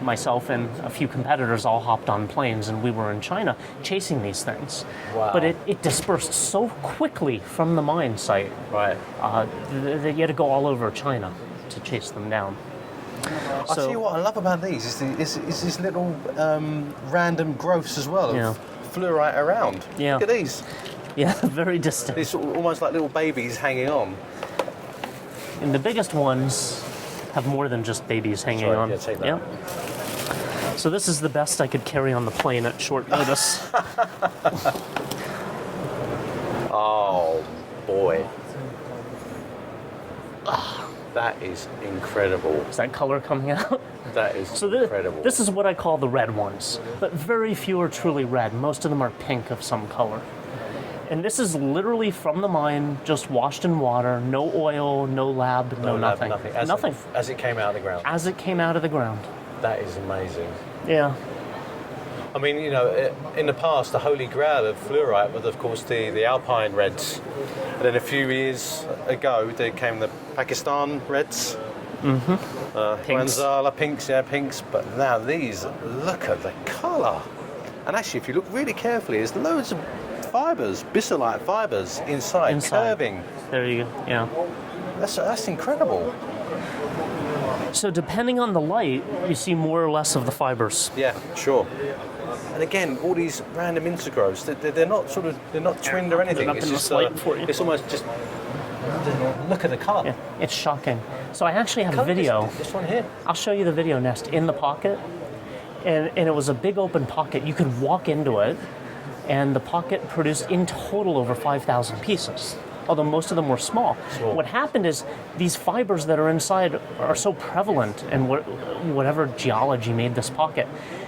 myself and a few competitors all hopped on planes and we were in China chasing these things. Wow. But it dispersed so quickly from the mine site Right. that you had to go all over China to chase them down. I tell you what I love about these is these little random growths as well of Yeah. fluorite around. Yeah. Look at these. Yeah, very distant. These almost like little babies hanging on. And the biggest ones have more than just babies hanging Sorry, on. yeah, take that. Yep. So this is the best I could carry on the plane at short notice. Oh boy. That is incredible. Is that color coming out? That is So incredible. this is what I call the red ones, but very few are truly red. Most of them are pink of some color. And this is literally from the mine, just washed in water, no oil, no lab, no nothing. Nothing. As it came out of the ground. As it came out of the ground. That is amazing. Yeah. I mean, in the past, the holy grail of fluorite was, of course, the Alpine reds. And then a few years ago, there came the Pakistan reds. Pinks. Manzala pinks. But now these, look at the colour. And actually, if you look really carefully, there's loads of fibres, bissolite fibres inside. Curving. There you go. Yeah. That's incredible. So depending on the light, you see more or less of the fibers. Yeah, sure. And again, all these random intergrowths, they're not twinned or anything. up It's in the just slide for you. it's almost just look at the colour. Yeah, it's shocking. So I actually have a video. This one here. I'll show you the video next. In the pocket, and it was a big open pocket. You could walk into it, and the pocket produced in total over 5,000 pieces. Although most of them were small. What happened is these fibers that are inside are so prevalent, and whatever geology made this pocket,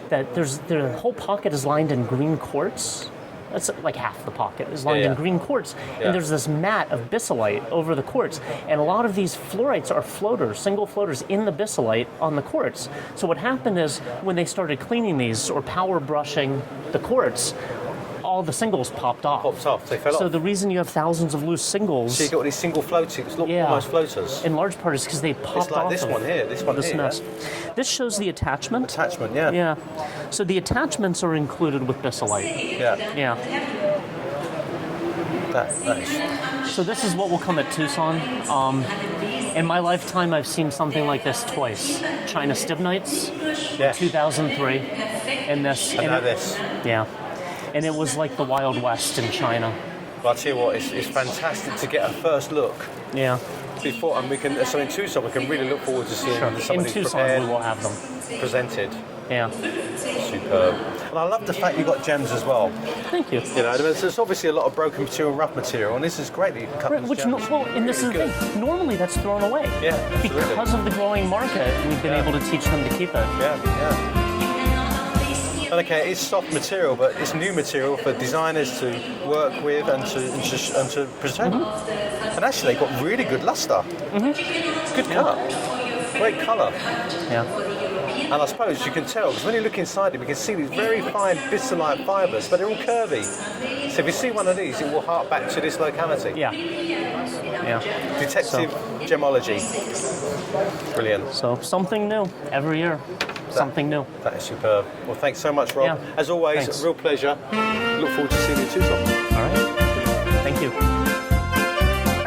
that the whole pocket is lined in green quartz. That's like half the pocket is lined in green quartz, and there's this mat of bissolite over the quartz, and a lot of these fluorites are floaters, single floaters in the bissolite on the quartz. So what happened is when they started cleaning these or power brushing the quartz, all the singles popped off. They fell So off. the reason you have thousands of loose singles, So you got these single floating, almost floaters. in large part is because they popped It's like off this of one here, this one this here, nest. This shows the attachment. Attachment, yeah. Yeah. So the attachments are included with bissolite. Yeah. Yeah. That is. So this is what will come at Tucson. In my lifetime, I've seen something like this twice. China Stibnites, Yes. 2003, and this. I know this. Yeah. And it was like the Wild West in China. But I tell you what, it's fantastic to get a first look Yeah. before, and we can. So in Tucson, we can really look forward to seeing some In of these Tucson, prepared, we will have them. presented. Yeah. Superb. And I love the fact you've got gems as well. Thank you. There's obviously a lot of broken material, rough material, and this is great that you can cut Right, these which gems. and this is the Good. thing. Normally, that's thrown away. Yeah, absolutely. Because of the growing market, we've been able to teach them to keep it. Yeah. And okay, it's soft material, but it's new material for designers to work with and to present. And actually, they've got really good luster. Good cut. Great colour. Yeah. And I suppose you can tell, because when you look inside it, we can see these very fine bissolite fibres, but they're all curvy. So if you see one of these, it will hark back to this locality. Yeah. Yeah. Detective gemology. Brilliant. So something new every year. Something new. That is superb. Well, thanks so much, Rob. Yeah. As always, Thanks. a real pleasure. Look forward to seeing you in Tucson. All right. Thank you.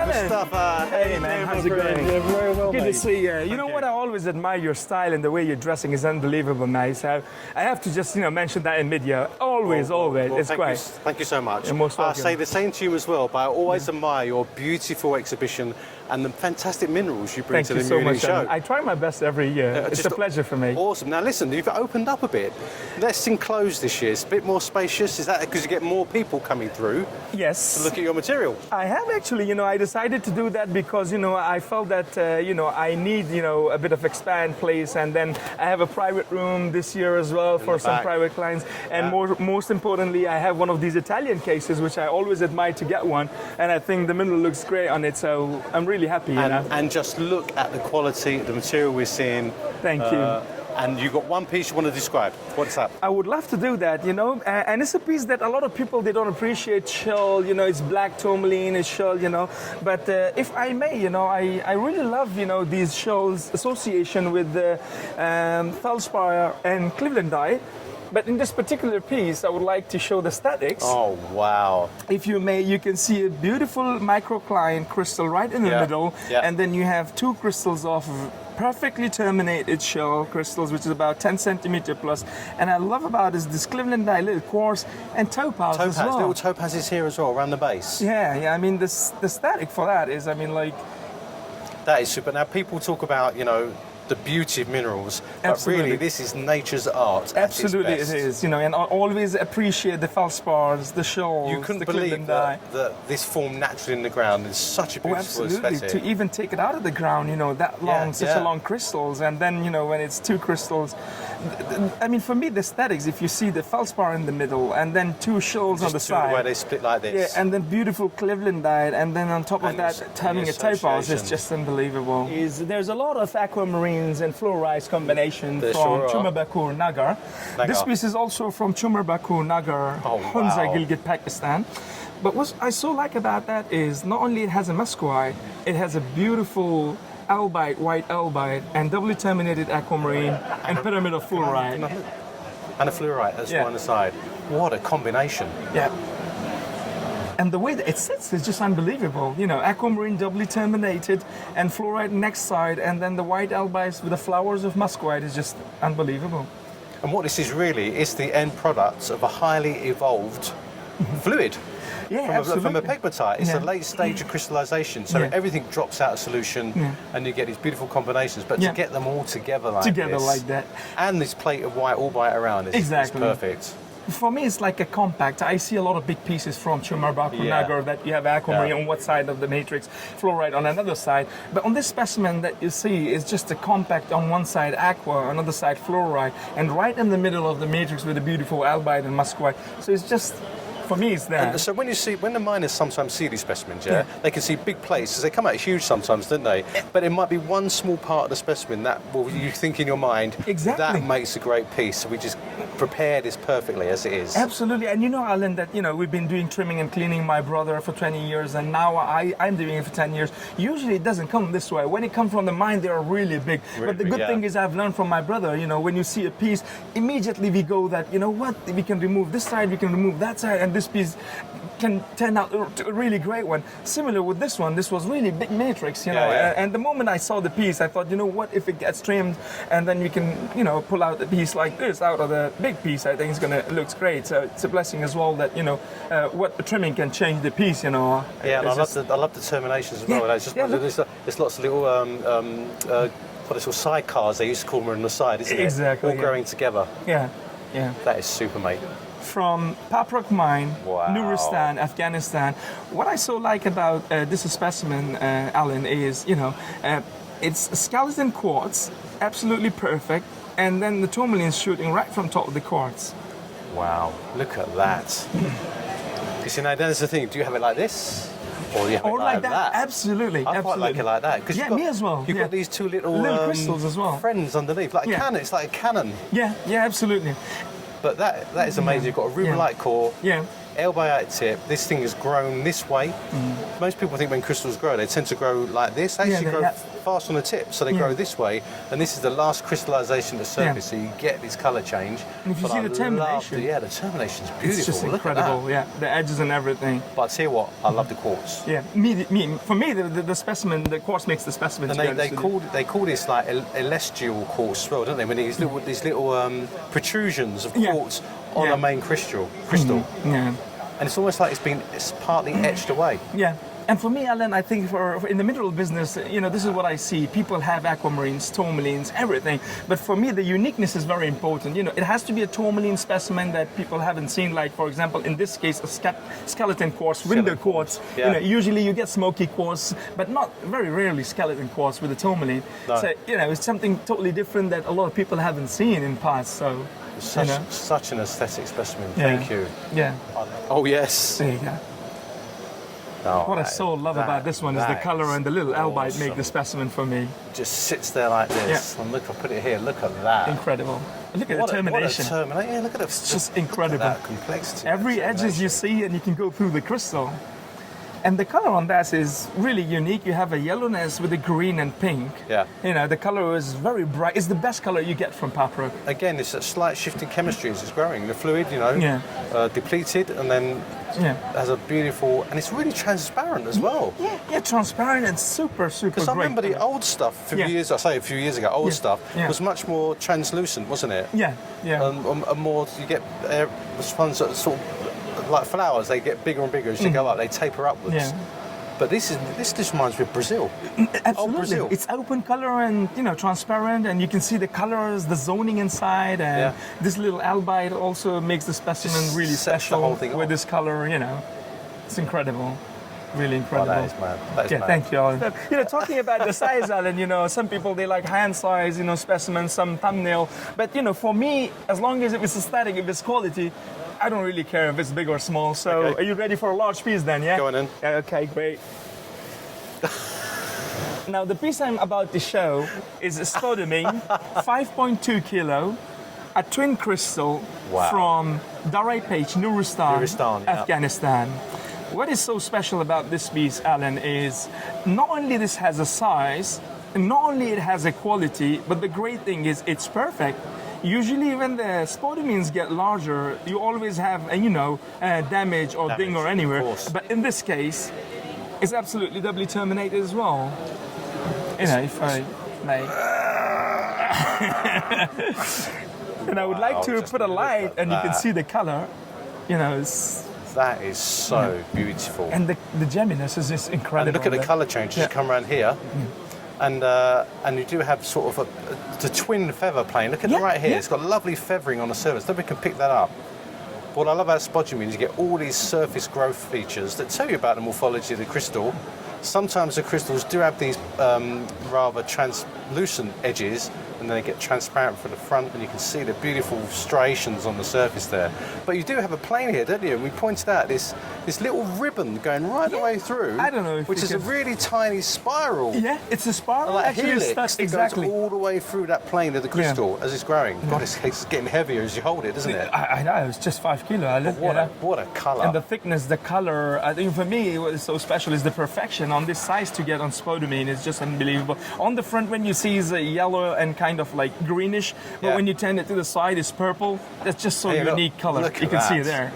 Mustafa, Hey man, how's it going? Yeah, very well, Good mate. to see you. You know what? I always admire your style and the way you're dressing is unbelievable, mate. So I have to just, mention that in mid-year. Always. Well, It's thank great. Thank you so much. You're most I welcome. say the same to you as well, but I always admire your beautiful exhibition and the fantastic minerals you bring Thank to you the so Munich much. Show. I try my best every year. It's just a pleasure for me. Awesome. Now listen, you've opened up a bit. Less enclosed this year. It's a bit more spacious. Is that because you get more people coming through Yes. to look at your material? I have actually, I decided to do that because because I felt that I need a bit of expand place, and then I have a private room this year as well for some private clients. And most importantly, I have one of these Italian cases, which I always admire to get one, and I think the mineral looks great on it. So I'm really happy. And just look at the quality, the material we're seeing. Thank you. And you've got one piece you want to describe. What's that? I would love to do that, and it's a piece that a lot of people, they don't appreciate shell, it's black tourmaline, it's shell, but if I may, I really love, these shells association with the feldspar and Clevelandite. But in this particular piece, I would like to show the statics. Oh, wow. If you may, you can see a beautiful microcline crystal right in the middle, and then you have two crystals of perfectly terminated shell crystals, which is about 10 centimeter plus. And I love about is this Clevelandite little quartz and topaz as well. Little topazes here as well, around the base. Yeah. I mean, the static for that is, that is super. Now, people talk about, the beauty of minerals, but really this is nature's art. Absolutely, it is. And I always appreciate the feldspars, the shells. You couldn't the believe that this formed naturally in the ground. It's such a beautiful aesthetic. To even take it out of the ground, that long, such a long crystals, and then when it's two crystals. I mean, for me, the aesthetics, if you see the feldspar in the middle, and then two shells on the side, where they split like this, and then beautiful Clevelandite, and then on top of that, having a topaz is just unbelievable. There's a lot of aquamarines and fluorite combination from Chumarbakur Nagar. This piece is also from Chumarbakur Nagar, Hunza, Gilgit, Pakistan. But what I so like about that is not only it has a muscovite, it has a beautiful albite, white albite, and doubly terminated aquamarine and pyramid of fluorite. And a fluorite as well on the side. What a combination. Yeah. And the way that it sits is just unbelievable. Aquamarine doubly terminated and fluorite next side, and then the white albite with the flowers of muscovite is just unbelievable. And what this is really is the end product of a highly evolved fluid. From a pegmatite. It's a late stage of crystallization, so everything drops out of solution and you get these beautiful combinations. But to get them all together like that, and this plate of white albite around is perfect. For me, it's like a compact. I see a lot of big pieces from Chumarbakur Nagar that you have aquamarine on one side of the matrix, fluorite on another side. But on this specimen that you see is just a compact on one side aqua, on another side fluorite, and right in the middle of the matrix with a beautiful albite and muscovite. So it's just, for me, it's there. And so when the miners sometimes see these specimens, they can see big plates, because they come out huge sometimes, don't they? But it might be one small part of the specimen that you think in your mind, that makes a great piece. So we just prepare this perfectly as it is. Absolutely. And Alan, that we've been doing trimming and cleaning my brother for 20 years, and now I'm doing it for 10 years. Usually it doesn't come this way. When it comes from the mine, they are really big. But the good thing is I've learned from my brother, when you see a piece, immediately we go that, we can remove this side, we can remove that side, and this piece can turn out a really great one. Similar with this one, this was really big matrix, and the moment I saw the piece, I thought, what if it gets trimmed, and then we can, pull out a piece like this out of the big piece. I think looks great. So it's a blessing as well that, what the trimming can change the piece, Yeah, and I love the terminations as well. It's just, there's lots of little, what is called sidecars, they used to call them on the side, isn't it? Exactly. All growing together. Yeah. That is super, mate. From Paprak Mine, Nuristan, Afghanistan. What I so like about this specimen, Alan, is, it's skeleton quartz, absolutely perfect, and then the tourmaline is shooting right from top of the quartz. Wow, look at that. You see, now that's the thing, do you have it like this? Or you have it like that? Absolutely. I quite like it like that. Me as well. You've got these two little crystals as well. Friends underneath, like a cannon. It's like a cannon. Yeah, absolutely. But that is amazing. You've got a rubellite core, albite tip. This thing has grown this way. Most people think when crystals grow, they tend to grow like this. They actually grow fast on the tip, so they grow this way. And this is the last crystallization of the surface, so you get this colour change. And if you see the termination, the termination's beautiful. It's just incredible. The edges and everything. But I tell you what, I love the quartz. For me, the specimen, the quartz makes the specimen. And they call this like celestial quartz as well, don't they? When these little protrusions of quartz on a main crystal. Yeah. And it's almost like it's partly etched away. Yeah. And for me, Alan, I think for in the mineral business, this is what I see. People have aquamarines, tourmalines, everything. But for me, the uniqueness is very important. It has to be a tourmaline specimen that people haven't seen. Like, for example, in this case, a skeleton quartz, window quartz. Yeah. Usually you get smoky quartz, but not very rarely skeleton quartz with a tourmaline. No. So, it's something totally different that a lot of people haven't seen in past. So, Such an aesthetic specimen. Thank you. Yeah. Oh, yes. There you go. Oh, What I so love about this one is the color and the little albite make the specimen for me. Just sits there like this. And look, I'll put it here. Look at that. Incredible. Look at the termination. Yeah, look at it. It's just incredible. Look at that complexity. Every edges you see, and you can go through the crystal. And the color on that is really unique. You have a yellowness with a green and pink. Yeah. The color is very bright. It's the best color you get from Papro. Again, it's a slight shift in chemistry as it's growing. The fluid, depleted, and then has a beautiful, and it's really transparent as well. Yeah, transparent and super great. Because I remember the old stuff a few years ago, stuff was much more translucent, wasn't it? Yeah. And more, you get ones that sort of, like flowers, they get bigger and bigger as you go up, they taper upwards. Yeah. But this reminds me of Brazil. Absolutely. Brazil. It's open color and transparent, and you can see the colors, the zoning inside, and this little albite also makes the specimen Just really sets the special whole thing with off. this color. It's incredible. Really incredible. Oh, that is mad. That is mad. Thank you, Alan. Talking about the size, Alan, some people, they like hand size, specimens, some thumbnail. But, for me, as long as it's aesthetic, if it's quality, I don't really care if it's big or small. So Okay. Are you ready for a large piece then, yeah? Go on then. Okay, great. Now, the piece I'm about to show is a spodumene, 5.2 kilo, a twin crystal from Darai Page, Nuristan, Afghanistan. What is so special about this piece, Alan, is not only this has a size, and not only it has a quality, but the great thing is it's perfect. Usually when the spodumines get larger, you always have, damage or ding or anywhere. But in this case, it's absolutely doubly terminated as well. If I may. And I would like to put a light and you can see the color. That is so beautiful. And the gemminess is just incredible. And look at the colour change as you come around here. And you do have sort of the twin feather plane. Look at it right here. It's got lovely feathering on the surface. Nobody can pick that up. What I love about spodumene is you get all these surface growth features that tell you about the morphology of the crystal. Sometimes the crystals do have these rather translucent edges, and then they get transparent from the front, and you can see the beautiful striations on the surface there. But you do have a plane here, don't you? And we pointed out this little ribbon going right the way through. I don't know if which is a really tiny spiral. Yeah, it's a spiral. Like Actually, helix that's that exactly goes all the way through that plane of the crystal as it's growing. God, it's getting heavier as you hold it, doesn't it? I know, it's just 5 kilo. What a colour. And the thickness, the color, I think for me what is so special is the perfection on this size to get on spodumene is just unbelievable. On the front when you see is a yellow and kind of like greenish, but when you turn it to the side it's purple. That's just so unique color. You can see it there.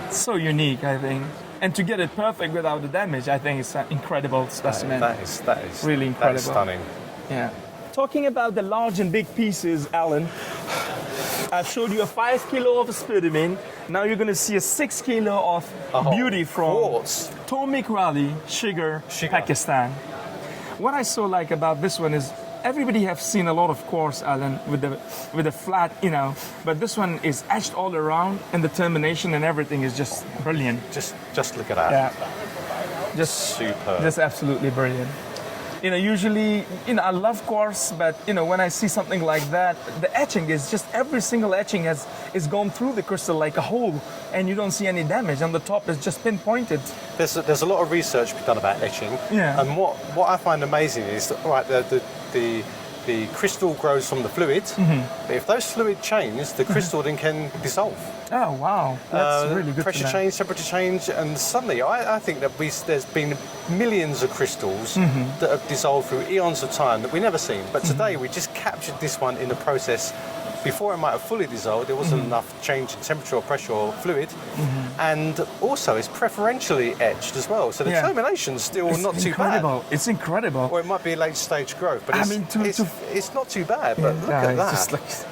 It's so unique, I think. And to get it perfect without the damage, I think it's an incredible specimen. That is really incredible. That is stunning. Yeah. Talking about the large and big pieces, Alan, I've showed you a 5 kilo of spodumene. Now you're going to see a 6 kilo of beauty from Tomik Rally, Sugar, Pakistan. What I so like about this one is everybody have seen a lot of quartz, Alan, with the flat, but this one is etched all around, and the termination and everything is just brilliant. Just look at that. Yeah. Just superb. Just absolutely brilliant. Usually, I love quartz, but, when I see something like that, the etching is just every single etching is gone through the crystal like a hole, and you don't see any damage. On the top is just pinpointed. There's a lot of research done about etching. Yeah. And what I find amazing is that, the crystal grows from the fluid, but if those fluid change, the crystal then can dissolve. Oh, wow. That's really good. Pressure change, temperature change, and suddenly I think that there's been millions of crystals that have dissolved through eons of time that we've never seen. But today we just captured this one in the process. Before it might have fully dissolved, there wasn't enough change in temperature or pressure or fluid. And also it's preferentially etched as well. So the termination's still not too bad. It's incredible. Or it might be late stage growth, but it's not too bad. But look at that.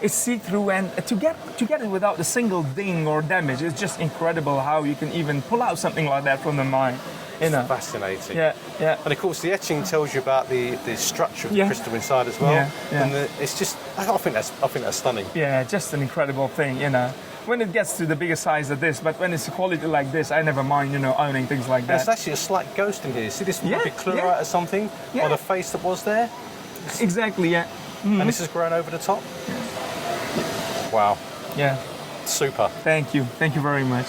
It's see-through, and to get it without a single ding or damage, it's just incredible how you can even pull out something like that from the mine. You know. Fascinating. Yeah, yeah. And of course, the etching tells you about the structure of the crystal inside as well. Yeah, yeah. And it's just, I think that's stunning. Yeah, just an incredible thing, you know. When it gets to the bigger size of this, but when it's a quality like this, I never mind, you know, owning things like that. There's actually a slight ghost in here. See this Yeah, big chlorite yeah. or something on the face that was there? Exactly, yeah. And this has grown over the top? Wow. Yeah. Super. Thank you very much.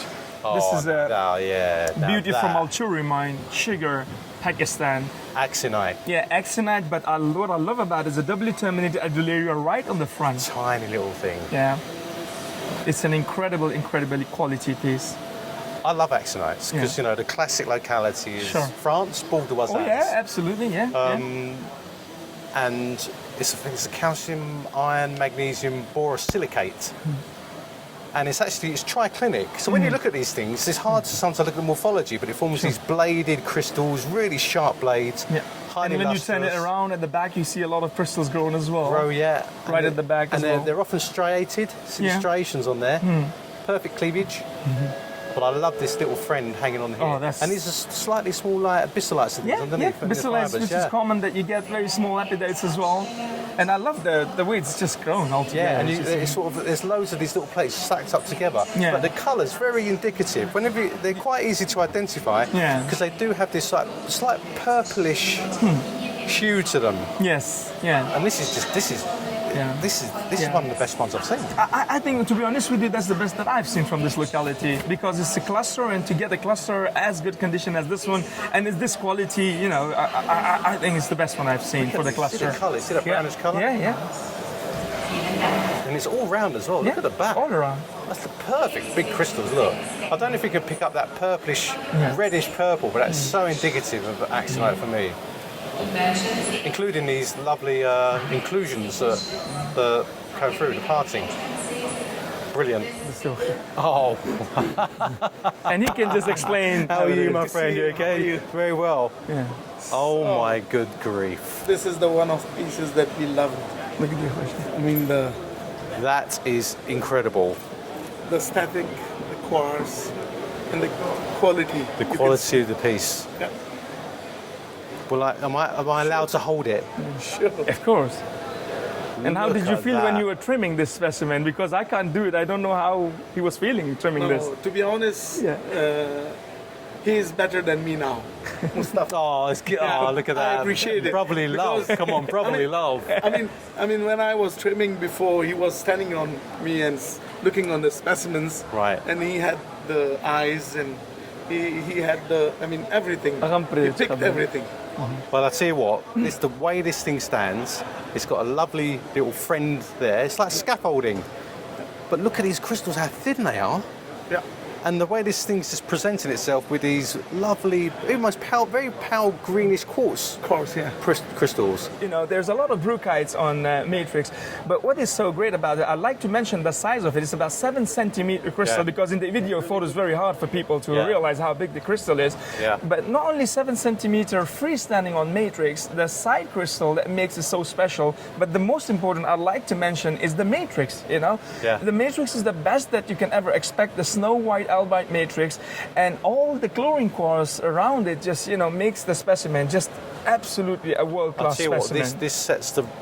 This is a beauty from Al-Churi mine, sugar, Pakistan. Axonite. Yeah, Axonite, but what I love about it is a doubly terminated adularia right on the front. Tiny little thing. Yeah. It's an incredibly quality piece. I love axonites because, you know, the classic locality is France, Bordeaux. Oh, yeah, absolutely, yeah. And it's a calcium, iron, magnesium, borosilicate. And it's triclinic. So when you look at these things, it's hard to sometimes look at the morphology, but it forms these bladed crystals, really sharp blades. Yeah. Highly And when lustrous. you turn it around at the back, you see a lot of crystals growing as well. Yeah. Right at the back as well. And they're often striated, see the striations on there. Perfect cleavage. But I love this little friend hanging on here. Oh, that's... And these are slightly small bistolites underneath. Bistolites, which is common that you get very small epidates as well. And I love the way it's just grown altogether. Yeah, and there's loads of these little plates stacked up together. Yeah. But the colour's very indicative. They're quite easy to identify because they do have this slight purplish hue to them. Yes, yeah. And this is one of the best ones I've seen. I think, to be honest with you, that's the best that I've seen from this locality because it's a cluster, and to get a cluster as good condition as this one, and it's this quality, you know, I think it's the best one I've seen for the cluster. See the colour, see that brownish colour? Yeah. And it's all round as well. Look at the back. All around. That's the perfect big crystals. Look, I don't know if you can pick up that purplish, reddish purple, but that's so indicative of axonite for me. Including these lovely inclusions that go through the parting. Brilliant. Oh. And he can just explain. How are you, my friend? You okay? Very well. Yeah. Oh my good grief. This is the one of the pieces that we love. Look at the question. I mean, that is incredible. The static, the quartz, and the quality. The quality of the piece. Yeah. Well, am I allowed to hold it? Sure. Of course. And how Look did you at feel when that. you were trimming this specimen? Because I can't do it. I don't know how he was feeling trimming this. To be honest, he is better than me now. Mustafa. Oh, it's good. Oh, look at that. I appreciate it. Brotherly love. Come on, brotherly love. I mean, when I was trimming before, he was standing on me and looking on the specimens. Right. And he had the eyes and he had everything. He picked everything. Well, I tell you what, it's the way this thing stands. It's got a lovely little friend there. It's like scaffolding. But look at these crystals, how thin they are. Yeah. And the way this thing's just presenting itself with these lovely, almost pale, very pale greenish quartz. Quartz, yeah. Crystals. You know, there's a lot of brucites on matrix, but what is so great about it, I'd like to mention the size of it. It's about 7 centimeter crystal because in the video photo it's very hard for people to realize how big the crystal is. Yeah. But not only 7 centimeter freestanding on matrix, the side crystal that makes it so special, but the most important I'd like to mention is the matrix, you know. Yeah. The matrix is the best that you can ever expect, the snow white albite matrix, and all the chlorine quartz around it just, you know, makes the specimen just absolutely a world-class I'll tell you specimen. what, this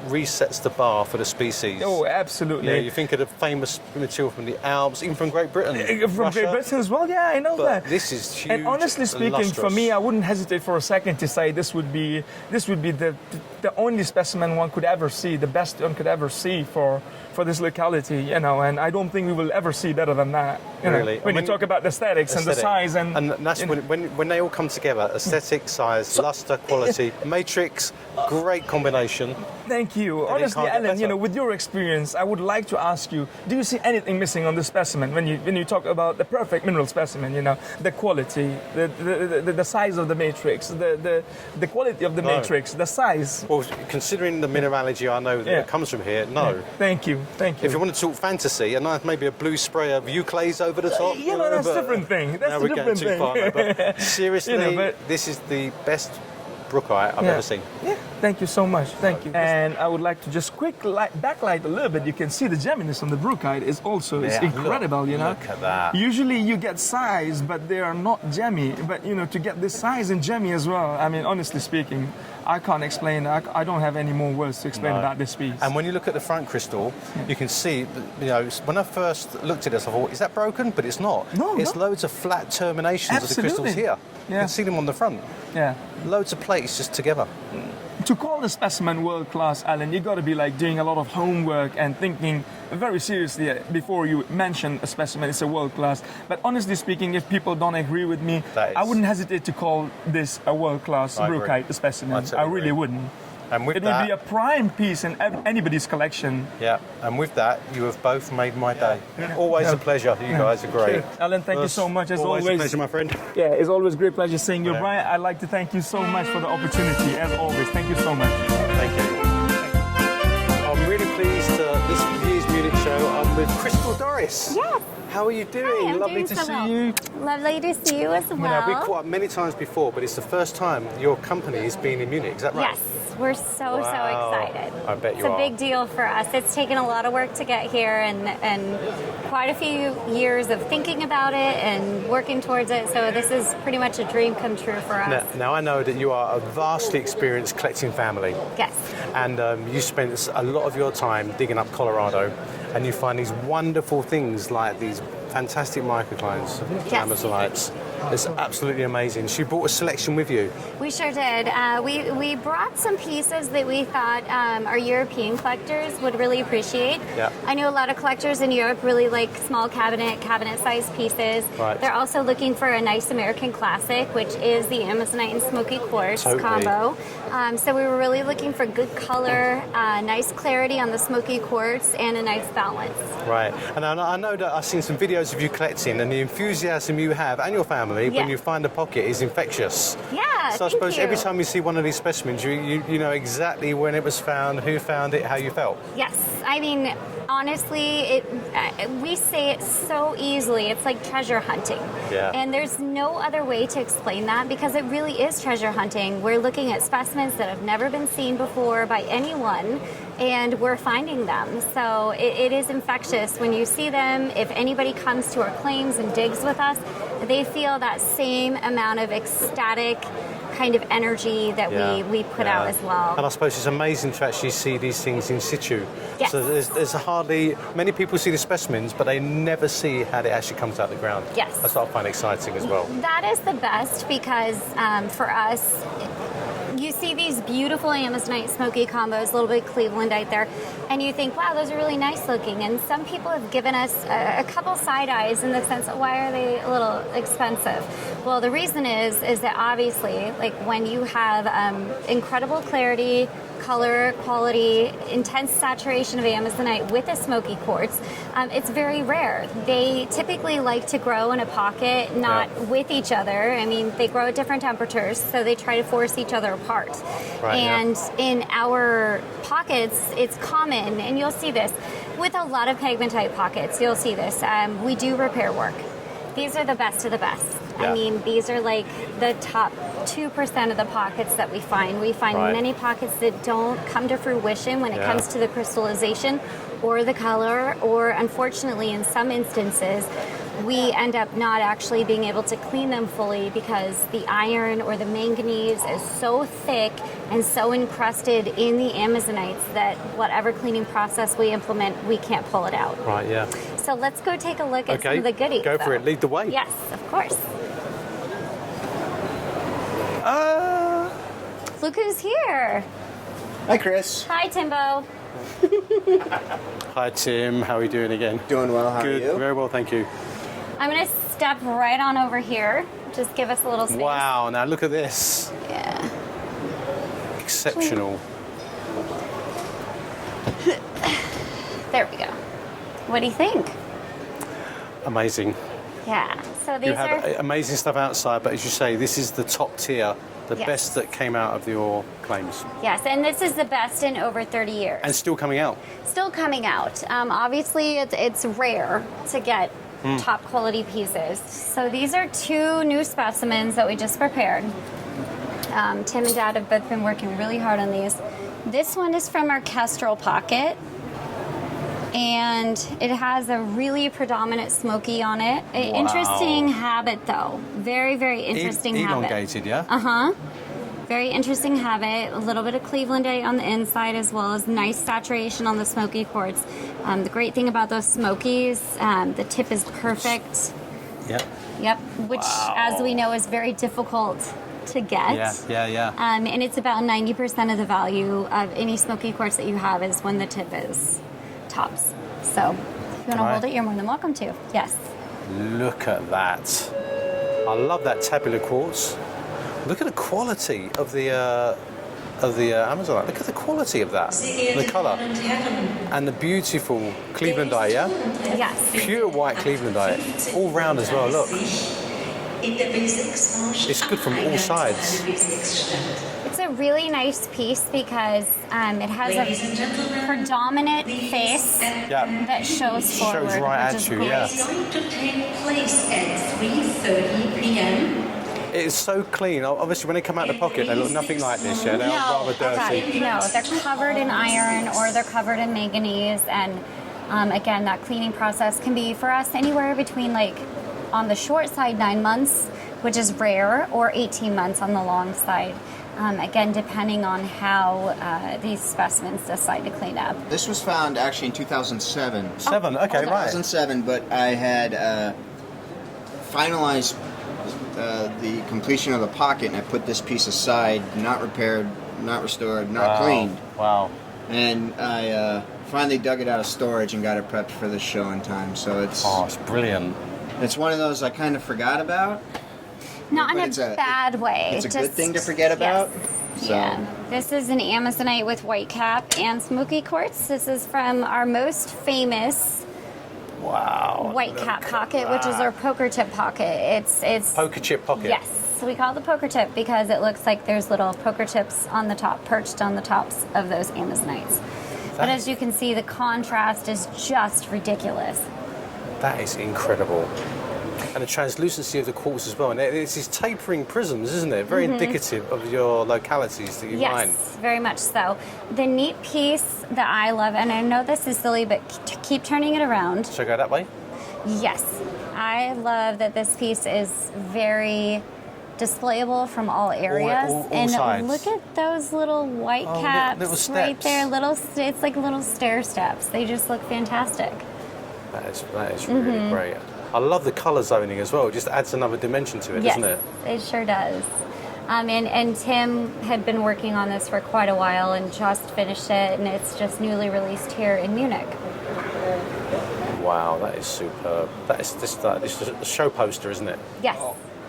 resets the bar for the species. Oh, absolutely. Yeah, you think of the famous material from the Alps, even from Great Britain. From Russia. Great Britain as well, yeah, I know that. This is huge. And honestly speaking, for me, I wouldn't hesitate for a second to say this would be the only specimen one could ever see, the best one could ever see for this locality, you know, and I don't think we will ever see better than that. You Really? know, when you talk about the aesthetics and the size and that's when they all come together, aesthetic, size, luster, quality, matrix, great combination. Thank you. And Honestly, it can't get Alan, you better. know, with your experience, I would like to ask you, do you see anything missing on the specimen when you talk about the perfect mineral specimen, you know, the quality, the size of the matrix, the quality of the matrix, the size? Well, considering the mineralogy I know that comes from here, no. Yeah. Thank you. If you want to talk fantasy, and maybe a blue spray of Euclays over the top. You know, that's a different thing. That's now a we're different getting too thing. far now, but seriously, You know, this is the best brookite I've ever seen. Yeah, thank you so much. Thank you. And I would like to just backlight a little bit. You can see the gemminess on the brookite is also it's incredible, you know. Look at that. Usually you get size, but they are not gemmy. But you know, to get this size and gemmy as well, I mean, honestly speaking, I can't explain. I don't have any more words to explain about this piece. And when you look at the front crystal, you can see, you know, when I first looked at this, I thought, is that broken? But it's not. No, it's loads of flat terminations of the Absolutely. crystals here. You can see them on the front. Yeah. Loads of plates just together. To call the specimen world class, Alan, you got to be like doing a lot of homework and thinking very seriously before you mention a specimen is a world class. But honestly speaking, if people don't agree with me, I wouldn't hesitate to call this a world class brookite specimen. I really wouldn't. And with it would be a prime piece in anybody's collection. Yeah, and with that, you have both made my day. Always a pleasure. You guys are great. Alan, thank you so much. As always a pleasure, my friend. Yeah, it's always a great pleasure seeing you, Brian. I'd like to thank you so much for the opportunity, as always. Thank you so much. Thank you. I'm really pleased this year's Munich Show. I'm with Crystal Doris. Yes. How are you doing? Hi, I'm Lovely doing to so see well. you. Lovely to see you as well. Now, we caught up many times before, but it's the first time your company has been in Munich. Is that right? Yes. We're so excited. I bet it's a big deal for us. It's taken a lot of work to get here and quite a few years of thinking about it and working towards it. So this is pretty much a dream come true for us. Now I know that you are a vastly experienced collecting family. Yes. And you spent a lot of your time digging up Colorado, and you find these wonderful things like these fantastic microclines, amazonites. It's absolutely amazing. She brought a selection with you. We sure did. We brought some pieces that we thought our European collectors would really appreciate. Yeah. I know a lot of collectors in Europe really like small cabinet-sized pieces. Right. They're also looking for a nice American classic, which is the Amazonite and Smoky Quartz combo. So we were really looking for good color, nice clarity on the Smoky Quartz, and a nice balance. Right. And I know that I've seen some videos of you collecting, and the enthusiasm you have and your family when you find a pocket is infectious. Yeah, so I suppose every time you see one of these specimens, you know exactly when it was found, who found it, how you felt. Yes. I mean, honestly, we say it so easily. It's like treasure hunting. Yeah. And there's no other way to explain that because it really is treasure hunting. We're looking at specimens that have never been seen before by anyone, and we're finding them. So it is infectious when you see them. If anybody comes to our claims and digs with us, they feel that same amount of ecstatic kind of energy that we put out as well. And I suppose it's amazing to actually see these things in situ. Yes. So there's hardly, many people see the specimens, but they never see how it actually comes out of the ground. Yes. That's what I find exciting as well. That is the best because for us, you see these beautiful Amazonite Smoky combos, a little bit of Clevelandite there, and you think, wow, those are really nice looking. And some people have given us a couple side eyes in the sense of why are they a little expensive? Well, the reason is that obviously, like when you have incredible clarity, color, quality, intense saturation of Amazonite with a smoky quartz, it's very rare. They typically like to grow in a pocket, not with each other. I mean, they grow at different temperatures, so they try to force each other apart. Right, and in our pockets, it's common, and you'll see this with a lot of pegmatite pockets, you'll see this. We do repair work. These are the best of the best. I mean, these are like the top 2% of the pockets that we find. We find many pockets that don't come to fruition when it comes to the crystallization or the color, or unfortunately in some instances, we end up not actually being able to clean them fully because the iron or the manganese is so thick and so encrusted in the amazonites that whatever cleaning process we implement, we can't pull it out. Right, yeah. So let's go take a look at some of the goodies. Go for it. Lead the way. Yes, of course. Look who's here. Hi, Chris. Hi, Timbo. Hi, Tim. How are you doing again? Doing well. How are you? Very well, thank you. I'm going to step right on over here. Just give us a little space. Wow, now look at this. Yeah. Exceptional. There we go. What do you think? Amazing. Yeah. So these You have are amazing stuff outside, but as you say, this is the top tier, the best that came out of your claims. Yes, and this is the best in over 30 years. And still coming out. Still coming out. Obviously, it's rare to get top quality pieces. So these are two new specimens that we just prepared. Tim and Dad have both been working really hard on these. This one is from our Kestrel pocket, and it has a really predominant smoky on it. Interesting habit, though. Very, very interesting habit. Elongated, yeah? Uh-huh. Very interesting habit. A little bit of Clevelandite on the inside, as well as nice saturation on the smoky quartz. The great thing about those smokies, the tip is perfect. Yep. Yep, which, as we know, is very difficult to get. Yeah. And it's about 90% of the value of any smoky quartz that you have is when the tip is tops. So if you want to hold it, you're more than welcome to. Yes. Look at that. I love that tabular quartz. Look at the quality of the Amazonite. Look at the quality of that. The colour. And the beautiful Clevelandite, yeah? Yes. Pure white Clevelandite. All round as well, look. It's good from all sides. It's a really nice piece because it has a predominant face that shows forward. Shows right at you, yeah. It's going to take place at 3:30 p.m. It's so clean. Obviously, when they come out of the pocket, they look nothing like this, yeah? They're rather dirty. No, they're covered in iron or they're covered in manganese. And again, that cleaning process can be for us anywhere between, like, on the short side, 9 months, which is rare, or 18 months on the long side. Again, depending on how these specimens decide to clean up. This was found actually in 2007. Okay, right. 2007, but I had finalized the completion of the pocket, and I put this piece aside, not repaired, not restored, not cleaned. Wow. And I finally dug it out of storage and got it prepped for the show in time. So it's brilliant. It's one of those I kind of forgot about. Not in a bad way. It's a good thing to forget about. Yes. So. Yeah. This is an Amazonite with white cap and smoky quartz. This is from our most famous white cap pocket, which is our poker tip pocket. It's poker chip pocket. Yes, we call it the poker tip because it looks like there's little poker chips on the top, perched on the tops of those Amazonites. But as you can see, the contrast is just ridiculous. That is incredible. And the translucency of the quartz as well. And it's these tapering prisms, isn't it? Very indicative of your localities that you mine. Yes, very much so. The neat piece that I love, and I know this is silly, but keep turning it around. Should I go that way? Yes. I love that this piece is very displayable from all areas. All and sides. Look at those little white caps little right steps. there. It's like little stair steps. They just look fantastic. That is really great. I love the colour zoning as well. It just adds another dimension to it, doesn't it? It sure does. And Tim had been working on this for quite a while and just finished it, and it's just newly released here in Munich. Wow, that is superb. This is a show poster, isn't it? Yes.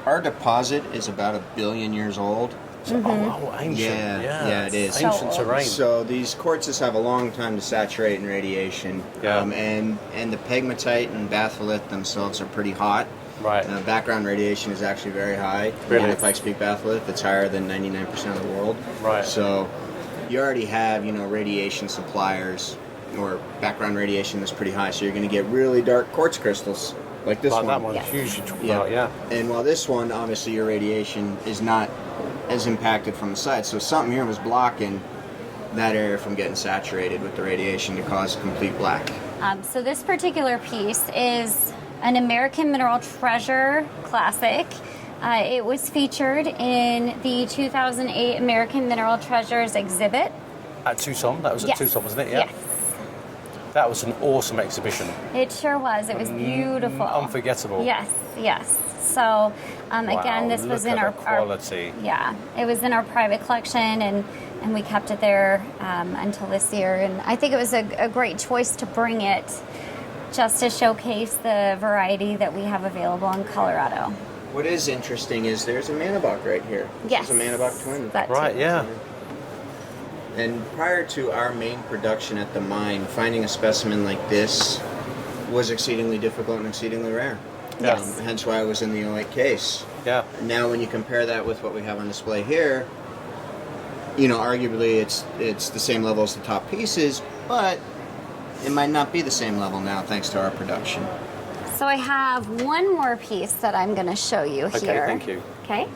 Our deposit is about 1 billion years old. Ancient. Yeah, it is. Ancient terrain. So these quartzes have a long time to saturate in radiation. Yeah. And the pegmatite and batholith themselves are pretty hot. Right. Background radiation is actually very high. Really? In the Pikes Peak batholith, it's higher than 99% of the world. Right. So you already have, radiation suppliers or background radiation that's pretty high. So you're going to get really dark quartz crystals like this one. That one, huge. Yeah. And while this one, obviously, your radiation is not as impacted from the side. So something here was blocking that area from getting saturated with the radiation to cause complete black. So this particular piece is an American Mineral Treasure Classic. It was featured in the 2008 American Mineral Treasures exhibit. At Tucson? That was at Tucson, wasn't it? Yeah. Yes. That was an awesome exhibition. It sure was. It was beautiful. Unforgettable. Yes. So again, this was in our quality. It was in our private collection, and we kept it there until this year. And I think it was a great choice to bring it just to showcase the variety that we have available in Colorado. What is interesting is there's a Manabok right here. Yes. There's a Manabok twin. Right, yeah. And prior to our main production at the mine, finding a specimen like this was exceedingly difficult and exceedingly rare. Yes. Hence why it was in the 08 case. Yeah. Now when you compare that with what we have on display here, arguably it's the same level as the top pieces, but it might not be the same level now thanks to our production. So I have one more piece that I'm going to show you here. Okay, thank you. Okay.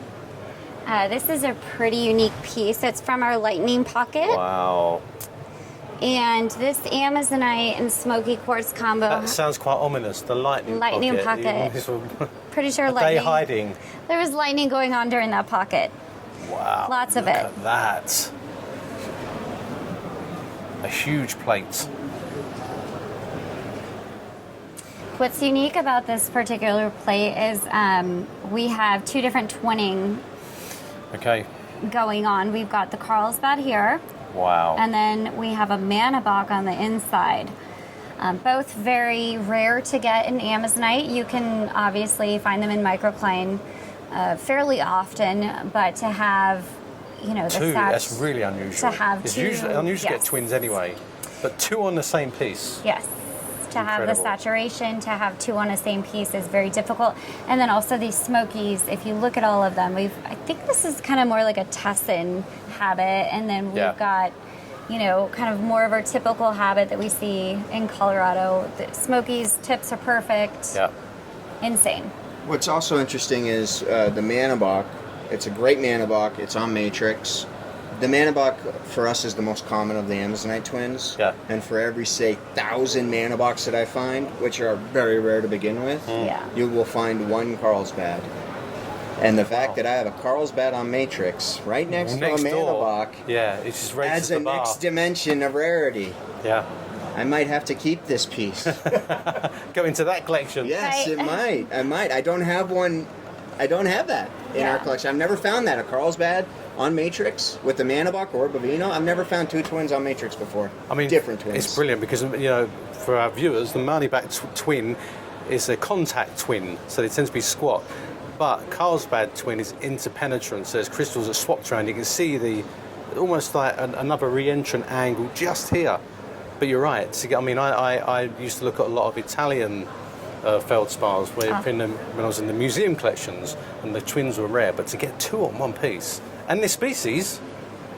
This is a pretty unique piece. It's from our lightning pocket. Wow. And this Amazonite and smoky quartz combo. That sounds quite ominous. The lightning pocket. Pretty sure lightning. lightning. Hiding. There was lightning going on during that pocket. Wow. Lots of look it. At that. A huge plate. What's unique about this particular plate is we have two different twinning going on. We've got the Carlsbad here. Wow. And then we have a Manabach on the inside. Both very rare to get in Amazonite. You can obviously find them in microcline fairly often, but to have, you know, the two, that's really unusual. To have it's two, usually unusual to get twins anyway, but two on the same piece. Yes. To have the saturation, to have two on the same piece is very difficult. And then also these smokies, if you look at all of them, I think this is kind of more like a Tessin habit, and then we've got, you know, kind of more of our typical habit that we see in Colorado. The smokies tips are perfect. Yeah. Insane. What's also interesting is the Manabach. It's a great Manabach. It's on matrix. The Manabach for us is the most common of the Amazonite twins. Yeah. And for every, say, 1,000 Manabachs that I find, which are very rare to begin with, you will find one Carlsbad. And the fact that I have a Carlsbad on matrix right next to a Manabach it just raises adds the a bar. next dimension of rarity. Yeah. I might have to keep this piece. Go into that collection. Yes, it might. I might. I don't have one. I don't have that in our collection. I've never found that. A Carlsbad on matrix with the Manabach or Bovino. I've never found two twins on matrix before. I mean, different twins. It's brilliant because, you know, for our viewers, the Manabach twin is a contact twin, so they tend to be squat. But Carlsbad twin is interpenetrant, so as crystals are swapped around, you can see the almost like another re-entrant angle just here. But you're right. I mean, I used to look at a lot of Italian feldspars when I was in the museum collections, and the twins were rare. But to get two on one piece, and this species,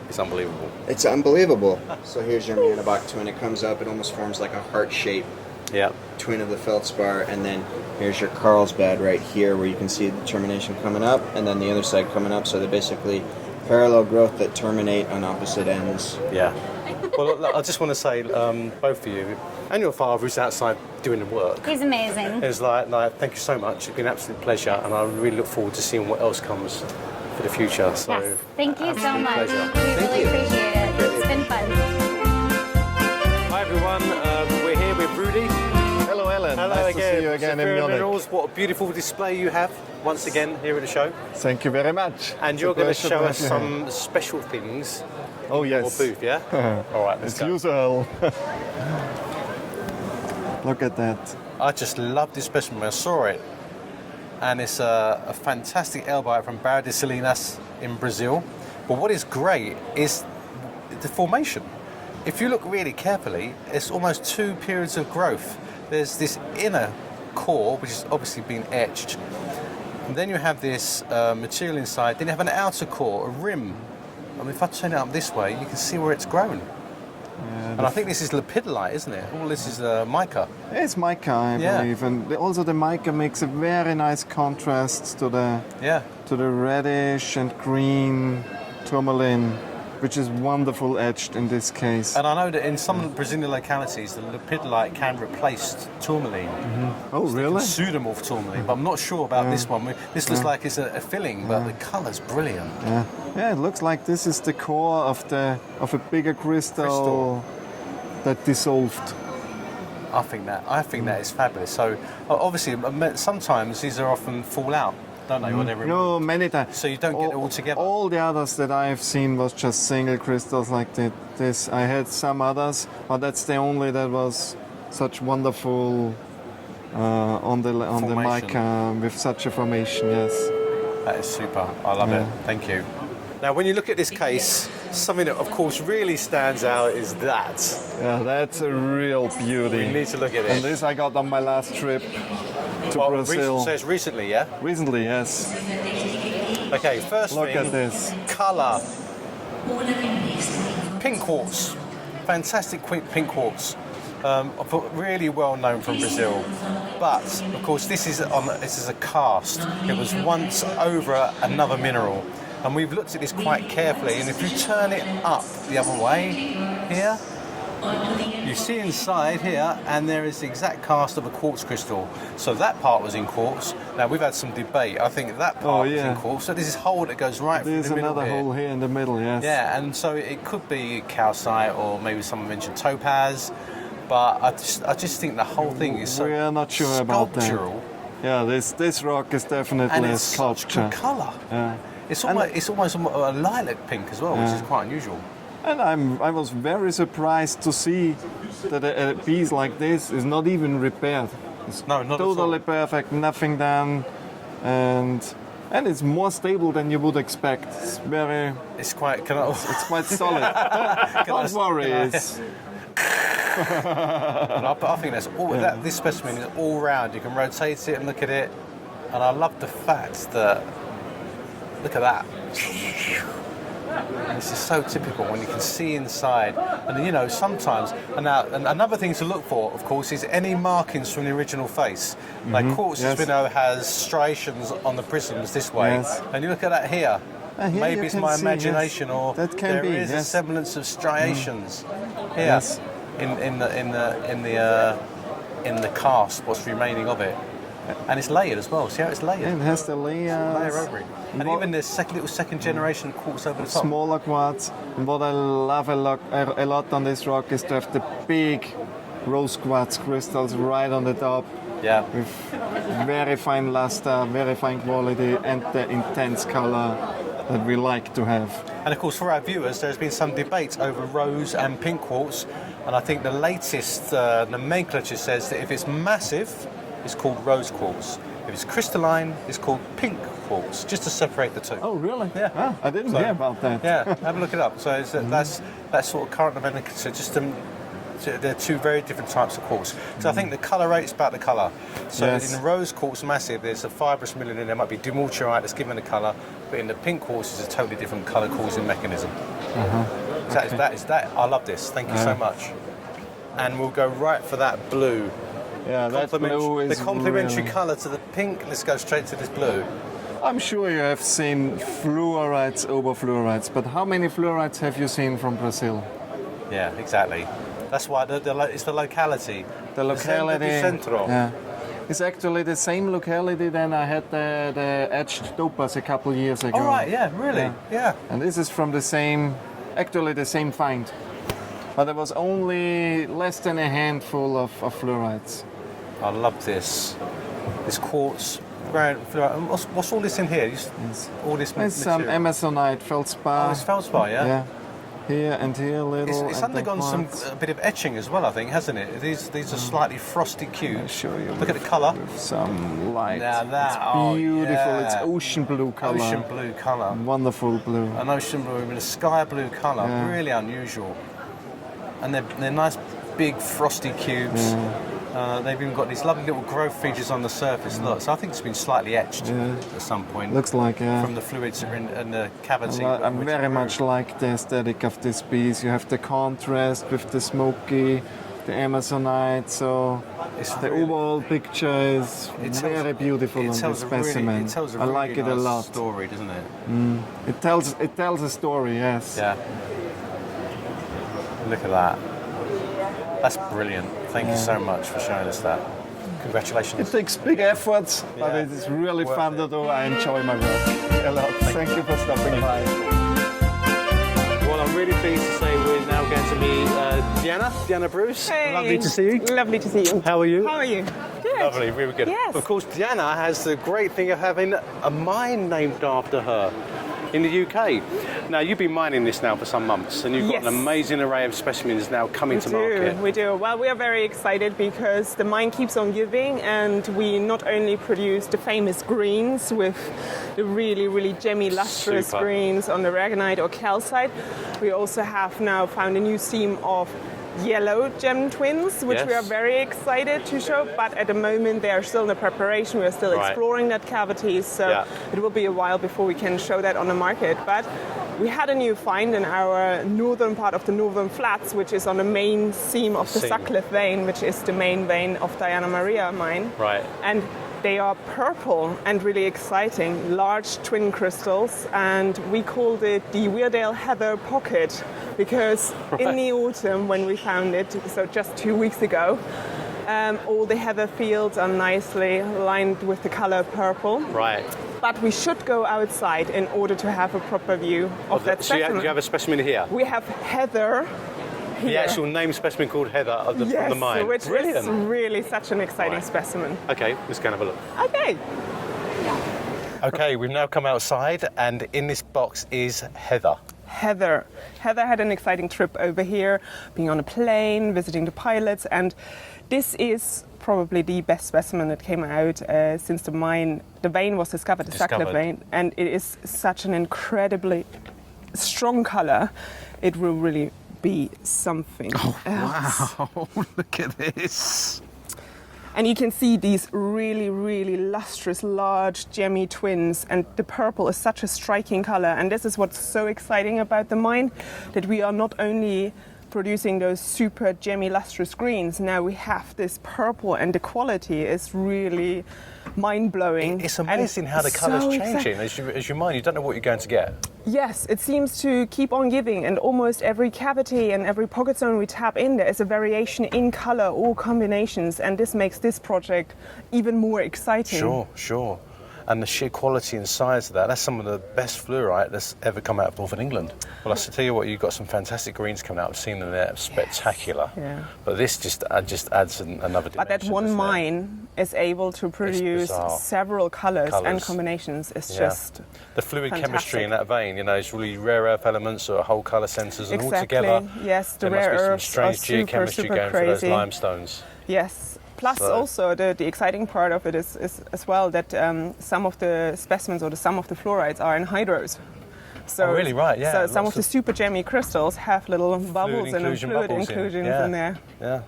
it's unbelievable. It's unbelievable. So here's your Manabach twin. It comes up. It almost forms like a heart shape. Yeah. Twin of the feldspar, and then here's your Carlsbad right here, where you can see the termination coming up, and then the other side coming up. So they're basically parallel growth that terminate on opposite ends. Yeah. Well, look, I just want to say, both of you, and your father who's outside doing the work. He's amazing. It's like, thank you so much. It's been an absolute pleasure, and I really look forward to seeing what else comes for the future. So, yes. Thank you so much. Pleasure. We really appreciate it. It's been fun. Hi everyone, we're here with Rudy. Hello, Alan. Hello nice again. to see you again in Saphira Munich. Minerals. What a beautiful display you have once again here at the show. Thank you very much. And It's you're a going to pleasure show to us have you here. some special things. Oh yes. Or booth, yeah? All right, let's As go. usual. Look at that. I just love this specimen. I saw it, and it's a fantastic elbite from Barra de Salinas in Brazil. But what is great is the formation. If you look really carefully, it's almost two periods of growth. There's this inner core, which is obviously been etched. And then you have this material inside. Then you have an outer core, a rim. I mean, if I turn it up this way, you can see where it's grown. And I think this is lepidolite, isn't it? All this is mica. It's mica, I believe, and also the mica makes a very nice contrast to the reddish and green tourmaline, which is wonderful etched in this case. And I know that in some Brazilian localities, the lepidolite can replace tourmaline. Mm-hmm. Oh, so really? Pseudomorph tourmaline, but I'm not sure about this one. This looks like it's a filling, but the colour's brilliant. Yeah, it looks like this is the core of a bigger crystal that dissolved. I think that is fabulous. So obviously, sometimes these are often fall out, don't they? No, many times. So you don't get it all together. All the others that I've seen was just single crystals like this. I had some others, but that's the only that was such wonderful on the mica with such a formation. Yes. That is super. I love it. Thank you. Now, when you look at this case, something that, of course, really stands out is that. Yeah, that's a real beauty. We need to look at it. And this I got on my last trip to Brazil. So it's recently, yeah? Recently, yes. Okay, first look thing, at this. Colour. Pink quartz. Fantastic pink quartz. Really well known from Brazil. But, of course, this is a cast. It was once over another mineral. And we've looked at this quite carefully, and if you turn it up the other way here, you see inside here, and there is the exact cast of a quartz crystal. So that part was in quartz. Now we've had some debate. I think that part was in quartz. So there's this hole that goes right through the middle. There's another hole here in the middle, yes. Yeah, and so it could be calcite, or maybe someone mentioned topaz. But I just think the whole thing is so we are not sure about that. Yeah, this rock is definitely a sculpture. And it's such good colour. Yeah. It's almost a lilac pink as well, which is quite unusual. And I was very surprised to see that a piece like this is not even repaired. It's not totally perfect, nothing done, and it's more stable than you would expect. It's quite solid. Don't worry. I think that's all. This specimen is all round. You can rotate it and look at it, and I love the fact that. Look at that. This is so typical when you can see inside. And you know, sometimes, and another thing to look for, of course, is any markings from the original face. Like quartz, as we know, has striations on the prisms this way. And you look at that here. Maybe it's my imagination, or there is a semblance of striations here in the cast, what's remaining of it. And it's layered as well. See how it's layered? It has the layers. Layer over it. And even this second generation quartz over the top. Smaller quartz. And what I love a lot on this rock is to have the big rose quartz crystals right on the top. Yeah. With very fine luster, very fine quality, and the intense color that we like to have. And of course, for our viewers, there's been some debate over rose and pink quartz. And I think the latest nomenclature says that if it's massive, it's called rose quartz. If it's crystalline, it's called pink quartz, just to separate the two. Oh, really? Yeah. Ah, I didn't hear about that. Yeah, have a look it up. So that's sort of current nomenclature. They're two very different types of quartz. So I think the colour rate's about the colour. So in rose quartz massive, there's a fibrous milling in there. Might be demulturite that's giving the colour, but in the pink quartz, is a totally different colour causing mechanism. That is that. I love this. Thank you so much. And we'll go right for that blue. Yeah, that blue is the complementary really... colour to the pink. Let's go straight to this blue. I'm sure you have seen fluorites over fluorites, but how many fluorites have you seen from Brazil? Yeah, exactly. That's why it's the locality. The locality. Centro. Yeah. It's actually the same locality than I had the etched topaz a couple years ago. Oh, right, yeah, really? Yeah. And this is from the same find. But there was only less than a handful of fluorites. I love this. This quartz. What's all this in here? All this material? It's some amazonite, feldspar. Oh, it's feldspar, yeah? Yeah. Here and here, little. It's undergone a bit of etching as well, I think, hasn't it? These are slightly frosty cubes. I'll show you. Look at the colour. With some light. Now that, it's beautiful. It's ocean blue colour. Ocean blue colour. Wonderful blue. An ocean blue with a sky blue colour. Yeah. Really unusual. And they're nice, big, frosty cubes. Yeah. They've even got these lovely little growth features on the surface. Look, so I think it's been slightly etched at some point. Looks like, yeah. From the fluids that are in the cavity. I very much like the aesthetic of this piece. You have the contrast with the smoky, the amazonite. So the overall picture is very beautiful on this specimen. It tells a really like it a lot. Story, doesn't it? It tells a story. Yes. Yeah. Look at that. That's brilliant. Thank you so much for showing us that. Congratulations. It takes big efforts, but it is really fun to do. I enjoy my work a lot. Thank you for stopping by. Well, I'm really pleased to say we're now going to meet Diana Bruce. Hey. Lovely to see you. Lovely to see you. How are you? How are you? Good. Lovely, really good. Yes. Of course, Diana has the great thing of having a mine named after her in the UK. Now, you've been mining this now for some months, and you've got an amazing array of specimens now coming to market. We do. Well, we are very excited because the mine keeps on giving, and we not only produce the famous greens with the really, really gemmy, lustrous greens on the aragonite or calcite, we also have now found a new seam of yellow gem twins, which we are very excited to show, but at the moment they are still in the preparation. We are still exploring that cavity, so it will be a while before we can show that on the market. But we had a new find in our northern part of the Northern Flats, which is on the main seam of the Sutcliffe vein, which is the main vein of Diana Maria mine. Right. And they are purple and really exciting, large twin crystals, and we called it the Weardale Heather Pocket because in the autumn when we found it, so just 2 weeks ago, all the heather fields are nicely lined with the color purple. Right. But we should go outside in order to have a proper view of that So specimen. you have a specimen here? We have heather here. The actual name specimen called Heather of the, from the mine. Which Brilliant. is really such an exciting specimen. Okay, let's go and have a look. Okay. Okay, we've now come outside, and in this box is Heather. Heather had an exciting trip over here, being on a plane, visiting the pilots, and this is probably the best specimen that came out since the vein was discovered, the Sackler vein, and it is such an incredibly strong color. It will really be something else. Wow, look at this. And you can see these really, really lustrous, large, gemmy twins, and the purple is such a striking color. And this is what's so exciting about the mine, that we are not only producing those super gemmy, lustrous greens, now we have this purple, and the quality is really mind-blowing. It's amazing how the colour's changing as you mine. You don't know what you're going to get. Yes, it seems to keep on giving, and almost every cavity and every pocket zone we tap in, there is a variation in colour or combinations, and this makes this project even more exciting. Sure. And the sheer quality and size of that's some of the best fluorite that's ever come out of Northern England. Well, I tell you what, you've got some fantastic greens coming out. I've seen them there, spectacular. Yeah. But this just adds another dimension. But that one mine is able to produce several colours and combinations. It's just the fluid fantastic. Chemistry in that vein, it's really rare earth elements or whole colour sensors, and all together. Yes, the there rare must be earths some strange geochemistry super going crazy. for those limestones. Yes. Plus, also the exciting part of it is as well that some of the specimens or some of the fluorides are in hydros. So, really? Right, yeah. So some of the super gemmy crystals have little bubbles and fluid inclusions in there. Yeah.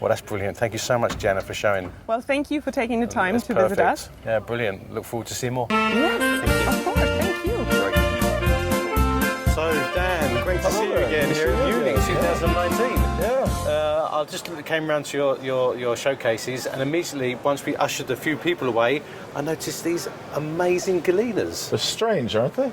Well, that's brilliant. Thank you so much, Jenna, for showing. Well, thank you for taking the time to visit us. Yeah, brilliant. Look forward to seeing more. Yes, of course. Thank you. Great. So, Dan, great to see you again here at Munich 2019. I just came around to your showcases, and immediately, once we ushered a few people away, I noticed these amazing galenas. They're strange, aren't they?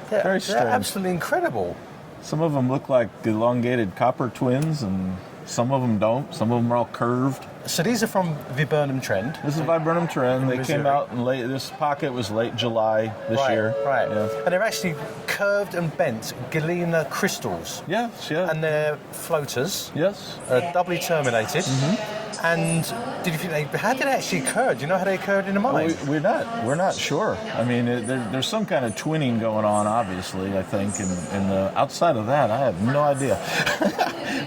Very strange. They're absolutely incredible. Some of them look like elongated copper twins, and some of them don't. Some of them are all curved. So these are from Viburnum Trend. This is Viburnum Trend. They came out in this pocket was late July this year. Right. Yeah. And they're actually curved and bent galena crystals. Yes, yeah. And they're floaters. Yes. Doubly terminated. Mm-hmm. And how did they actually occur? Do you know how they occurred in the mine? We're not sure. I mean, there's some kind of twinning going on, obviously. I think, and outside of that, I have no idea.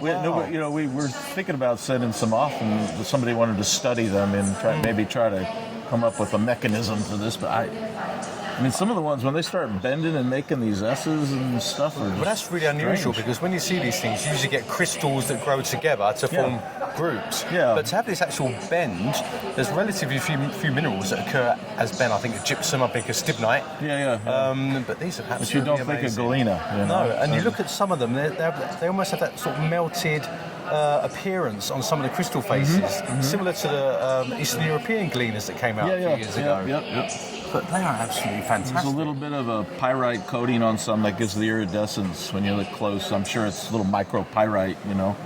We were thinking about sending some off, and somebody wanted to study them and maybe try to come up with a mechanism for this. But I mean, some of the ones, when they start bending and making these S's and stuff, are well, that's really unusual, because when you see these things, you usually get crystals that grow together to form groups. Yeah. But to have this actual bend, there's relatively few minerals that occur as bend. I think a gypsum, I think a stibnite. Yeah. But these are absolutely But you don't amazing. think of galena. No, and you look at some of them, they almost have that sort of melted appearance on some of the crystal faces, similar to the Eastern European galenas that came out a few years ago. Yep. But they are absolutely fantastic. There's a little bit of a pyrite coating on some that gives the iridescence when you look close. I'm sure it's a little micropyrite,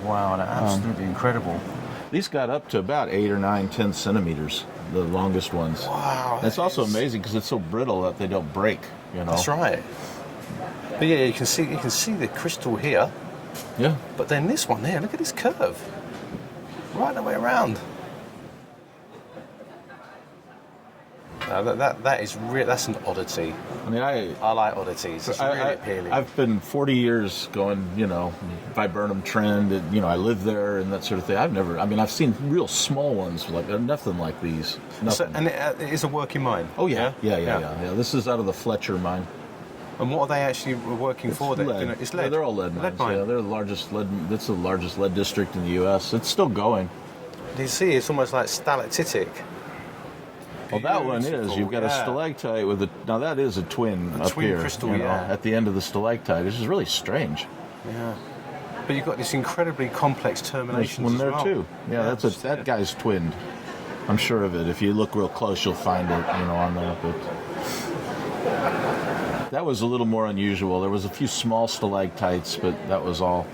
Wow, they're absolutely incredible. These got up to about 8 or 9, 10 centimeters, the longest ones. Wow. And it's also amazing because it's so brittle that they don't break, That's right. But yeah, you can see the crystal here. Yeah. But then this one here, look at this curve. Right the way around. That's an oddity. I mean, I like oddities. It's really appealing. I've been 40 years going, Viburnum Trend, and, I live there and that sort of thing. I've seen real small ones, like nothing like these. Nothing. And it is a working mine? Oh, yeah. Yeah. This is out of the Fletcher mine. And what are they actually working for then? Lead. It's lead. Yeah, they're all lead mines. Mine. Yeah, they're the largest lead. That's the largest lead district in the U.S. It's still going. Do you see? It's almost like stalactitic. Well, that one is. You've got a stalactite with a. Now that is a twin up twin here. crystal, at the end of the stalactite, which is really strange. Yeah. But you've got this incredibly complex termination. There's one there too. Yeah, that guy's twinned. I'm sure of it. If you look real close, you'll find it, on there. But that was a little more unusual. There was a few small stalactites, but that was all.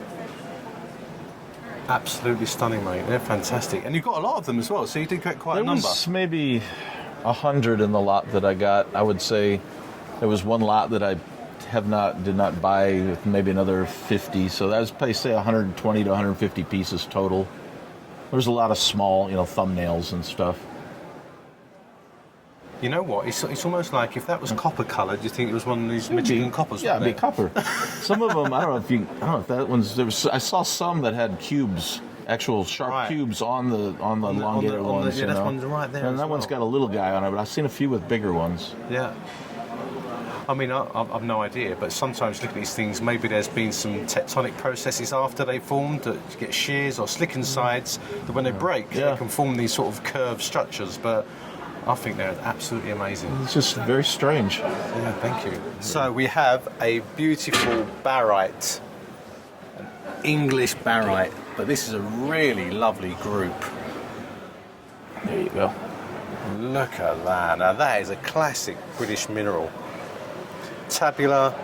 Absolutely stunning, mate. They're fantastic. And you got a lot of them as well, so you did get quite a number. There was maybe 100 in the lot that I got. I would say there was one lot that I did not buy, with maybe another 50. So that was probably, say, 120 to 150 pieces total. There was a lot of small, thumbnails and stuff. You know what? It's almost like if that was copper coloured, you think it was one of these Michigan coppers? Yeah, it'd be copper. Some of them, I don't know if that one's. I saw some that had cubes, actual sharp cubes on the elongated ones. Yeah, that one's right there. And that one's got a little guy on it, but I've seen a few with bigger ones. Yeah. I mean, I've no idea, but sometimes looking at these things, maybe there's been some tectonic processes after they formed that you get shears or slicken sides that when they break, they can form these sort of curved structures, but I think they're absolutely amazing. It's just very strange. Yeah, thank you. So we have a beautiful barite, an English barite, but this is a really lovely group. There you go. Look at that. Now that is a classic British mineral. Tabular,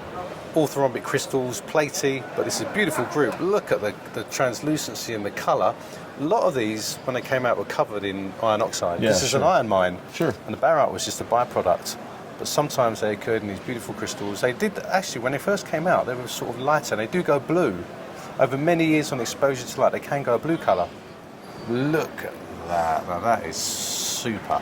orthorhombic crystals, platy, but it's a beautiful group. Look at the translucency and the colour. A lot of these, when they came out, were covered in iron oxide. Yeah, this is an iron mine. Sure. And the barite was just a byproduct. But sometimes they occurred in these beautiful crystals. They did, actually, when they first came out, they were sort of lighter, and they do go blue. Over many years on exposure to light, they can go a blue colour. Look at that. Now that is super.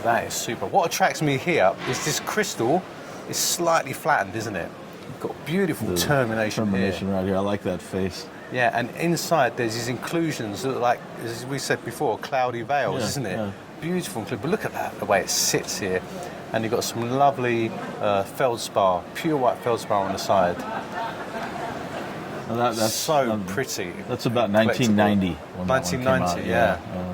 That is super. What attracts me here is this crystal is slightly flattened, isn't it? You've got beautiful termination here. Right here. I like that face. Yeah, and inside there's these inclusions that are like, as we said before, cloudy veils, isn't it? Yeah. Beautiful. But look at that, the way it sits here. And you've got some lovely feldspar, pure white feldspar on the side. Well, that's so pretty. That's about 1990. 1990, yeah. Yeah,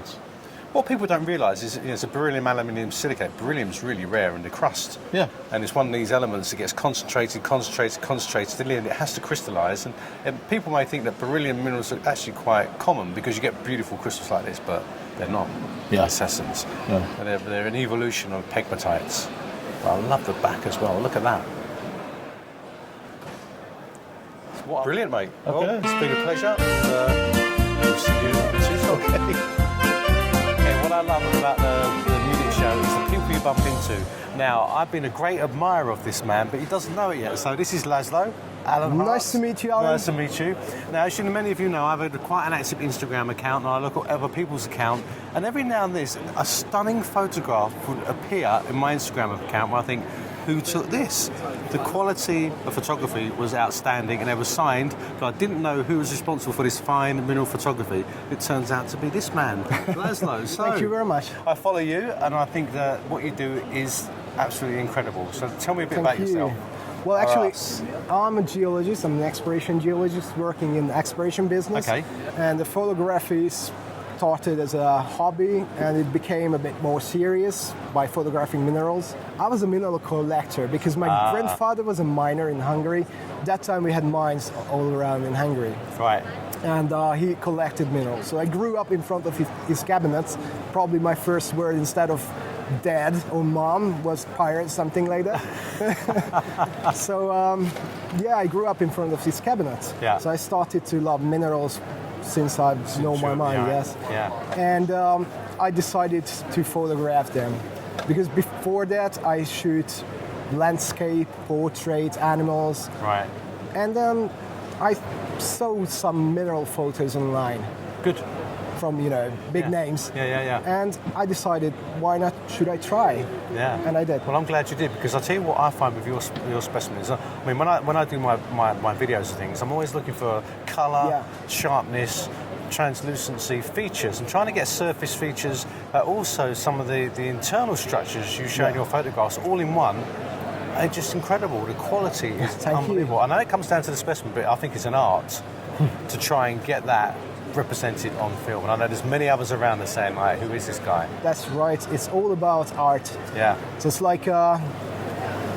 what people don't realise is it's a beryllium aluminium silicate. Beryllium's really rare in the crust. Yeah. And it's one of these elements that gets concentrated, and it has to crystallise. And people may think that beryllium minerals are actually quite common because you get beautiful crystals like this, but they're not. Yeah. It's essence. Yeah. They're an evolution of pegmatites. But I love the back as well. Look at that. Brilliant, mate. Okay. Well, it's been a pleasure. We'll see you soon. Okay. What I love about the Munich Show is the people you bump into. Now, I've been a great admirer of this man, but he doesn't know it yet. So this is Laszlo, Alan Hart. Nice to meet you, Alan. Nice to meet you. Now, as many of you know, I've had quite an active Instagram account, and I look at other people's account, and every now and then a stunning photograph would appear in my Instagram account where I think, who took this? The quality of photography was outstanding, and it was signed, but I didn't know who was responsible for this fine mineral photography. It turns out to be this man, Laszlo. So, thank you very much. I follow you, and I think that what you do is absolutely incredible. So tell me a bit about yourself. Well, actually, I'm a geologist. I'm an exploration geologist working in the exploration business. Okay. And the photography started as a hobby, and it became a bit more serious by photographing minerals. I was a mineral collector because my grandfather was a miner in Hungary. That time we had mines all around in Hungary. Right. And he collected minerals. So I grew up in front of his cabinets. Probably my first word instead of dad or mom was pirate, something like that. So yeah, I grew up in front of his cabinets. Yeah. So I started to love minerals since I know my mind, yes. Yeah. And I decided to photograph them because before that I shoot landscape, portrait, animals. Right. And then I saw some mineral photos online. Good. From, big names. Yeah. And I decided, why not, should I try? Yeah. And I did. Well, I'm glad you did, because I'll tell you what I find with your specimens. I mean, when I do my videos and things, I'm always looking for colour, sharpness, translucency, features. I'm trying to get surface features, also some of the internal structures you show in your photographs, all in one. They're just incredible. The quality is unbelievable. I know it comes down to the specimen, but I think it's an art to try and get that represented on film. And I know there's many others around that saying, like, who is this guy? That's right. It's all about art. Yeah. So it's like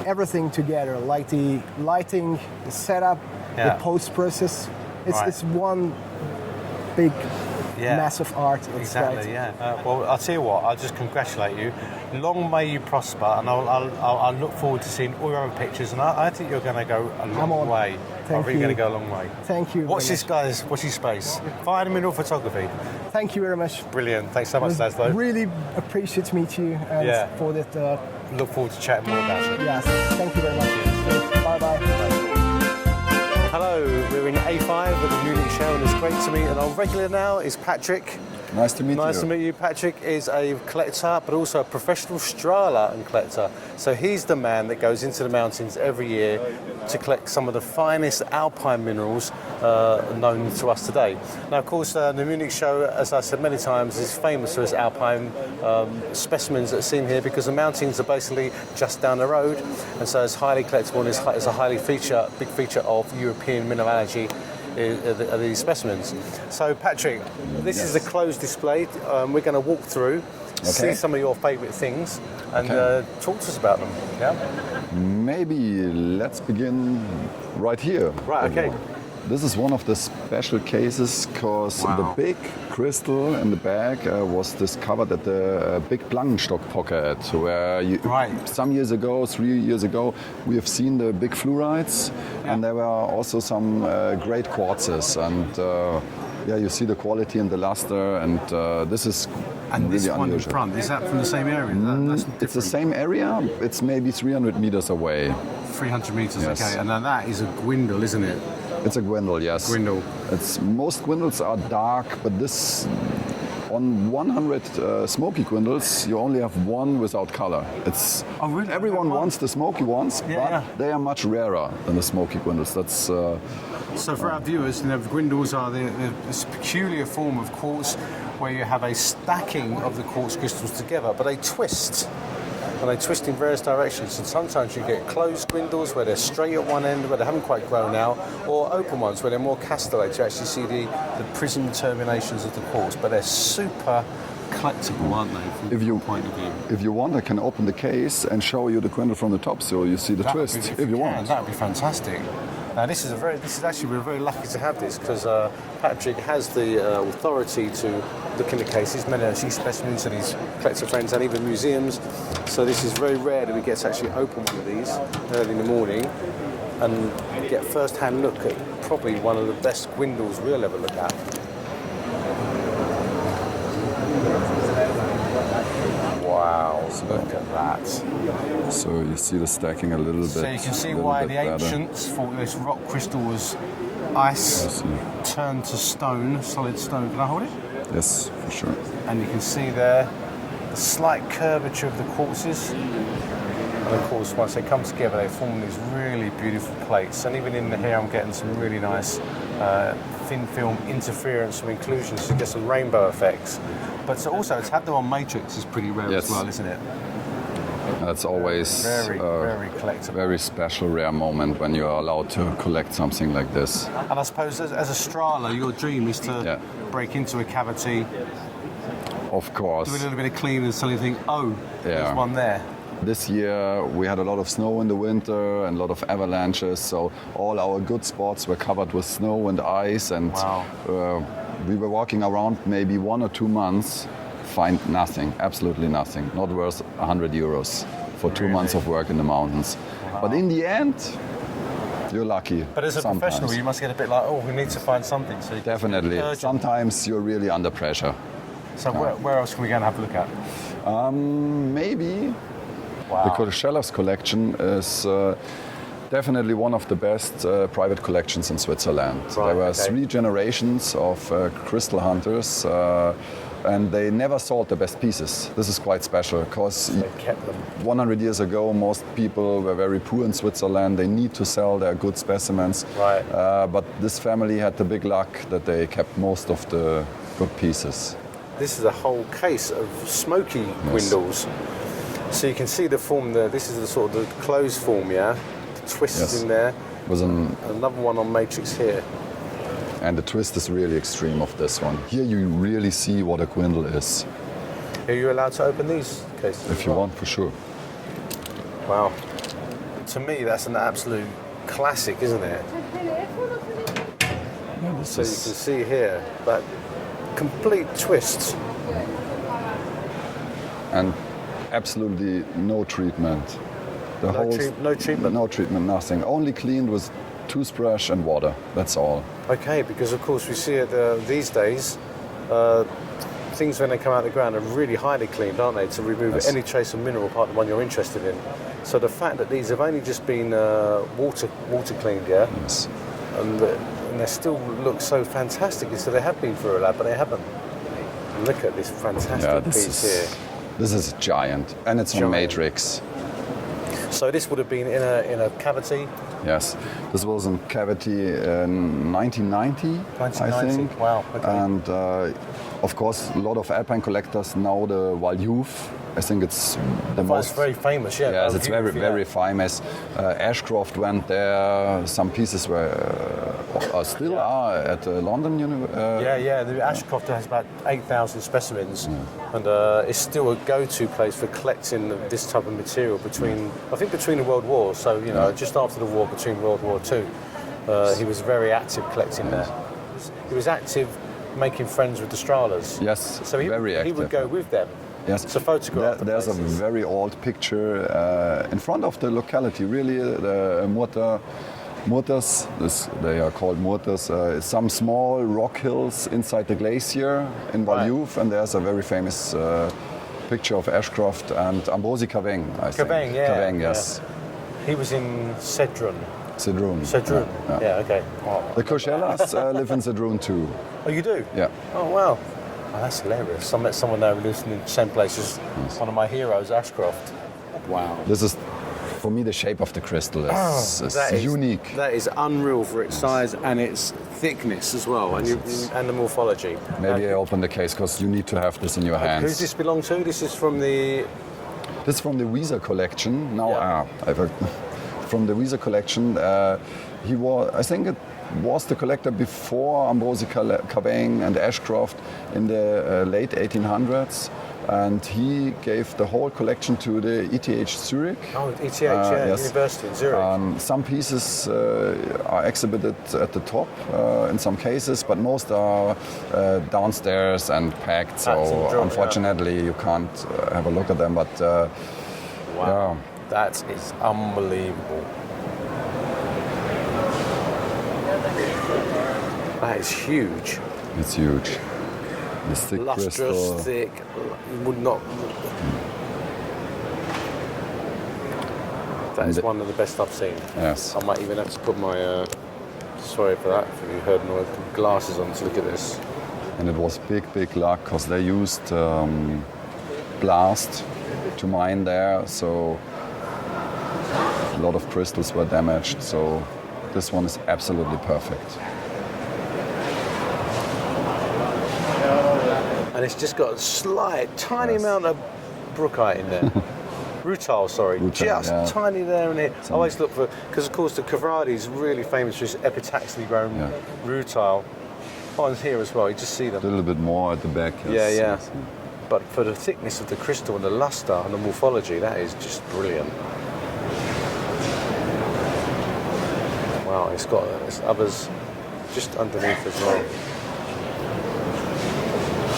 everything together, like the lighting, the setup, the post process. It's one big massive art. It's Exactly, great. yeah. Well, I'll tell you what, I'll just congratulate you. Long may you prosper, and I'll look forward to seeing all your other pictures, and I think you're going to go a long way. Thank I think you're going to go a long way. Thank you. What's his space? Fine Mineral Photography. Thank you very much. Brilliant. Thanks so much, Laszlo. Really appreciate to meet you and for that. Look forward to chatting more about it. Yes, thank you very much. Bye-bye. Hello, we're in A5 at the Munich Show, and it's great to meet an old regular now is Patrick. Nice to meet you. Nice to meet you. Patrick is a collector, but also a professional strahler and collector. So he's the man that goes into the mountains every year to collect some of the finest alpine minerals known to us today. Now, of course, the Munich Show, as I said many times, is famous for its alpine specimens that are seen here because the mountains are basically just down the road, and so it's highly collectible and it's a highly big feature of European mineralogy. Are these specimens. So Patrick, this is a closed display. We're going to walk through, see some of your favourite things, and talk to us about them. Yeah. Maybe let's begin right here. Right. Okay. This is one of the special cases because the big crystal in the bag was discovered at the big Plangenstock pocket, where some years ago, 3 years ago, we have seen the big fluorites, and there were also some great quartzes, and you see the quality and the luster, and this is and really this one unusual. in front, is that from the same area? It's the same area. It's maybe 300 meters away. 300 meters, Yes. okay. And then that is a gwindle, isn't it? It's a gwindle, yes. Gwindle. Most gwindles are dark, but this, on 100 smoky gwindles, you only have one without color. It's really? Everyone wants the smoky ones, but they are much rarer than the smoky gwindles. That's so for our viewers, gwindles are this peculiar form of quartz where you have a stacking of the quartz crystals together, but they twist. And they twist in various directions, and sometimes you get closed gwindles where they're straight at one end, where they haven't quite grown out, or open ones where they're more castellate. You actually see the prism terminations of the quartz, but they're super collectible, aren't they, from your point of view? If you want, I can open the case and show you the gwindle from the top, so you see the twist. If you want, that would be fantastic. Now we're very lucky to have this because Patrick has the authority to look in the cases, see specimens and his collector friends and even museums. So this is very rare that we get to actually open one of these early in the morning and get a first-hand look at probably one of the best gwindles we'll ever look at. Wow, look at that. So you see the stacking a little bit. So you can see why the ancients thought this rock crystal was ice turned to stone, solid stone. Can I hold it? Yes, for sure. And you can see there the slight curvature of the quartzes. And of course, once they come together, they form these really beautiful plates. And even in the here, I'm getting some really nice thin film interference from inclusions to get some rainbow effects. But also, to have them on matrix is pretty rare as well, isn't it? That's always very collectible. Very special, rare moment when you are allowed to collect something like this. And I suppose as a strahler, your dream is to break into a cavity. Of course. Do a little bit of cleaning and suddenly think, there's one there. This year we had a lot of snow in the winter and a lot of avalanches, so all our good spots were covered with snow and ice, and we were walking around maybe 1 or 2 months, find nothing, absolutely nothing, not worth 100 euros for 2 months of work in the mountains. Wow. But in the end, you're lucky. But as a professional, you must get a bit like, we need to find something. So definitely. Sometimes you're really under pressure. So where else can we go and have a look at? Maybe. Wow. The Koscheller's collection is definitely one of the best private collections in Switzerland. There were 3 generations of crystal hunters, and they never sold the best pieces. This is quite special because 100 years ago, most people were very poor in Switzerland. They need to sell their good specimens. Right. But this family had the big luck that they kept most of the good pieces. This is a whole case of smoky gwindles. So you can see the form there. This is the sort of the closed form, the twist in there. Another one on matrix here. And the twist is really extreme of this one. Here you really see what a gwindle is. Are you allowed to open these cases? If you want, for sure. Wow. To me, that's an absolute classic, isn't it? So you can see here that complete twist. And absolutely no treatment. No treatment? No treatment, nothing. Only cleaned with toothbrush and water. That's all. Okay, because of course we see it these days. Things when they come out of the ground are really highly cleaned, aren't they, to remove any trace of mineral apart from the one you're interested in. So the fact that these have only just been water cleaned, yeah, and they still look so fantastic. So they have been through a lab, but they haven't. And look at this fantastic piece here. This is a giant, and it's on matrix. So this would have been in a cavity. Yes, this was in cavity in 1990, I think. Wow. Okay. And of course, a lot of alpine collectors know the Wildhof. I think it's the most. It's very famous, yeah. Yes, it's very famous. Ashcroft went there. Some pieces still are at London University. The Ashcroft has about 8,000 specimens, and it's still a go-to place for collecting this type of material between the World Wars. So just after the war, between World War II, he was very active collecting there. He was active making friends with the Strahlers. Yes, so he would go with them. Yes, to photograph. There's a very old picture in front of the locality. Really, the Murters. They are called Murters. Some small rock hills inside the glacier in Waldhof, and there's a very famous picture of Ashcroft and Ambrosi Caveng. Caveng, Caveng, yes. Yeah. He was in Cedrun. Cedrun. Yeah, okay. Wow. The Courcellas live in Cedrun too. Oh, you do? Yeah. Oh, wow. Oh, that's hilarious. I met someone there who lives in the same place as one of my heroes, Ashcroft. Wow. This is, for me, the shape of the crystal is unique. That is unreal for its size and its thickness as well, and the morphology. Maybe I open the case because you need to have this in your hands. Who does this belong to? This is from the... This is from the Weezer collection. Now, from the Weezer collection, he was, I think it was the collector before Ambrosi Caveng and Ashcroft in the late 1800s, and he gave the whole collection to the ETH Zurich. Oh, ETH, yes. University in Zurich. Some pieces are exhibited at the top in some cases, but most are downstairs and packed, so unfortunately you can't have a look at them, but wow, that is unbelievable. That is huge. It's huge. It's thick lustrous, crystal. thick. Would not. That is one of the best I've seen. Yes. I might even have to put my. Sorry for that. If you heard noise, glasses on to look at this. And it was big luck because they used blast to mine there, so a lot of crystals were damaged. So this one is absolutely perfect. And it's just got a slight, tiny amount of brookite in there. Rutile, sorry. Just tiny there in it. I always look for, because of course the Cavradi is really famous for its epitaxially grown rutile. One's here as well, you just see them. A little bit more at the back. Yes. Yeah. But for the thickness of the crystal and the luster and the morphology, that is just brilliant. Wow, it's got others just underneath as well.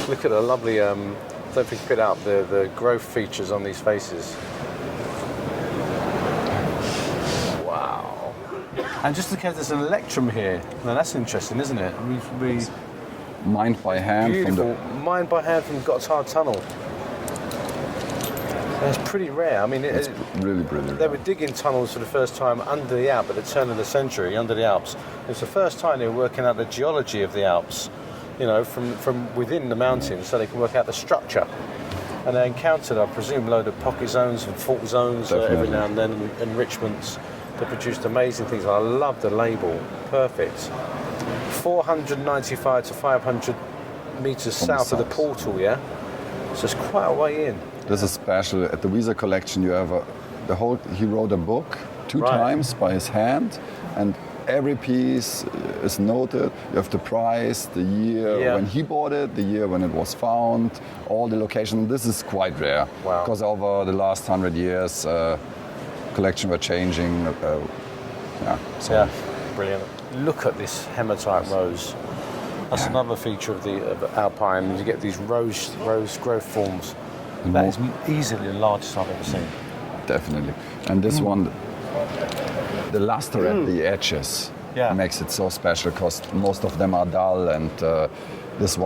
Look at the lovely, I don't know if you can put out the growth features on these faces. Wow. And just look at there's an electrum here. Now that's interesting, isn't it? Mined by hand. Beautiful. Mined by hand from Gotthard Tunnel. That's pretty rare. I mean, it's really rare. They were digging tunnels for the first time under the Alps at the turn of the century, under the Alps. It's the first time they were working out the geology of the Alps. You know, from within the mountains, so they can work out the structure. And they encountered, I presume, a load of pocket zones and fault zones every now and then, enrichments that produced amazing things. I love the label, perfect. 495 to 500 meters south of the portal, yeah? So it's quite a way in. This is special. At the Weezer collection, you have he wrote a book 2 times by his hand, and every piece is noted. You have the price, the year when he bought it, the year when it was found, all the location. This is quite rare because over the last 100 years, collection were changing. Brilliant. Look at this hematite rose. That's another feature of the Alpine. You get these rose growth forms. That is easily the largest I've ever seen. Definitely. And this one, the luster at the edges makes it so special because most of them are dull, and this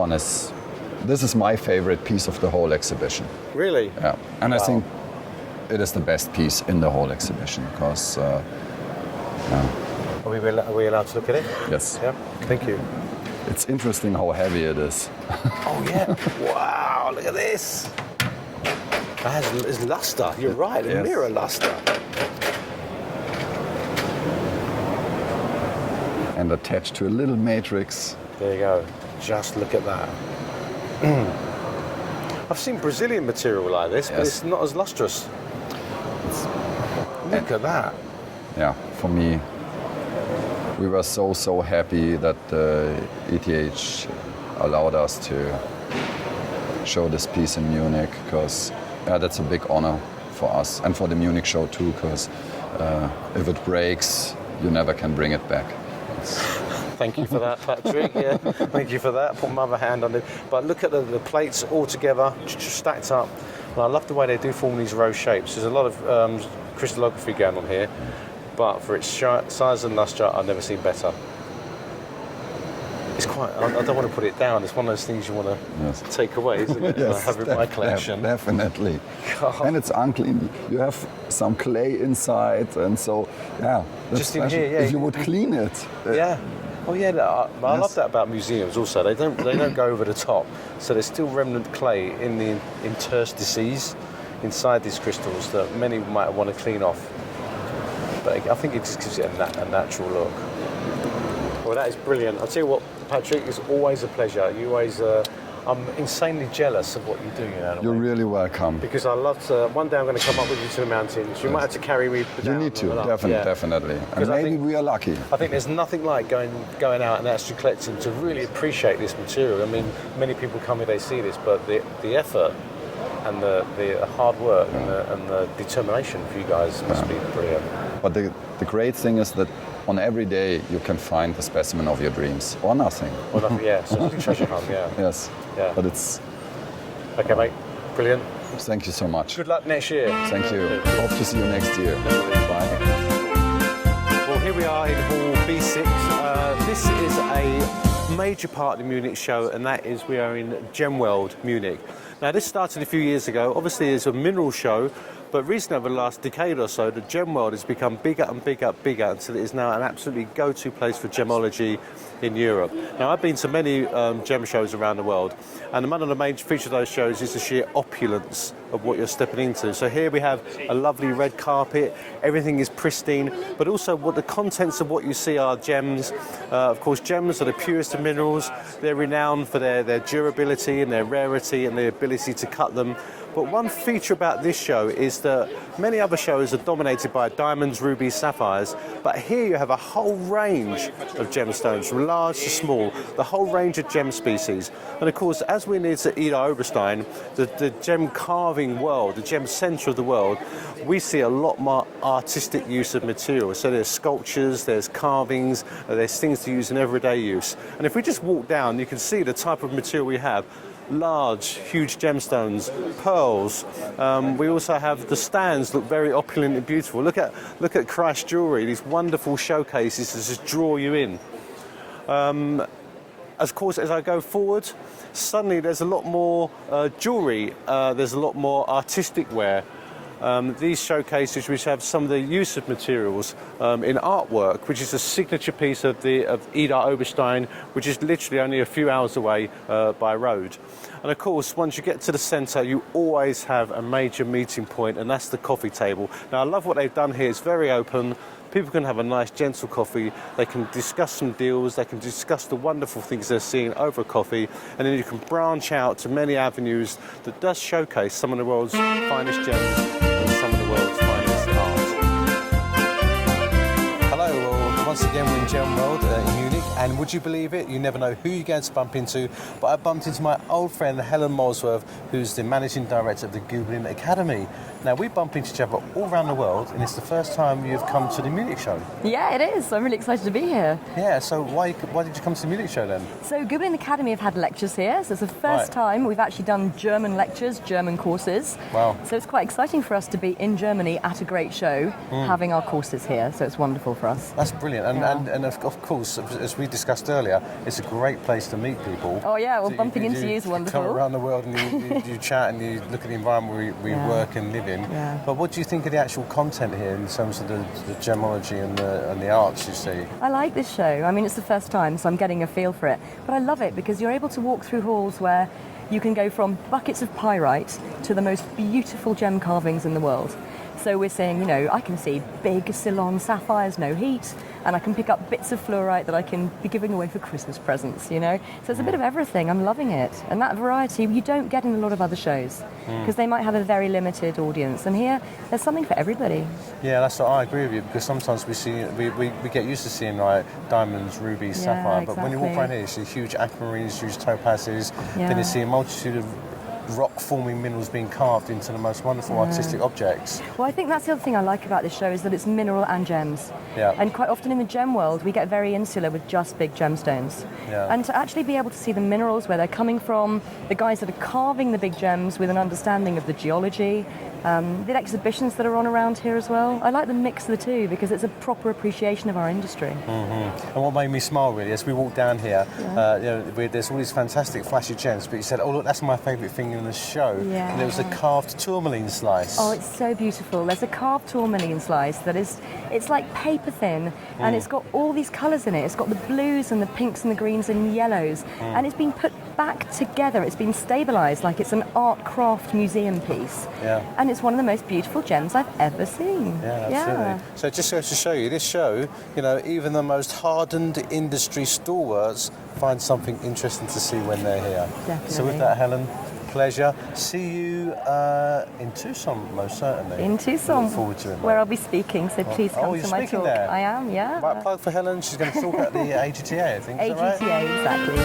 is my favorite piece of the whole exhibition. Really? Yeah. And I think it is the best piece in the whole exhibition because. Are we allowed to look at it? Yes. Yeah. Thank you. It's interesting how heavy it is. Oh yeah! Wow! Look at this. It's luster. You're right. A mirror luster. And attached to a little matrix. There you go. Just look at that. I've seen Brazilian material like this, but it's not as lustrous. Look at that. Yeah, for me, we were so happy that ETH allowed us to show this piece in Munich, because that's a big honor for us and for the Munich show too, because if it breaks, you never can bring it back. Thank you for that, Patrick. Yeah, thank you for that. Put my other hand on it. But look at the plates all together, stacked up. And I love the way they do form these rose shapes. There's a lot of crystallography going on here, but for its size and luster, I've never seen better. It's quite. I don't want to put it down. It's one of those things you want to take away, isn't it? Yes, I have it in my collection. Definitely. And it's unclean. You have some clay inside, and so that's just in special. here, If you would clean it. Yeah. Oh yeah, I love that about museums. Also, they don't go over the top. So there's still remnant clay in the interstices inside these crystals that many might want to clean off. But I think it just gives it a natural look. Well, that is brilliant. I'll tell you what, Patrick, it's always a pleasure. You always, I'm insanely jealous of what you do, you know. You're really welcome. Because I love to, one day I'm going to come up with you to the mountains. You might have to carry me down. You need to, definitely. And maybe we are lucky. I think there's nothing like going out and actually collecting to really appreciate this material. I mean, many people come here, they see this, but the effort and the hard work and the determination for you guys must be brilliant. But the great thing is that on every day you can find the specimen of your dreams, or nothing. Or nothing, yeah. So it's a treasure hunt, yeah. Yes. Yeah. But it's. Okay, mate. Brilliant. Thank you so much. Good luck next year. Thank you. Hope to see you next year. Bye. Well, here we are in Hall B6. This is a major part of the Munich show, and that is we are in Gemworld, Munich. Now, this started a few years ago. Obviously, it's a mineral show, but recently, over the last decade or so, the Gemworld has become bigger and bigger until it is now an absolutely go-to place for gemology in Europe. Now, I've been to many gem shows around the world, and one of the major features of those shows is the sheer opulence of what you're stepping into. So here we have a lovely red carpet, everything is pristine, but also what the contents of what you see are gems. Of course, gems are the purest of minerals. They're renowned for their durability and their rarity and their ability to cut them. But one feature about this show is that many other shows are dominated by diamonds, rubies, sapphires, but here you have a whole range of gemstones, from large to small, the whole range of gem species. And of course, as we're near to Ida Oberstein, the gem carving world, the gem centre of the world, we see a lot more artistic use of material. So there's sculptures, there's carvings, there's things to use in everyday use. And if we just walk down, you can see the type of material we have. Large, huge gemstones, pearls. We also have the stands look very opulent and beautiful. Look at Christ jewellery, these wonderful showcases to just draw you in. Of course, as I go forward, suddenly there's a lot more jewellery, there's a lot more artistic wear. These showcases which have some of the use of materials in artwork, which is a signature piece of Ida Oberstein, which is literally only a few hours away by road. And of course, once you get to the centre, you always have a major meeting point, and that's the coffee table. Now, I love what they've done here. It's very open. People can have a nice, gentle coffee. They can discuss some deals. They can discuss the wonderful things they're seeing over a coffee. And then you can branch out to many avenues that does showcase some of the world's finest gems and some of the world's finest art. Hello, well, once again we're in Gemworld in Munich. And would you believe it? You never know who you're going to bump into. But I bumped into my old friend Helen Molesworth, who's the Managing Director of the Gobelin Academy. Now, we bump into each other all around the world, and it's the first time you've come to the Munich Show. Yeah, it is. I'm really excited to be here. Yeah, so why did you come to the Munich Show then? So Gobelin Academy have had lectures here, so it's the first time we've actually done German lectures, German courses. Wow. So it's quite exciting for us to be in Germany at a great show, having our courses here, so it's wonderful for us. That's brilliant, and of course, as we discussed earlier, it's a great place to meet people. Oh yeah, well, So bumping into you is wonderful. Come around the world and you chat and you look at the environment we work and live in. Yeah. But what do you think of the actual content here in terms of the gemology and the arts you see? I like this show. I mean, it's the first time, so I'm getting a feel for it. But I love it because you're able to walk through halls where you can go from buckets of pyrite to the most beautiful gem carvings in the world. So we're saying, you know, I can see big Ceylon sapphires, no heat, and I can pick up bits of fluorite that I can be giving away for Christmas presents, you know? So it's a bit of everything. I'm loving it. And that variety you don't get in a lot of other shows because they might have a very limited audience. And here, there's something for everybody. Yeah, that's what I agree with you, because sometimes we get used to seeing like diamonds, rubies, sapphire, but when you walk around here, you see huge aquamarines, huge topazes, then you see a multitude of rock-forming minerals being carved into the most wonderful artistic objects. Well, I think that's the other thing I like about this show is that it's mineral and gems. Yeah. And quite often in the gem world, we get very insular with just big gemstones. Yeah. And to actually be able to see the minerals, where they're coming from, the guys that are carving the big gems with an understanding of the geology, the exhibitions that are on around here as well. I like the mix of the two because it's a proper appreciation of our industry. And what made me smile really, as we walked down here, there's all these fantastic flashy gems, but you said, oh look, that's my favourite thing in the show. Yeah. And there was a carved tourmaline slice. Oh, it's so beautiful. There's a carved tourmaline slice that is, it's like paper thin, and it's got all these colours in it. It's got the blues and the pinks and the greens and yellows, and it's been put back together. It's been stabilised like it's an art craft museum piece. Yeah. And it's one of the most beautiful gems I've ever seen. Yeah, absolutely. So it just goes to show you, this show, you know, even the most hardened industry stalwarts find something interesting to see when they're here. Definitely. So with that, Helen, pleasure. See you in Tucson, most certainly. In Tucson, Look forward to it, where I'll be speaking, so please come you're to my speaking talk. there? I am, yeah. Right, plug for Helen. She's going to talk about the AGTA, I think. Is that right? AGTA, exactly.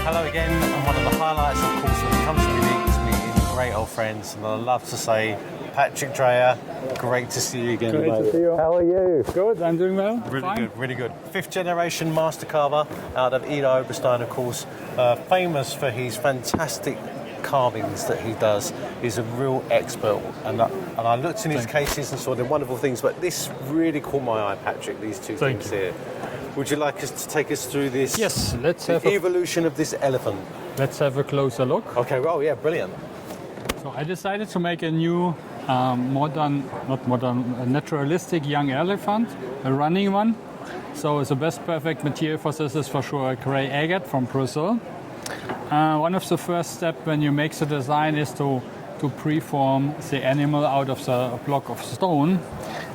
Hello again, and one of the highlights, of course, when it comes to Munich is meeting great old friends, and I love to say, Patrick Dreyer, great to see you again. Great to see you. How are you? Good, I'm doing well. Really Fine. good, really good. Fifth generation master carver out of Ida Oberstein, of course, famous for his fantastic carvings that he does. He's a real expert, and I looked in his cases and saw the wonderful things, but this really caught my eye, Patrick, these two things here. Would you like us to take us through this? Yes, let's have the evolution of this elephant. Let's have a closer look. Okay, well, yeah, brilliant. So I decided to make a new a naturalistic young elephant, a running one. So the best perfect material for this is for sure a grey agate from Brazil. One of the first steps when you make the design is to preform the animal out of the block of stone.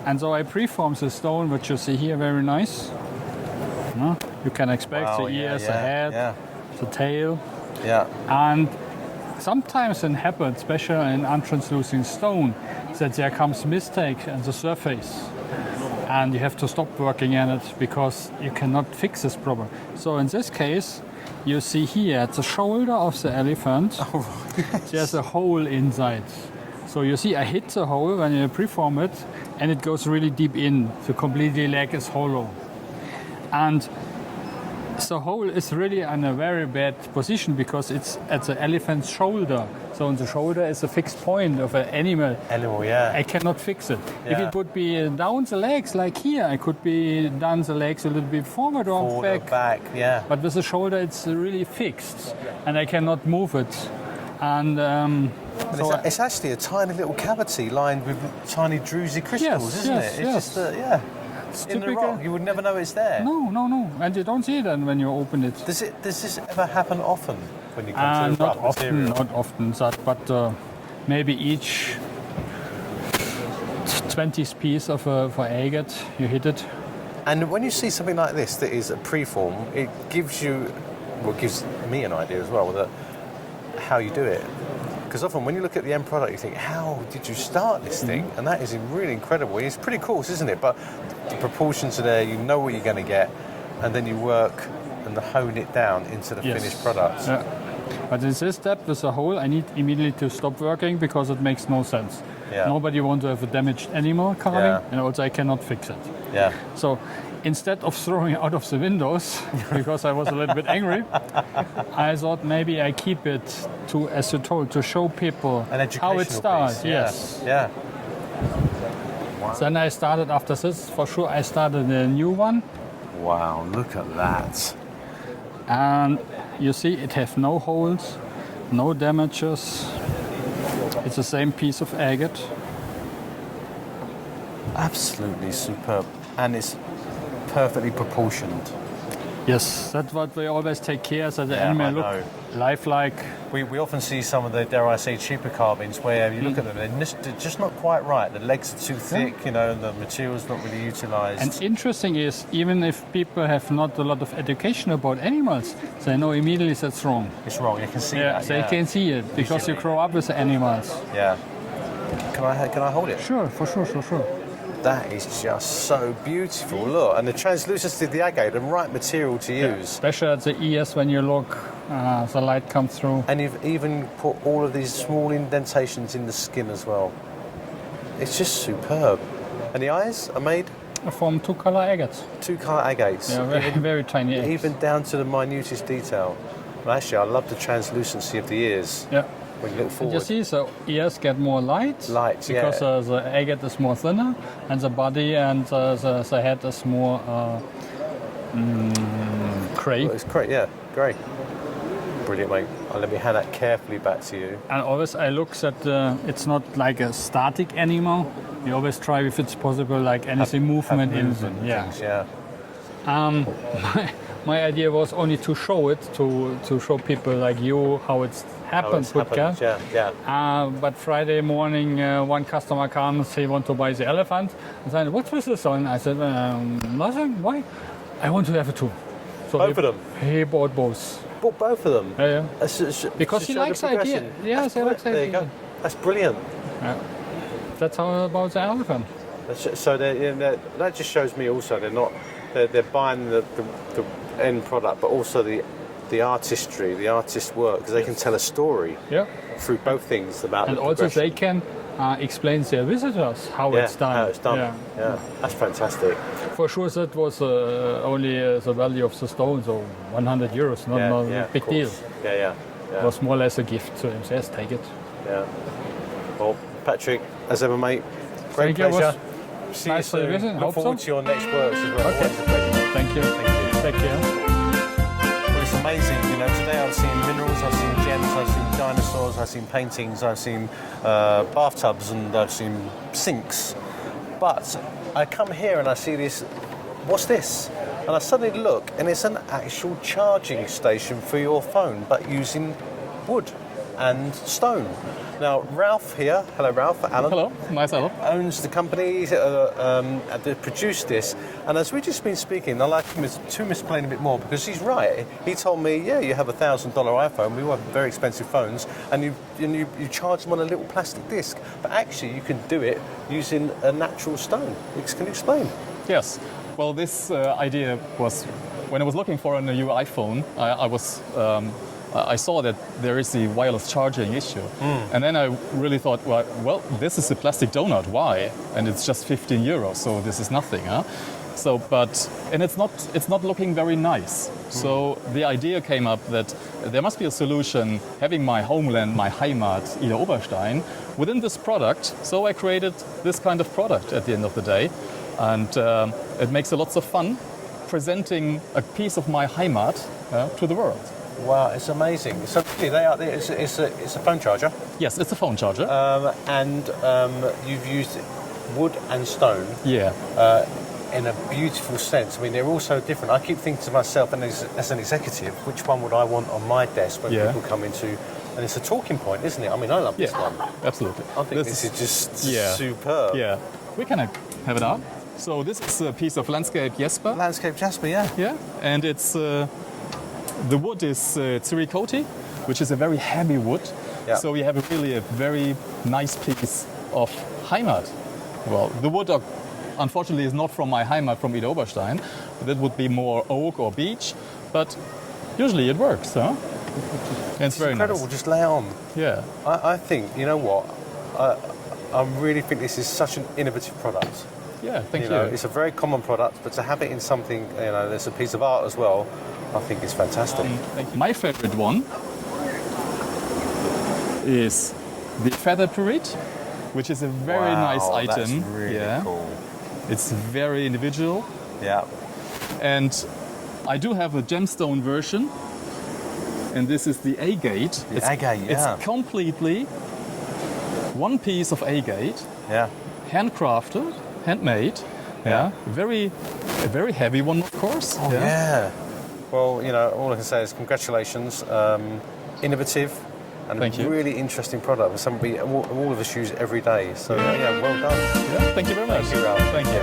And so I preform the stone, which you see here, very nice. You can expect the ears, the head, the tail. Yeah. And sometimes it happens, especially in untranslucent stone, that there comes mistake on the surface. And you have to stop working on it because you cannot fix this problem. So in this case, you see here at the shoulder of the elephant, there's a hole inside. So you see I hit the hole when you preform it, and it goes really deep in. The completely leg is hollow. And the hole is really in a very bad position because it's at the elephant's shoulder. So on the shoulder is a fixed point of an animal. Yeah. I cannot fix it. Yeah. If it would be down the legs, like here, I could be down the legs a little bit forward or back. Yeah. But with the shoulder, it's really fixed, and I cannot move it. And it's actually a tiny little cavity lined with tiny druzy crystals, isn't it? It's just It's in the typical. rock. You would never know it's there. No. And you don't see it then when you open it. Does this ever happen often when you come to the rough material? Not often, but maybe each 20th piece of for agate, you hit it. And when you see something like this that is a preform, it gives me an idea as well that how you do it. Because often when you look at the end product, you think, how did you start this thing? And that is really incredible. It's pretty cool, isn't it? But the proportions are there, you know what you're going to get, and then you work and hone it down into the finished product. Yeah. But in this step with the hole, I need immediately to stop working because it makes no sense. Yeah. Nobody wants to have a damaged animal carving, and also I cannot fix it. Yeah. So instead of throwing it out of the windows, because I was a little bit angry, I thought maybe I keep it to, as you told, to show people how it starts. Piece. Yes. Yeah. Wow. Then I started after this. For sure, I started a new one. Wow! Look at that. And you see, it has no holes, no damages. It's the same piece of agate. Absolutely superb, and it's perfectly proportioned. Yes, that's what we always take care so the animal look lifelike. We often see some of the, dare I say, cheaper carvings where you look at them, they're just not quite right. The legs are too thick, you know, and the material's not really utilised. And interesting is, even if people have not a lot of education about animals, they know immediately that's wrong. It's wrong, you can see that. They can see it because you grow up with the animals. Yeah. Can I hold it? Sure, for sure. That is just so beautiful. Look, and the translucency of the agate, the right material to use. Especially at the ears when you look, the light comes through. And you've even put all of these small indentations in the skin as well. It's just superb. And the eyes are made? From two-color agates. Two-color agates. Yeah, very tiny agates. Even down to the minutest detail. Well, actually, I love the translucency of the ears. Yeah. When you look forward. And you see, the ears get more light. Because the agate is more thinner, and the body and the head is more grey. Well, it's great, yeah, grey. Brilliant, mate. Let me hand that carefully back to you. And always I look that it's not like a static animal. You always try, if it's possible, like anything movement in it. Yeah. My idea was only to show it, to show people like you how it's happened. But Friday morning, one customer comes, he wants to buy the elephant. I said, what's with this one? I said, nothing. Why? I want to have it too. So both of them? He bought both. Bought both of them? Yeah. Because he likes the idea. Yes, he likes the idea. There you go. That's brilliant. Yeah. That's how about the elephant. So that just shows me also they're buying the end product, but also the artistry, the artist's work, because they can tell a story through both things about and the also they can explain to their visitors how it's done. How it's done. Yeah. That's fantastic. For sure, that was only the value of the stone, so 100 euros, not a big deal. Yeah. It was more or less a gift to him. Yes, take it. Yeah. Well, Patrick, as ever, mate, great Thank pleasure. You. See nice you soon. Look forward to your next works as well. Okay. Thank you. Take care. Well, it's amazing. You know, today I've seen minerals, I've seen gems, I've seen dinosaurs, I've seen paintings, I've seen bathtubs, and I've seen sinks. But I come here and I see this. What's this? And I suddenly look, and it's an actual charging station for your phone, but using wood and stone. Now, Ralph here, hello Ralph, Alan. Hello, myself. Owns the company that produced this. And as we've just been speaking, I'd like him to explain a bit more, because he's right. He told me, you have a $1,000 iPhone, we want very expensive phones, and you charge them on a little plastic disc. But actually, you can do it using a natural stone. Can you explain? Yes. Well, this idea was, when I was looking for a new iPhone, I saw that there is the wireless charging issue. And then I really thought, well, this is a plastic donut, why? And it's just 15 euros, so this is nothing, huh? And it's not looking very nice. So the idea came up that there must be a solution, having my homeland, my Heimat, Ida Oberstein, within this product. So I created this kind of product at the end of the day. And it makes a lots of fun presenting a piece of my Heimat to the world. Wow, it's amazing. So it's a phone charger? Yes, it's a phone charger. And you've used wood and stone in a beautiful sense. I mean, they're all so different. I keep thinking to myself, and as an executive, which one would I want on my desk when people come into... And it's a talking point, isn't it? I mean, I love this one. Absolutely. I think this is just superb. Yeah, we can have it out. So this is a piece of landscape jasper. Landscape jasper, yeah. Yeah, and it's... the wood is Ziricote, which is a very heavy wood. Yeah. So we have a very nice piece of Heimat. Well, the wood, unfortunately, is not from my Heimat, from Ida Oberstein. That would be more oak or beech, but usually it works, huh? It's very incredible. nice. Just lay it on. Yeah. I think, you know what? I really think this is such an innovative product. Yeah, thank you. Know, it's a very common product, but to have it in something, you know, there's a piece of art as well, I think it's fantastic. Thank you. My favorite one is the feather pyrite, which is a very nice item. That's really cool. It's very individual. Yeah. And I do have a gemstone version, and this is the agate. The agate, yeah. It's completely one piece of agate. Yeah. Handcrafted, handmade. Yeah. A very heavy one, of course. Oh, yeah. Well, you know, all I can say is congratulations. Innovative and really interesting product. Something all of us use every day. So, yeah, well done. Yeah, thank you very much. Thank you, Ralph. Thank you.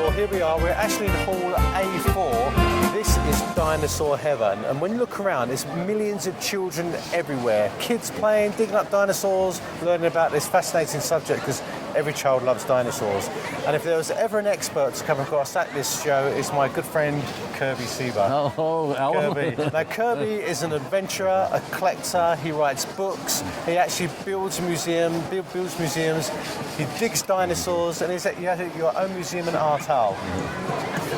Well, here we are. We're actually in Hall A4. This is dinosaur heaven. And when you look around, there's millions of children everywhere. Kids playing, digging up dinosaurs, learning about this fascinating subject because every child loves dinosaurs. And if there was ever an expert to come across at this show, it's my good friend, Kirby Sieber. Oh, Alan. Kirby. Now, Kirby is an adventurer, a collector. He writes books. He actually builds museums. He digs dinosaurs, and you have your own museum in Artile.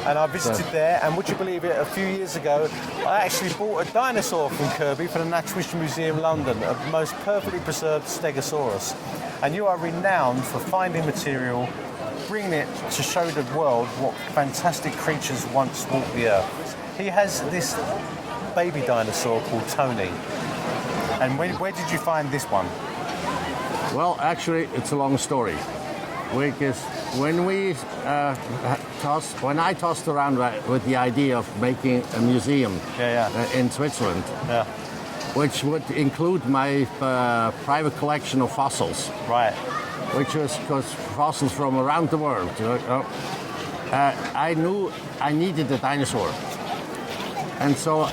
And I visited there, and would you believe it, a few years ago, I actually bought a dinosaur from Kirby for the Natural History Museum London, a most perfectly preserved Stegosaurus. And you are renowned for finding material, bringing it to show the world what fantastic creatures once walked the earth. He has this baby dinosaur called Tony. And where did you find this one? Well, actually, it's a long story. Because when I tossed around with the idea of making a museum in Switzerland, which would include my private collection of fossils, right? Which was fossils from around the world. I knew I needed a dinosaur, and so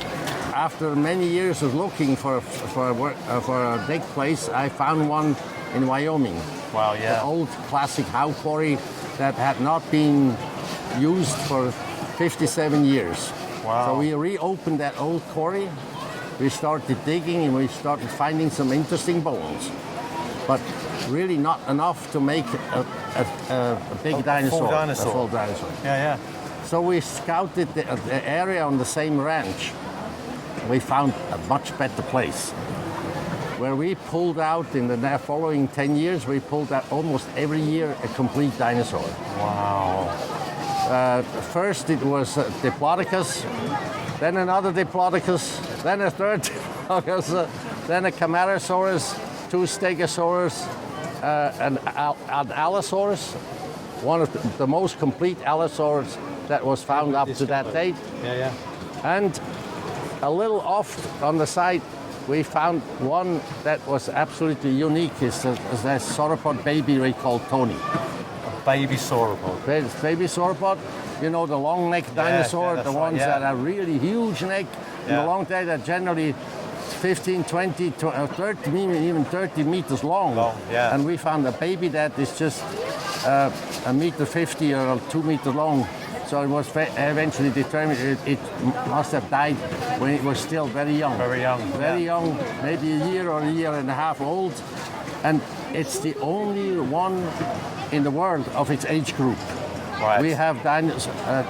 after many years of looking for a big place, I found one in Wyoming. Wow, yeah. The old classic Howe quarry that had not been used for 57 years. Wow. So we reopened that old quarry, we started digging, and we started finding some interesting bones. But really not enough to make a big dinosaur. A full dinosaur. Yeah. So we scouted the area on the same ranch. We found a much better place, where we pulled out in the following 10 years, we pulled out almost every year a complete dinosaur. Wow. First it was Diplodocus, then another Diplodocus, then a third Diplodocus, then a Camarasaurus, two Stegosaurus, an Allosaurus, one of the most complete Allosaurs that was found up to that date. Yeah. And a little off on the side, we found one that was absolutely unique. It's a sauropod baby we call Tony. A baby sauropod? Baby sauropod. You know, the long-necked dinosaur, the ones that have really huge neck, and the long neck that generally 15, 20, 30, even 30 meters long. And we found a baby that is just a meter 50 or 2 meters long. So it was eventually determined it must have died when it was still very young. Very young. Very young, maybe a year or a year and a half old. And it's the only one in the world of its age group. Right. We have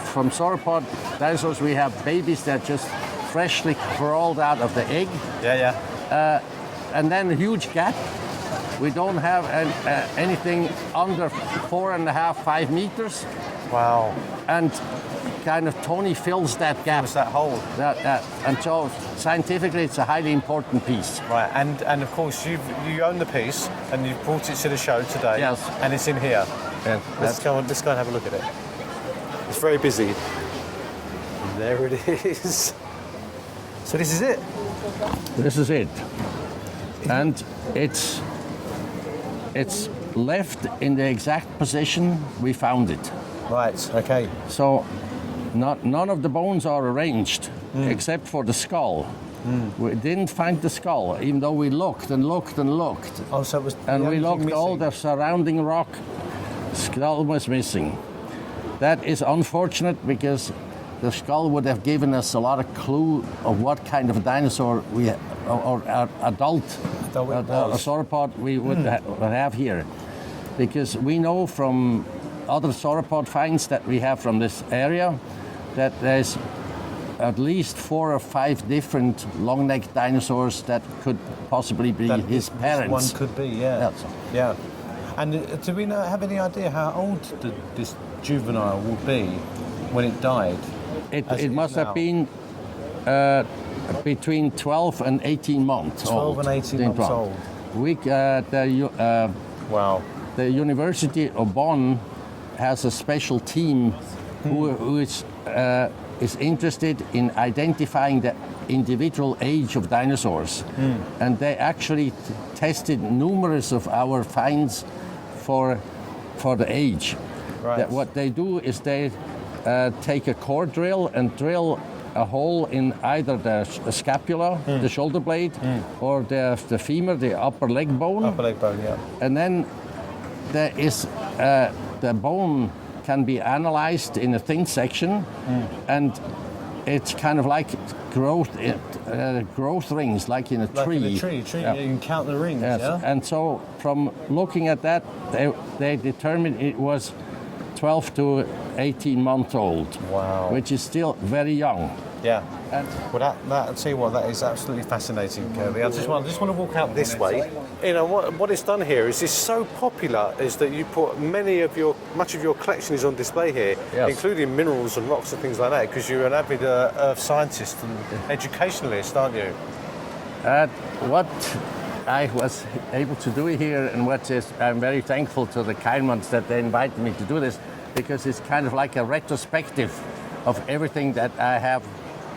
from sauropod dinosaurs, we have babies that just freshly crawled out of the egg. Yeah. And then a huge gap. We don't have anything under 4.5, 5 meters. Wow. And kind of Tony fills that gap. Fills that hole. And so scientifically it's a highly important piece. Right, and of course you own the piece and you've brought it to the show today. Yes. And it's in here. Yeah, let's go and have a look at it. It's very busy. And there it is. So this is it? This is it. And it's left in the exact position we found it. Right, okay. So none of the bones are arranged except for the skull. We didn't find the skull, even though we looked and looked and looked. Oh, so it was. And we looked all the surrounding rock. Skull was missing. That is unfortunate because the skull would have given us a lot of clue of what kind of dinosaur we or adult sauropod we would have here, because we know from other sauropod finds that we have from this area that there's at least 4 or 5 different long-necked dinosaurs that could possibly be his parents. One could be, yeah. Yeah. And do we have any idea how old this juvenile will be when it died? It must have been between 12 and 18 months 12 and 18 months old. The University of Bonn has a special team who is interested in identifying the individual age of dinosaurs. And they actually tested numerous of our finds for the age. Right. What they do is they take a core drill and drill a hole in either the scapula, the shoulder blade, or the femur, the upper leg bone. Upper leg bone, yeah. And then there is the bone can be analyzed in a thin section, and it's kind of like growth rings, like in a tree. Like in a tree, yeah. You can count the rings, yeah? And so from looking at that, they determined it was 12 to 18 months old. Wow. Which is still very young. Yeah. Well, I'll tell you what, that is absolutely fascinating, Kirby. I just want to walk out this way. You know, what it's done here is it's so popular is that you put much of your collection is on display here, including minerals and rocks and things like that, because you're an avid earth scientist and educationalist, aren't you? What I was able to do here, and I'm very thankful to the kind ones that they invited me to do this, because it's kind of like a retrospective of everything that I have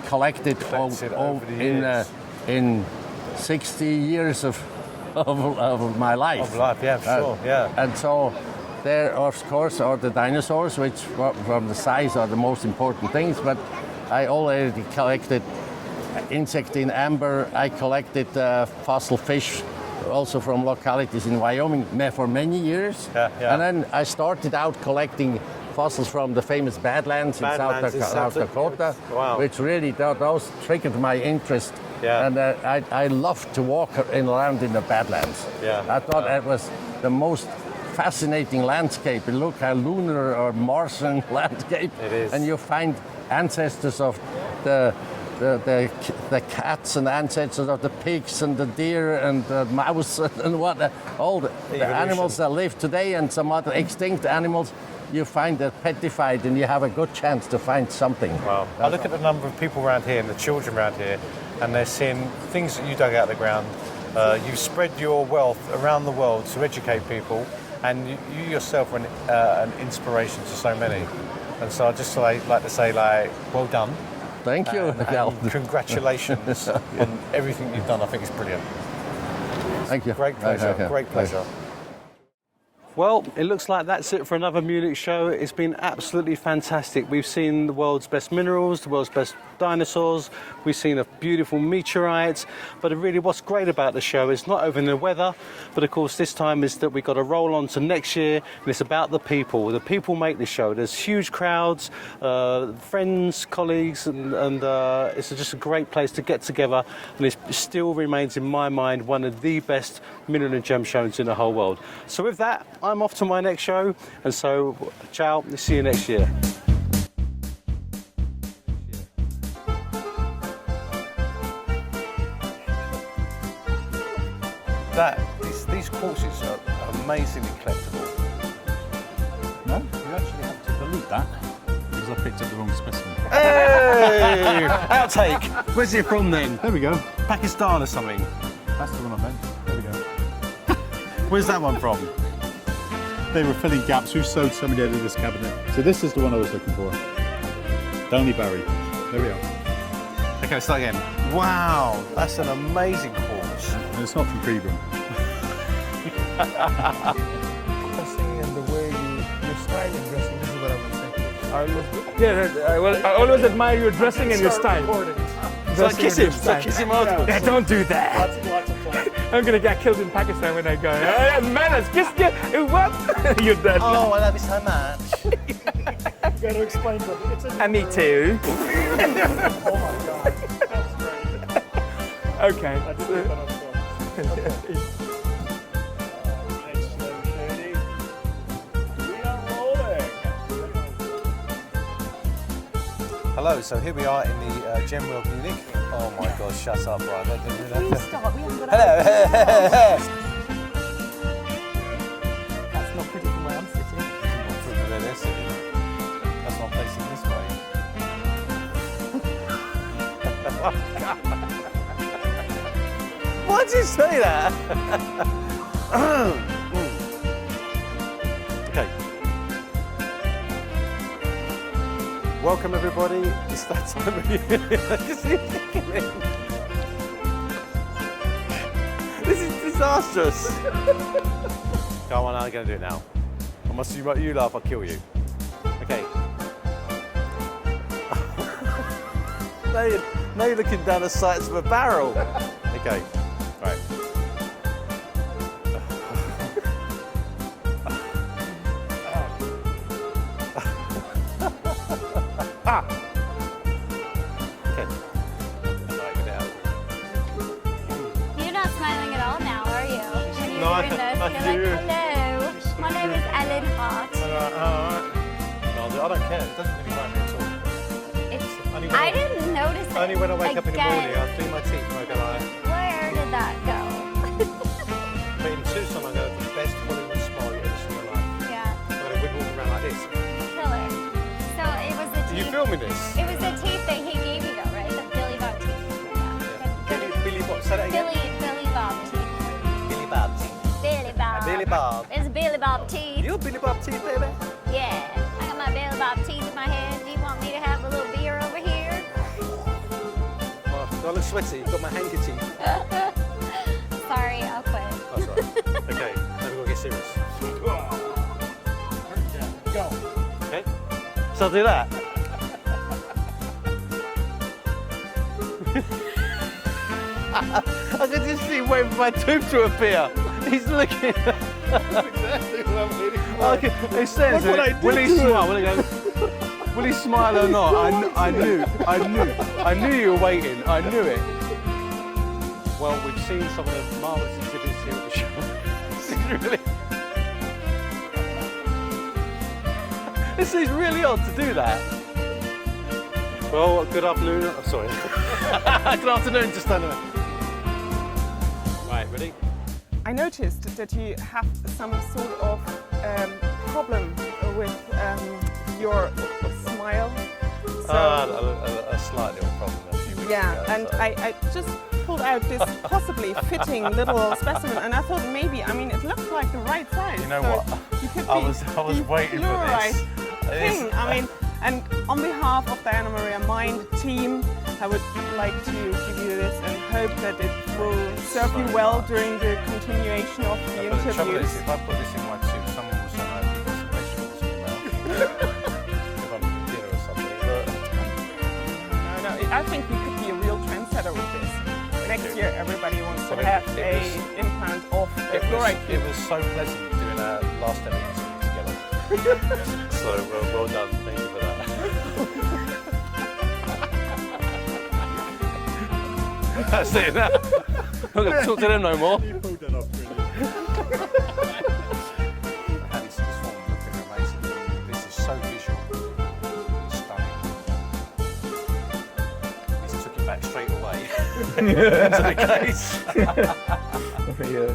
collected in 60 years of my life. Of life, yeah, sure, yeah. And so there, of course, are the dinosaurs, which from the size are the most important things, but I already collected insect in amber. I collected fossil fish also from localities in Wyoming for many years. And then I started out collecting fossils from the famous Badlands in South Dakota, which really, those triggered my interest. And I love to walk around in the Badlands. I thought that was the most fascinating landscape. You look at lunar or Martian landscape, and you find ancestors of the cats and ancestors of the pigs and the deer and the mouse and all the animals that live today, and some other extinct animals. You find that petrified, and you have a good chance to find something. Wow. I look at the number of people around here and the children around here, and they're seeing things that you dug out of the ground. You've spread your wealth around the world to educate people, and you yourself are an inspiration to so many. And so I'd just like to say, well done. Thank you. And congratulations on everything you've done. I think it's brilliant. Thank you. Great pleasure. Great pleasure. Well, it looks like that's it for another Munich show. It's been absolutely fantastic. We've seen the world's best minerals, the world's best dinosaurs. We've seen a beautiful meteorite. But really what's great about the show is not only the weather, but of course this time is that we've got to roll on to next year, and it's about the people. The people make this show. There's huge crowds, friends, colleagues, and it's just a great place to get together, and it still remains in my mind one of the best mineral and gem shows in the whole world. So with that, I'm off to my next show, and so ciao, see you next year. These quartzes are amazingly collectible. No, you actually have to delete that because I picked up the wrong specimen. Hey! Outtake! Where's it from then? There we go. Pakistan or something? That's the one I meant. There we go. Where's that one from? They were filling gaps. We've sewed so many out of this cabinet. So this is the one I was looking for. Downey Barry. There we are. Okay, start again. Wow, that's an amazing quartz. And it's not from Creebram. And the way your style in dressing, this is what I would say. I always admire your dressing and your style. So I kiss him. So I kiss him afterwards. Yeah, don't do that. I'm gonna get killed in Pakistan when I go. Man has kissed you. What? You're dead. Oh, I love you so much. You got to explain something. It's a Me too. Oh my god. That's great. Okay. I didn't put that on film. Okay. Hello, so here we are in the Gem World Munich. Oh my God, shut up, Brian. Please stop, we haven't got Hello. That's not pretty from where I'm sitting. Where they're sitting. That's why I'm facing this way. Oh, God. Why'd you say that? Okay. Welcome everybody. It's that time of year. This is disastrous. Come on, I'm going to do it now. Unless you laugh, I'll kill you. Okay. Now you're looking down the sights of a barrel. Okay. Right. Ah. Okay. You're not smiling at all now, are you? When you're No, doing this, I you're like, do. hello, my name is Alan Hart. No, I don't care. It doesn't really worry me at all. I didn't notice it. Only when I wake up in the Again. morning, I clean my teeth and I go like, Where did that go? but in Tucson, I'm going to have the best Hollywood smile you've ever seen in your life. Yeah. I'm going to wiggle around like this. Killer. So it was the Are you teeth. filming this? It was the teeth that he gave you though, right? The Billy Bob teeth. Billy Bob, say that again. Billy Bob teeth. Billy Bob teeth. Billy Bob. Billy Bob. It's Billy Bob teeth. You Billy Bob teeth, baby? Yeah. I got my Billy Bob teeth in my head. Do you want me to have a little beer over here? Oh, do I look sweaty? You've got my handkerchief. Sorry, I'll quit. That's right. Okay, now we've got to get serious. Go. Okay? So I'll do that. I can just see him waiting for my tooth to appear. He's looking. That's exactly what I'm waiting for. Okay, it says, Look what I did will he to smile? him. Will he go? Will he smile or not? I knew you were waiting. I knew it. Well, we've seen some of the marvellous exhibits here at the show. This is really odd to do that. Well, good afternoon. Oh, sorry. Good afternoon, just stand there. Right, ready? I noticed that you have some sort of problem with your smile. So, A slight little problem a few weeks yeah, ago. and so. I just pulled out this possibly fitting little specimen, and I thought maybe, I mean, it looks like the right size. You know so what? You could I was waiting for this. Thing. I mean, and on behalf of the Anna Maria Mind team, I would like to give you this and hope that it will serve you well during the continuation of the But the trouble is, interviews. if I put this in my tooth, someone will say I've got some vegetables in your mouth. If I'm a dinner or something. But No, I think we could be a real trendsetter with this. Next year, everybody wants to have an implant of fluorite. It was so pleasant doing our last ever interview together. So well done, thank you for that. That's it now. I'm not going to talk to them no more. You pulled that off brilliant. And it's this one looking amazing. This is so visual. Stunning. This took it back straight away into the case. Yeah.